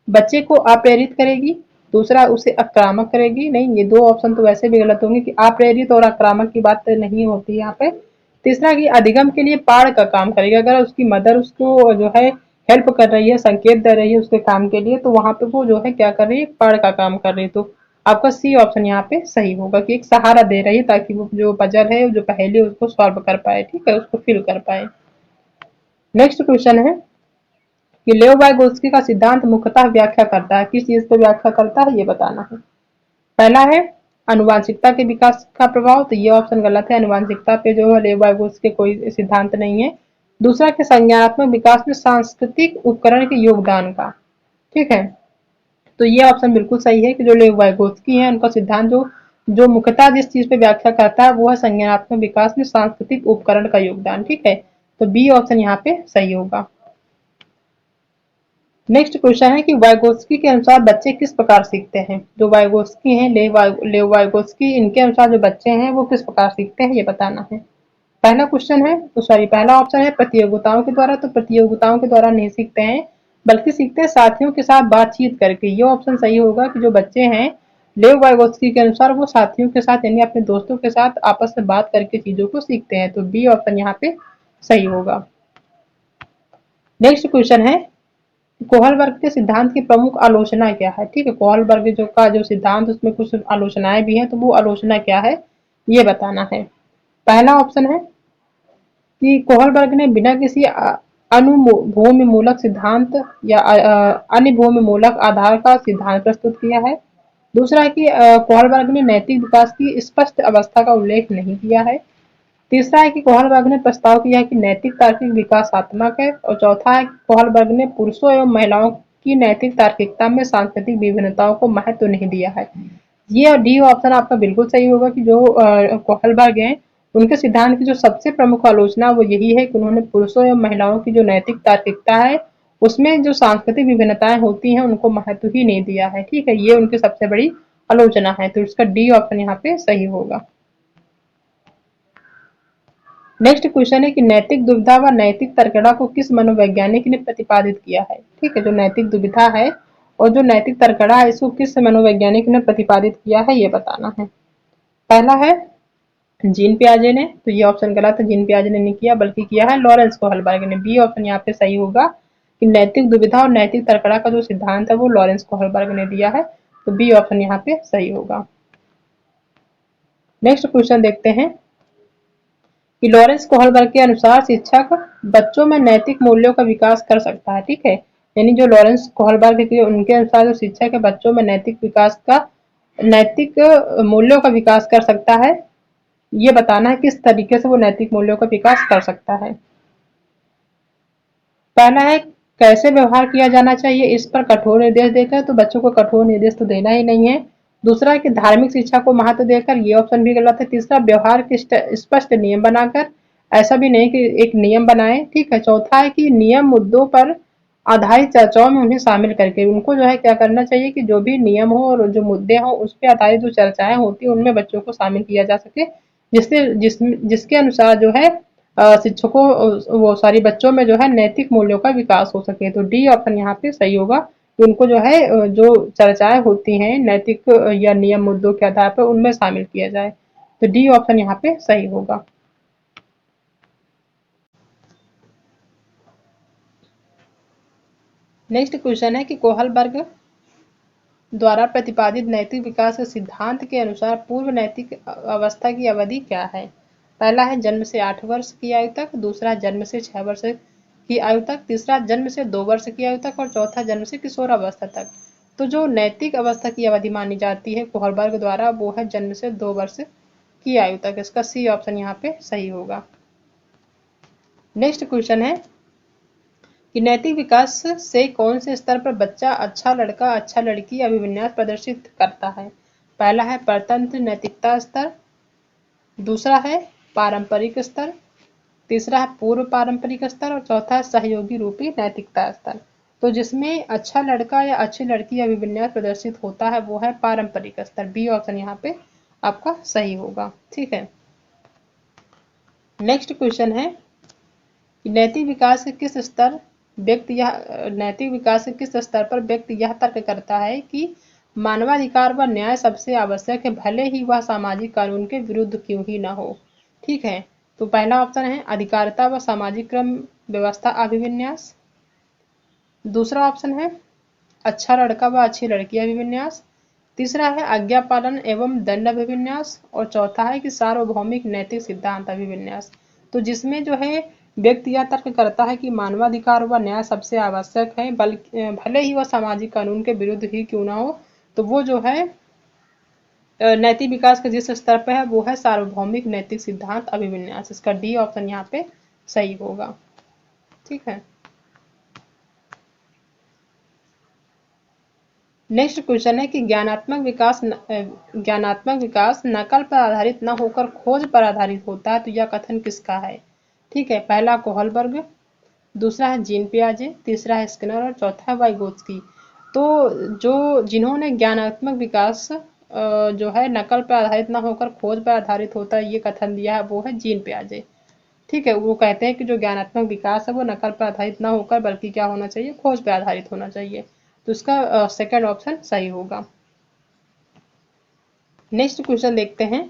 बच्चे को अप्रेरित करेगी, दूसरा उसे आक्रामक करेगी। नहीं, ये दो ऑप्शन तो वैसे भी गलत होंगे कि अप्रेरित और आक्रामक की बात नहीं होती यहाँ पे। तीसरा कि अधिगम के लिए पाड़ का काम करेगी, अगर उसकी मदर उसको जो है हेल्प कर रही है, संकेत दे रही है उसके काम के लिए, तो वहां पे वो जो है क्या कर रही है, पाड़ का काम कर रही है। तो आपका सी ऑप्शन यहाँ पे सही होगा कि एक सहारा दे रही है ताकि वो जो पजल है, जो पहेली उसको सॉल्व कर पाए। ठीक है, उसको फिल कर पाए। नेक्स्ट क्वेश्चन है कि लेव वाइगोत्स्की का सिद्धांत मुख्यतः व्याख्या करता है, किस चीज पे व्याख्या करता है ये बताना है। पहला है आनुवांशिकता के विकास का प्रभाव, तो ये ऑप्शन गलत है। आनुवांशिकता पे जो है लेव वाइगोत्स्की के कोई सिद्धांत नहीं है। दूसरा के संज्ञानात्मक विकास में सांस्कृतिक उपकरण के योगदान का। ठीक है, तो ये ऑप्शन बिल्कुल सही है कि जो लेव वाइगोत्स्की है उनका सिद्धांत जो जो मुख्यतः जिस चीज पे व्याख्या करता है वो है संज्ञानात्मक विकास में सांस्कृतिक उपकरण का योगदान। ठीक है, तो बी ऑप्शन यहाँ पे सही होगा। नेक्स्ट क्वेश्चन है कि वाइगोत्स्की के अनुसार बच्चे किस प्रकार सीखते हैं। जो वाइगोत्स्की हैं लेव वाइगोत्स्की, इनके अनुसार जो बच्चे हैं वो किस प्रकार सीखते हैं ये बताना है। पहला क्वेश्चन है तो सॉरी पहला ऑप्शन है प्रतियोगिताओं के द्वारा। तो प्रतियोगिताओं के द्वारा नहीं सीखते हैं बल्कि सीखते हैं साथियों के साथ बातचीत करके। ये ऑप्शन सही होगा कि जो बच्चे हैं लेव वाइगोत्स्की के अनुसार वो साथियों के साथ यानी अपने दोस्तों के साथ आपस में बात करके चीजों को सीखते हैं। तो बी ऑप्शन यहाँ पे सही होगा। नेक्स्ट क्वेश्चन है कोहलबर्ग के सिद्धांत की प्रमुख आलोचना क्या है। ठीक है, कोहलबर्ग जो का जो सिद्धांत उसमें कुछ आलोचनाएं भी हैं, तो वो आलोचना क्या है ये बताना है। पहला ऑप्शन है कि कोहलबर्ग ने बिना किसी अनुभूमि मूलक सिद्धांत या अन्य मूलक आधार का सिद्धांत प्रस्तुत किया है। दूसरा है कि कोहलबर्ग ने नैतिक विकास की स्पष्ट अवस्था का उल्लेख नहीं किया है। तीसरा है कि कोहलबर्ग ने प्रस्ताव किया कि नैतिक तार्किक विकासात्मक है। और चौथा है कि कोहलबर्ग ने पुरुषों एवं महिलाओं की नैतिक तार्किकता में सांस्कृतिक विभिन्नताओं को महत्व नहीं दिया है। ये डी ऑप्शन आपका बिल्कुल सही होगा कि जो कोहलबर्ग हैं उनके सिद्धांत की जो सबसे प्रमुख आलोचना वो यही है कि उन्होंने पुरुषों एवं महिलाओं की जो नैतिक तार्किकता है उसमें जो सांस्कृतिक विभिन्नताएं होती हैं उनको महत्व ही नहीं दिया है। ठीक है, ये उनकी सबसे बड़ी आलोचना है। तो इसका डी ऑप्शन यहाँ पे सही होगा। नेक्स्ट क्वेश्चन है कि नैतिक दुविधा व नैतिक तर्कड़ा को किस मनोवैज्ञानिक ने प्रतिपादित किया है। ठीक है, जो नैतिक दुविधा है और जो नैतिक तर्कड़ा है इसको किस मनोवैज्ञानिक ने प्रतिपादित किया है ये बताना है। पहला है जीन पियाजे ने, तो ये ऑप्शन गलत है, जीन पियाजे ने नहीं किया बल्कि किया है लॉरेंस कोहलबर्ग ने। बी ऑप्शन यहाँ पे सही होगा कि नैतिक दुविधा और नैतिक तर्कड़ा का जो सिद्धांत है वो लॉरेंस कोहलबर्ग ने दिया है। तो बी ऑप्शन यहाँ पे सही होगा। नेक्स्ट क्वेश्चन देखते हैं कि लॉरेंस कोहलबर्ग के अनुसार शिक्षक बच्चों में नैतिक मूल्यों का विकास कर सकता है। ठीक है, यानी जो लॉरेंस कोहलबर्ग के उनके अनुसार जो शिक्षक है बच्चों में नैतिक मूल्यों का विकास कर सकता है। ये बताना है किस तरीके से वो नैतिक मूल्यों का विकास कर सकता है। पहला है कैसे व्यवहार किया जाना चाहिए, इस पर कठोर निर्देश देकर। तो बच्चों को कठोर निर्देश तो देना ही नहीं है। दूसरा है कि धार्मिक शिक्षा को महत्व देकर, ये ऑप्शन भी गलत है। तीसरा व्यवहार के स्पष्ट नियम बनाकर। ऐसा भी नहीं कि एक नियम बनाए, ठीक है। चौथा है कि नियम मुद्दों पर आधारित चर्चाओं में उन्हें शामिल करके, उनको जो है क्या करना चाहिए कि जो भी नियम हो और जो मुद्दे हों उस पे आधारित जो चर्चाएं होती है उनमें बच्चों को शामिल किया जा सके, जिसके अनुसार जो है शिक्षकों वो सॉरी बच्चों में जो है नैतिक मूल्यों का विकास हो सके। तो डी ऑप्शन यहाँ पे सही होगा कि उनको जो है जो चर्चाएं होती हैं नैतिक या नियम मुद्दों के आधार पर उनमें शामिल किया जाए। तो डी ऑप्शन यहाँ पे सही होगा। नेक्स्ट क्वेश्चन है कि कोहलबर्ग द्वारा प्रतिपादित नैतिक विकास के सिद्धांत के अनुसार पूर्व नैतिक अवस्था की अवधि क्या है। पहला है जन्म से 8 वर्ष की आयु तक, दूसरा जन्म से 6 वर्ष की आयु तक, तीसरा जन्म से 2 वर्ष की आयु तक और चौथा जन्म से किशोरावस्था तक। तो जो नैतिक अवस्था की अवधि मानी जाती है कोहलबर्ग द्वारा वो है जन्म से 2 वर्ष की आयु तक। इसका सी ऑप्शन यहाँ पे सही होगा। नेक्स्ट क्वेश्चन है कि नैतिक विकास से कौन से स्तर पर बच्चा अच्छा लड़का अच्छा लड़की अभिविन्यास प्रदर्शित करता है। पहला है परतंत्र नैतिकता स्तर, दूसरा है पारंपरिक स्तर, तीसरा है पूर्व पारंपरिक स्तर और चौथा है सहयोगी रूपी नैतिकता स्तर। तो जिसमें अच्छा लड़का या अच्छी लड़की अभिविन्यास प्रदर्शित होता है वो है पारंपरिक स्तर। बी ऑप्शन यहाँ पे आपका सही होगा, ठीक है। नेक्स्ट क्वेश्चन है कि नैतिक विकास के किस स्तर व्यक्ति यह नैतिक विकास के किस स्तर पर व्यक्ति यह तर्क करता है कि मानवाधिकार व न्याय सबसे आवश्यक है, भले ही वह सामाजिक कानून के विरुद्ध क्यों ही न हो। ठीक है, तो पहला ऑप्शन है अधिकारिता व सामाजिक क्रम व्यवस्था अभिविन्यास, दूसरा ऑप्शन है अच्छा लड़का व अच्छी लड़की अभिविन्यास, तीसरा है आज्ञा पालन एवं दंड अभिविन्यास और चौथा है कि सार्वभौमिक नैतिक सिद्धांत अभिविन्यास। तो जिसमें जो है व्यक्ति यह तर्क करता है कि मानवाधिकार व न्याय सबसे आवश्यक है, बल्कि भले ही वह सामाजिक कानून के विरुद्ध ही क्यों ना हो, तो वो जो है नैतिक विकास के जिस स्तर पर है वो है सार्वभौमिक नैतिक सिद्धांत अभिविन्यास। इसका डी ऑप्शन यहाँ पे सही होगा, ठीक है। नेक्स्ट क्वेश्चन है कि ज्ञानात्मक विकास नकल पर आधारित न होकर खोज पर आधारित होता है, तो यह कथन किसका है। ठीक है, पहला कोहलबर्ग, दूसरा है जीन पियाजे, तीसरा है स्किनर और चौथा है वाइगोत्स्की। तो जो जिन्होंने ज्ञानात्मक विकास जो है नकल पर आधारित न होकर खोज पर आधारित होता है ये कथन दिया है वो है जीन पियाजे। ठीक है, वो कहते हैं कि जो ज्ञानात्मक विकास है वो नकल पर आधारित न होकर बल्कि क्या होना चाहिए, खोज पर आधारित होना चाहिए। तो इसका सेकंड ऑप्शन सही होगा। नेक्स्ट क्वेश्चन देखते हैं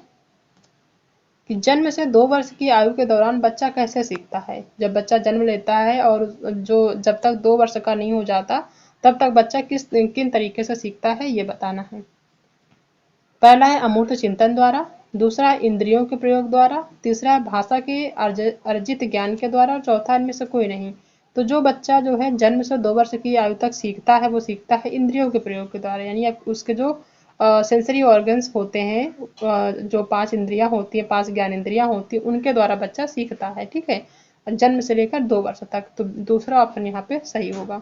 कि जन्म से 2 वर्ष की आयु के दौरान बच्चा कैसे सीखता है। जब बच्चा जन्म लेता है और जो जब तक 2 वर्ष का नहीं हो जाता तब तक बच्चा किन तरीके से सीखता है ये बताना है। पहला है अमूर्त चिंतन द्वारा, दूसरा है इंद्रियों के प्रयोग द्वारा, तीसरा है भाषा के अर्जित ज्ञान के द्वारा और चौथा इनमें से कोई नहीं। तो जो बच्चा जो है जन्म से 2 वर्ष की आयु तक सीखता है वो सीखता है इंद्रियों के प्रयोग के द्वारा, यानी उसके जो सेंसरी ऑर्गन्स होते हैं, जो 5 इंद्रियां होती है, 5 ज्ञान इंद्रियां होती है, उनके द्वारा बच्चा सीखता है। ठीक है, जन्म से लेकर 2 वर्ष तक। तो दूसरा ऑप्शन यहाँ पे सही होगा।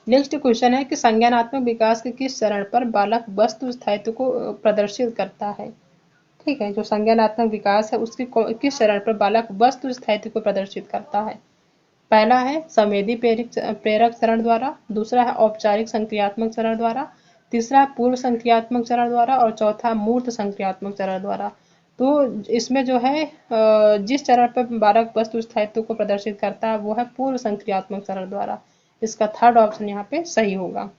नेक्स्ट क्वेश्चन है कि संज्ञानात्मक विकास के किस चरण पर बालक वस्तु स्थायित्व को प्रदर्शित करता है। ठीक है, जो संज्ञानात्मक विकास है उसके किस चरण पर बालक वस्तु स्थायित्व को प्रदर्शित करता है। पहला है संवेदी प्रेरक चरण द्वारा, दूसरा है औपचारिक संक्रियात्मक चरण द्वारा, तीसरा है पूर्व संक्रियात्मक चरण द्वारा और चौथा मूर्त संक्रियात्मक चरण द्वारा। तो इसमें जो है जिस चरण पर बालक वस्तु स्थायित्व को प्रदर्शित करता है वो है पूर्व संक्रियात्मक चरण द्वारा। इसका थर्ड ऑप्शन यहाँ पे सही होगा।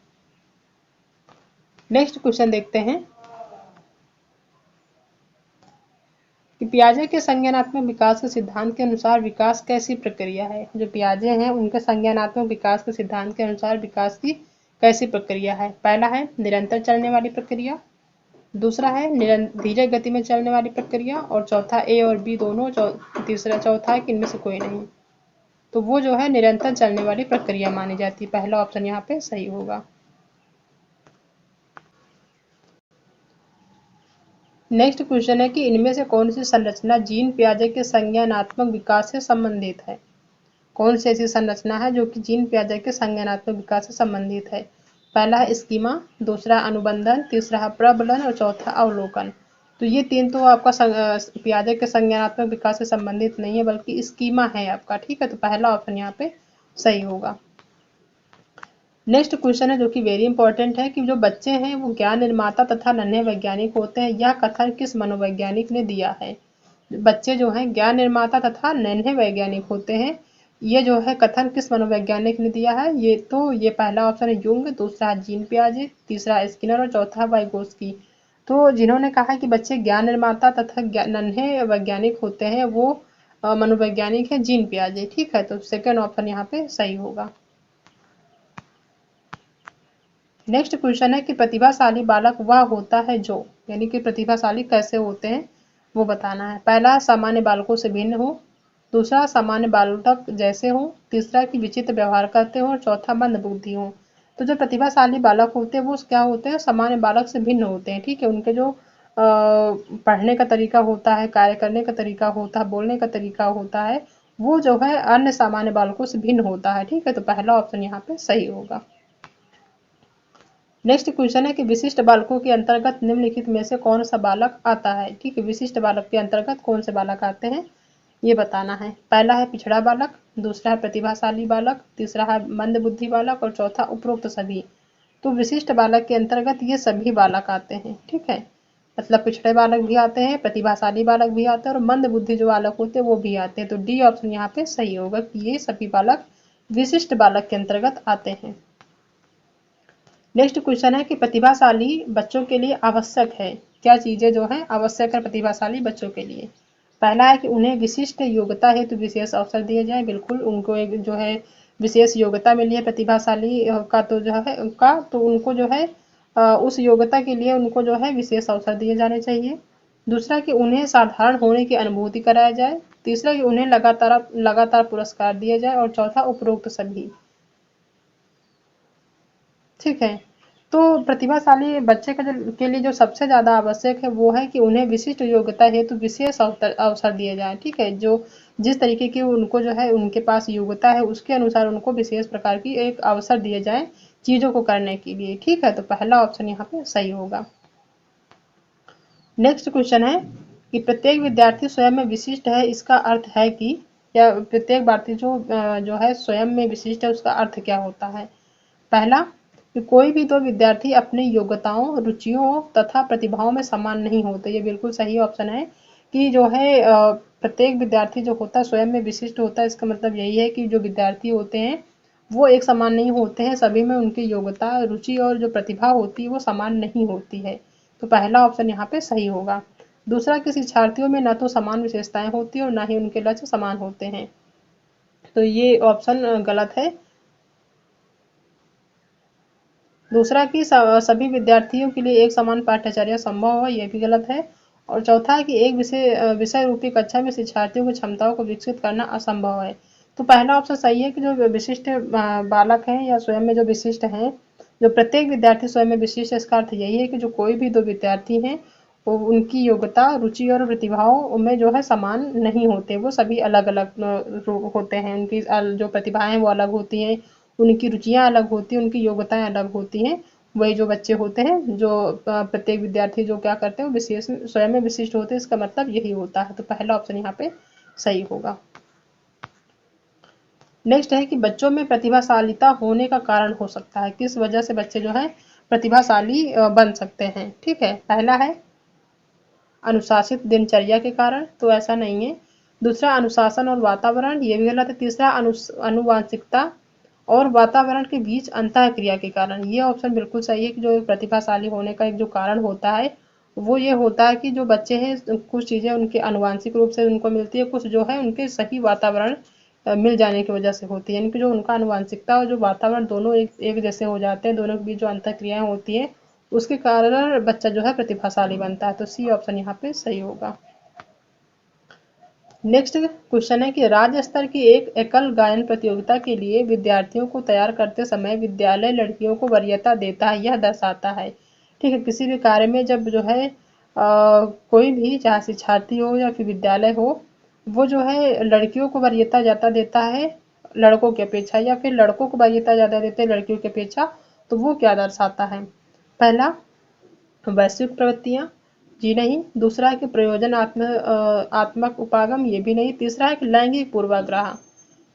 नेक्स्ट क्वेश्चन देखते हैं कि पियाजे के संज्ञानात्मक विकास के सिद्धांत के अनुसार विकास कैसी प्रक्रिया है। जो पियाजे हैं उनके संज्ञानात्मक विकास के सिद्धांत के अनुसार विकास की कैसी प्रक्रिया है। पहला है निरंतर चलने वाली प्रक्रिया, दूसरा है धीरे गति में चलने वाली प्रक्रिया और चौथा ए और बी दोनों, तीसरा चौथा है कि इनमें से कोई नहीं। तो वो जो है निरंतर चलने वाली प्रक्रिया मानी जाती है। पहला ऑप्शन यहाँ पे सही होगा। नेक्स्ट क्वेश्चन है कि इनमें से कौन सी संरचना जीन पियाजे के संज्ञानात्मक विकास से संबंधित है। कौन सी ऐसी संरचना है जो कि जीन पियाजे के संज्ञानात्मक विकास से संबंधित है। पहला है स्कीमा, दूसरा अनुबंधन, तीसरा है प्रबलन और चौथा अवलोकन। तो ये तीन तो आपका पियाजे के संज्ञानात्मक विकास से संबंधित नहीं है, बल्कि स्कीमा है आपका। ठीक है, तो पहला ऑप्शन यहाँ पे सही होगा। नेक्स्ट क्वेश्चन है जो कि वेरी इंपॉर्टेंट है कि जो बच्चे हैं वो ज्ञान निर्माता तथा नन्हे वैज्ञानिक होते हैं, यह कथन किस मनोवैज्ञानिक ने दिया है। बच्चे जो हैं ज्ञान निर्माता तथा नन्हे वैज्ञानिक होते हैं, ये जो है कथन किस मनोवैज्ञानिक ने दिया है। ये पहला ऑप्शन है युंग, दूसरा है जीन पियाजे, तीसरा स्किनर और चौथा है वाइगोस्की। तो जिन्होंने कहा कि बच्चे ज्ञान निर्माता तथा नन्हे वैज्ञानिक होते हैं, वो मनोवैज्ञानिक है जीन पियाजे। ठीक है, तो सेकेंड ऑप्शन यहाँ पे सही होगा। नेक्स्ट क्वेश्चन है कि प्रतिभाशाली बालक वह होता है जो, यानी कि प्रतिभाशाली कैसे होते हैं वो बताना है। पहला, सामान्य बालकों से भिन्न हो, दूसरा सामान्य बालक जैसे हो, तीसरा कि विचित्र व्यवहार करते हो और चौथा मंद बुद्धि हो। तो जो प्रतिभाशाली बालक होते हैं वो क्या होते हैं, सामान्य बालक से भिन्न होते हैं। ठीक है, उनके जो पढ़ने का तरीका होता है, कार्य करने का तरीका होता है, बोलने का तरीका होता है, वो जो है अन्य सामान्य बालकों से भिन्न होता है। ठीक है, तो पहला ऑप्शन यहाँ पे सही होगा। नेक्स्ट क्वेश्चन है कि विशिष्ट बालकों के अंतर्गत निम्नलिखित में से कौन सा बालक आता है। ठीक है, विशिष्ट बालक के अंतर्गत कौन से बालक आते हैं ये बताना है। पहला है पिछड़ा बालक, दूसरा है प्रतिभाशाली बालक, तीसरा है मंद बुद्धि बालक और चौथा उपरोक्त सभी। तो विशिष्ट बालक के अंतर्गत ये सभी बालक आते हैं। ठीक है, मतलब पिछड़े बालक भी आते हैं, प्रतिभाशाली बालक भी आते हैं और मंद बुद्धि जो बालक होते हैं वो भी आते हैं। तो डी ऑप्शन यहाँ पे सही होगा कि ये सभी बालक विशिष्ट बालक के अंतर्गत आते हैं। नेक्स्ट क्वेश्चन है कि प्रतिभाशाली बच्चों के लिए आवश्यक है, क्या चीजें जो है आवश्यक है प्रतिभाशाली बच्चों के लिए। पहला है कि उन्हें विशिष्ट योग्यता हेतु विशेष अवसर दिए जाए, बिल्कुल उनको एक जो है विशेष योग्यता मिली है प्रतिभाशाली का, तो जो है तो उनको जो है उस योग्यता के लिए उनको जो है विशेष अवसर दिए जाने चाहिए। दूसरा कि उन्हें साधारण होने की अनुभूति कराया जाए, तीसरा कि उन्हें लगातार लगातार पुरस्कार दिए जाए और चौथा उपरोक्त सभी। ठीक है, तो प्रतिभाशाली बच्चे के लिए जो सबसे ज़्यादा आवश्यक है वो है कि उन्हें विशिष्ट योग्यता हेतु विशेष अवसर दिए जाएं। ठीक है, जो जिस तरीके की उनको जो है उनके पास योग्यता है उसके अनुसार उनको विशेष प्रकार की एक अवसर दिए जाएं चीज़ों को करने के लिए। ठीक है, तो पहला ऑप्शन यहाँ पे सही होगा। नेक्स्ट क्वेश्चन है कि प्रत्येक विद्यार्थी स्वयं में विशिष्ट है, इसका अर्थ है कि, या प्रत्येक विद्यार्थी जो है स्वयं में विशिष्ट है उसका अर्थ क्या होता है। पहला कि कोई भी दो विद्यार्थी अपनी योग्यताओं, रुचियों तथा प्रतिभाओं में समान नहीं होते। ये बिल्कुल सही ऑप्शन है कि जो है प्रत्येक विद्यार्थी जो होता है स्वयं में विशिष्ट होता है। इसका मतलब यही है कि जो विद्यार्थी होते हैं वो एक समान नहीं होते हैं, सभी में उनकी योग्यता, रुचि और जो प्रतिभा होती है वो समान नहीं होती है। तो पहला ऑप्शन यहाँ पे सही होगा। दूसरा कि शिक्षार्थियों में न तो समान विशेषताएं होती है और न ही उनके लक्ष्य समान होते हैं, तो ये ऑप्शन गलत है। दूसरा कि सभी विद्यार्थियों के लिए एक समान पाठ्यचर्या संभव हो, यह भी गलत है। और चौथा है कि एक विषय रूपी कक्षा में शिक्षार्थियों की क्षमताओं को विकसित करना असंभव है। तो पहला ऑप्शन सही है कि जो विशिष्ट बालक हैं या स्वयं में जो विशिष्ट हैं, जो प्रत्येक विद्यार्थी स्वयं में विशिष्ट है, इसका अर्थ यही है कि जो कोई भी दो विद्यार्थी हैं वो उनकी योग्यता, रुचि और प्रतिभाओं में जो है समान नहीं होते, वो सभी अलग अलग होते हैं। उनकी जो प्रतिभाएं हैं वो अलग होती हैं, उनकी रुचियाँ अलग होती हैं, उनकी योग्यताएं अलग होती हैं। वही जो बच्चे होते हैं, जो प्रत्येक विद्यार्थी जो क्या करते हैं वो विशेष स्वयं में विशिष्ट होते हैं, इसका मतलब यही होता है। तो पहला ऑप्शन यहाँ पे सही होगा। नेक्स्ट है कि बच्चों में प्रतिभाशालीता होने का कारण हो सकता है, किस वजह से बच्चे जो है प्रतिभाशाली बन सकते हैं। ठीक है, पहला है अनुशासित दिनचर्या के कारण, तो ऐसा नहीं है। दूसरा अनुशासन और वातावरण, ये भी गलत है। तीसरा अनुवांशिकता और वातावरण के बीच अंतःक्रिया के कारण, ये ऑप्शन बिल्कुल सही है कि जो एक प्रतिभाशाली होने का एक जो कारण होता है वो ये होता है कि जो बच्चे हैं कुछ चीज़ें उनके अनुवांशिक रूप से उनको मिलती है, कुछ जो है उनके सही वातावरण मिल जाने की वजह से होती है। यानी कि जो उनका अनुवांशिकता और जो वातावरण दोनों एक जैसे हो जाते हैं, दोनों के बीच जो अंतःक्रियाएं होती हैं उसके कारण बच्चा जो है प्रतिभाशाली बनता है। तो सी ऑप्शन यहाँ पे सही होगा। नेक्स्ट क्वेश्चन है कि राज्य स्तर की एक एकल गायन प्रतियोगिता के लिए विद्यार्थियों को तैयार करते समय विद्यालय लड़कियों को वरीयता देता है, यह दर्शाता है। ठीक है, किसी भी कार्य में जब जो है कोई भी चाहे शिक्षार्थी हो या फिर विद्यालय हो, वो जो है लड़कियों को वरीयता ज़्यादा देता है लड़कों की अपेक्षा, या फिर लड़कों को वरीयता ज़्यादा देते हैं लड़कियों की अपेक्षा, तो वो क्या दर्शाता है। पहला, वैश्विक प्रवृत्तियाँ, जी नहीं। दूसरा है कि प्रयोजन आत्मक उपागम, ये भी नहीं। तीसरा है कि लैंगिक पूर्वाग्रह,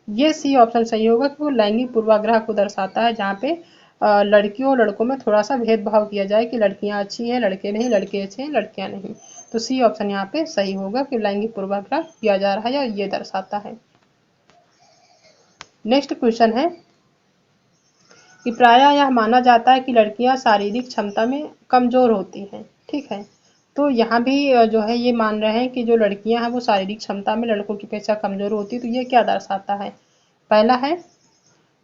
ये सी ऑप्शन सही होगा कि वो लैंगिक पूर्वाग्रह को दर्शाता है, जहाँ पे लड़कियों और लड़कों में थोड़ा सा भेदभाव किया जाए कि लड़कियां अच्छी हैं लड़के नहीं, लड़के अच्छे हैं लड़कियां नहीं। तो सी ऑप्शन यहाँ पे सही होगा कि लैंगिक पूर्वाग्रह किया जा रहा है और ये दर्शाता है। नेक्स्ट क्वेश्चन है कि प्रायः यह माना जाता है कि लड़कियां शारीरिक क्षमता में कमजोर होती हैं, ठीक है। तो यहाँ भी जो है ये मान रहे हैं कि जो लड़कियां हैं वो शारीरिक क्षमता में लड़कों की अपेक्षा कमजोर होती है। तो ये क्या दर्शाता है? पहला है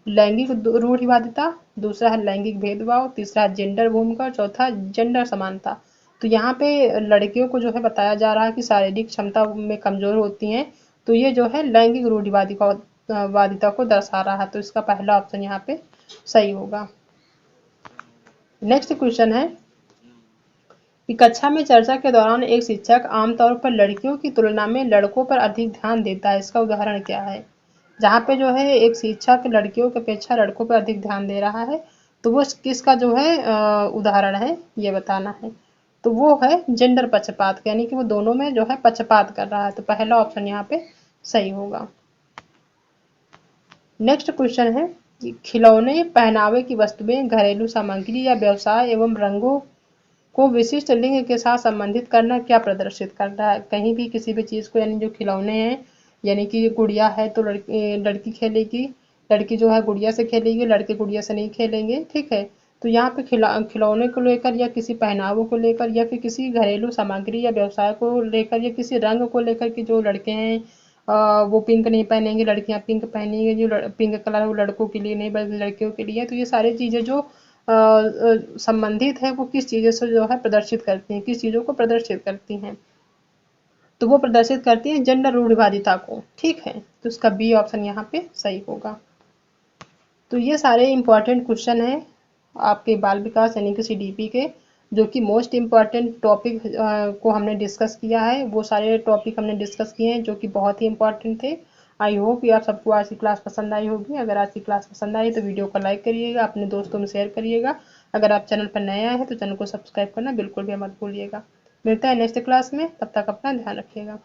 लैंगिक रूढ़िवादिता, दूसरा है लैंगिक भेदभाव, तीसरा है जेंडर भूमिका और चौथा जेंडर समानता। तो यहाँ पे लड़कियों को जो है बताया जा रहा है कि शारीरिक क्षमता में कमजोर होती हैं, तो ये जो है लैंगिक रूढ़िवादिता को दर्शा रहा है। तो इसका पहला ऑप्शन यहाँ पे सही होगा। नेक्स्ट क्वेश्चन है कि कक्षा में चर्चा के दौरान एक शिक्षक आमतौर पर लड़कियों की तुलना में लड़कों पर अधिक ध्यान देता है, इसका उदाहरण क्या है? जहाँ पे जो है एक शिक्षक लड़कियों की अपेक्षा लड़कों पर अधिक ध्यान दे रहा है, तो वो किसका जो है उदाहरण है ये बताना है। तो वो है जेंडर पक्षपात, यानी कि वो दोनों में जो है पक्षपात कर रहा है। तो पहला ऑप्शन यहाँ पे सही होगा। नेक्स्ट क्वेश्चन है कि खिलौने, पहनावे की वस्तुएं, घरेलू सामग्री या व्यवसाय एवं रंगों को विशिष्ट लिंग के साथ संबंधित करना क्या प्रदर्शित करता है? कहीं भी किसी भी चीज़ को, यानी जो खिलौने हैं, यानी कि गुड़िया है तो लड़की लड़की खेलेगी, लड़की जो है गुड़िया से खेलेगी, लड़के गुड़िया से नहीं खेलेंगे, ठीक है। तो यहाँ पे खिलौने को लेकर या किसी पहनावों को लेकर या फिर किसी घरेलू सामग्री या व्यवसाय को लेकर या किसी रंग को लेकर कि जो लड़के हैं वो पिंक नहीं पहनेंगे, लड़कियां पिंक पहनेंगे, जो पिंक कलर है वो लड़कों के लिए नहीं बल्कि लड़कियों के लिए। तो ये सारी चीज़ें जो संबंधित है वो किस चीज़ों से जो है प्रदर्शित करती हैं, किस चीज़ों को प्रदर्शित करती हैं? तो वो प्रदर्शित करती हैं जेंडर रूढ़िवादिता को, ठीक है। तो उसका बी ऑप्शन यहाँ पे सही होगा। तो ये सारे इंपॉर्टेंट क्वेश्चन हैं आपके बाल विकास यानी कि सीडीपी के, जो कि मोस्ट इम्पॉर्टेंट टॉपिक को हमने डिस्कस किया है। वो सारे टॉपिक हमने डिस्कस किए हैं जो कि बहुत ही इंपॉर्टेंट थे। आई होप कि आप सबको आज की क्लास पसंद आई होगी। अगर आज की क्लास पसंद आई तो वीडियो को लाइक करिएगा, अपने दोस्तों में शेयर करिएगा। अगर आप चैनल पर नए आए हैं तो चैनल को सब्सक्राइब करना बिल्कुल भी मत भूलिएगा। मिलता है नेक्स्ट क्लास में, तब तक अपना ध्यान रखिएगा।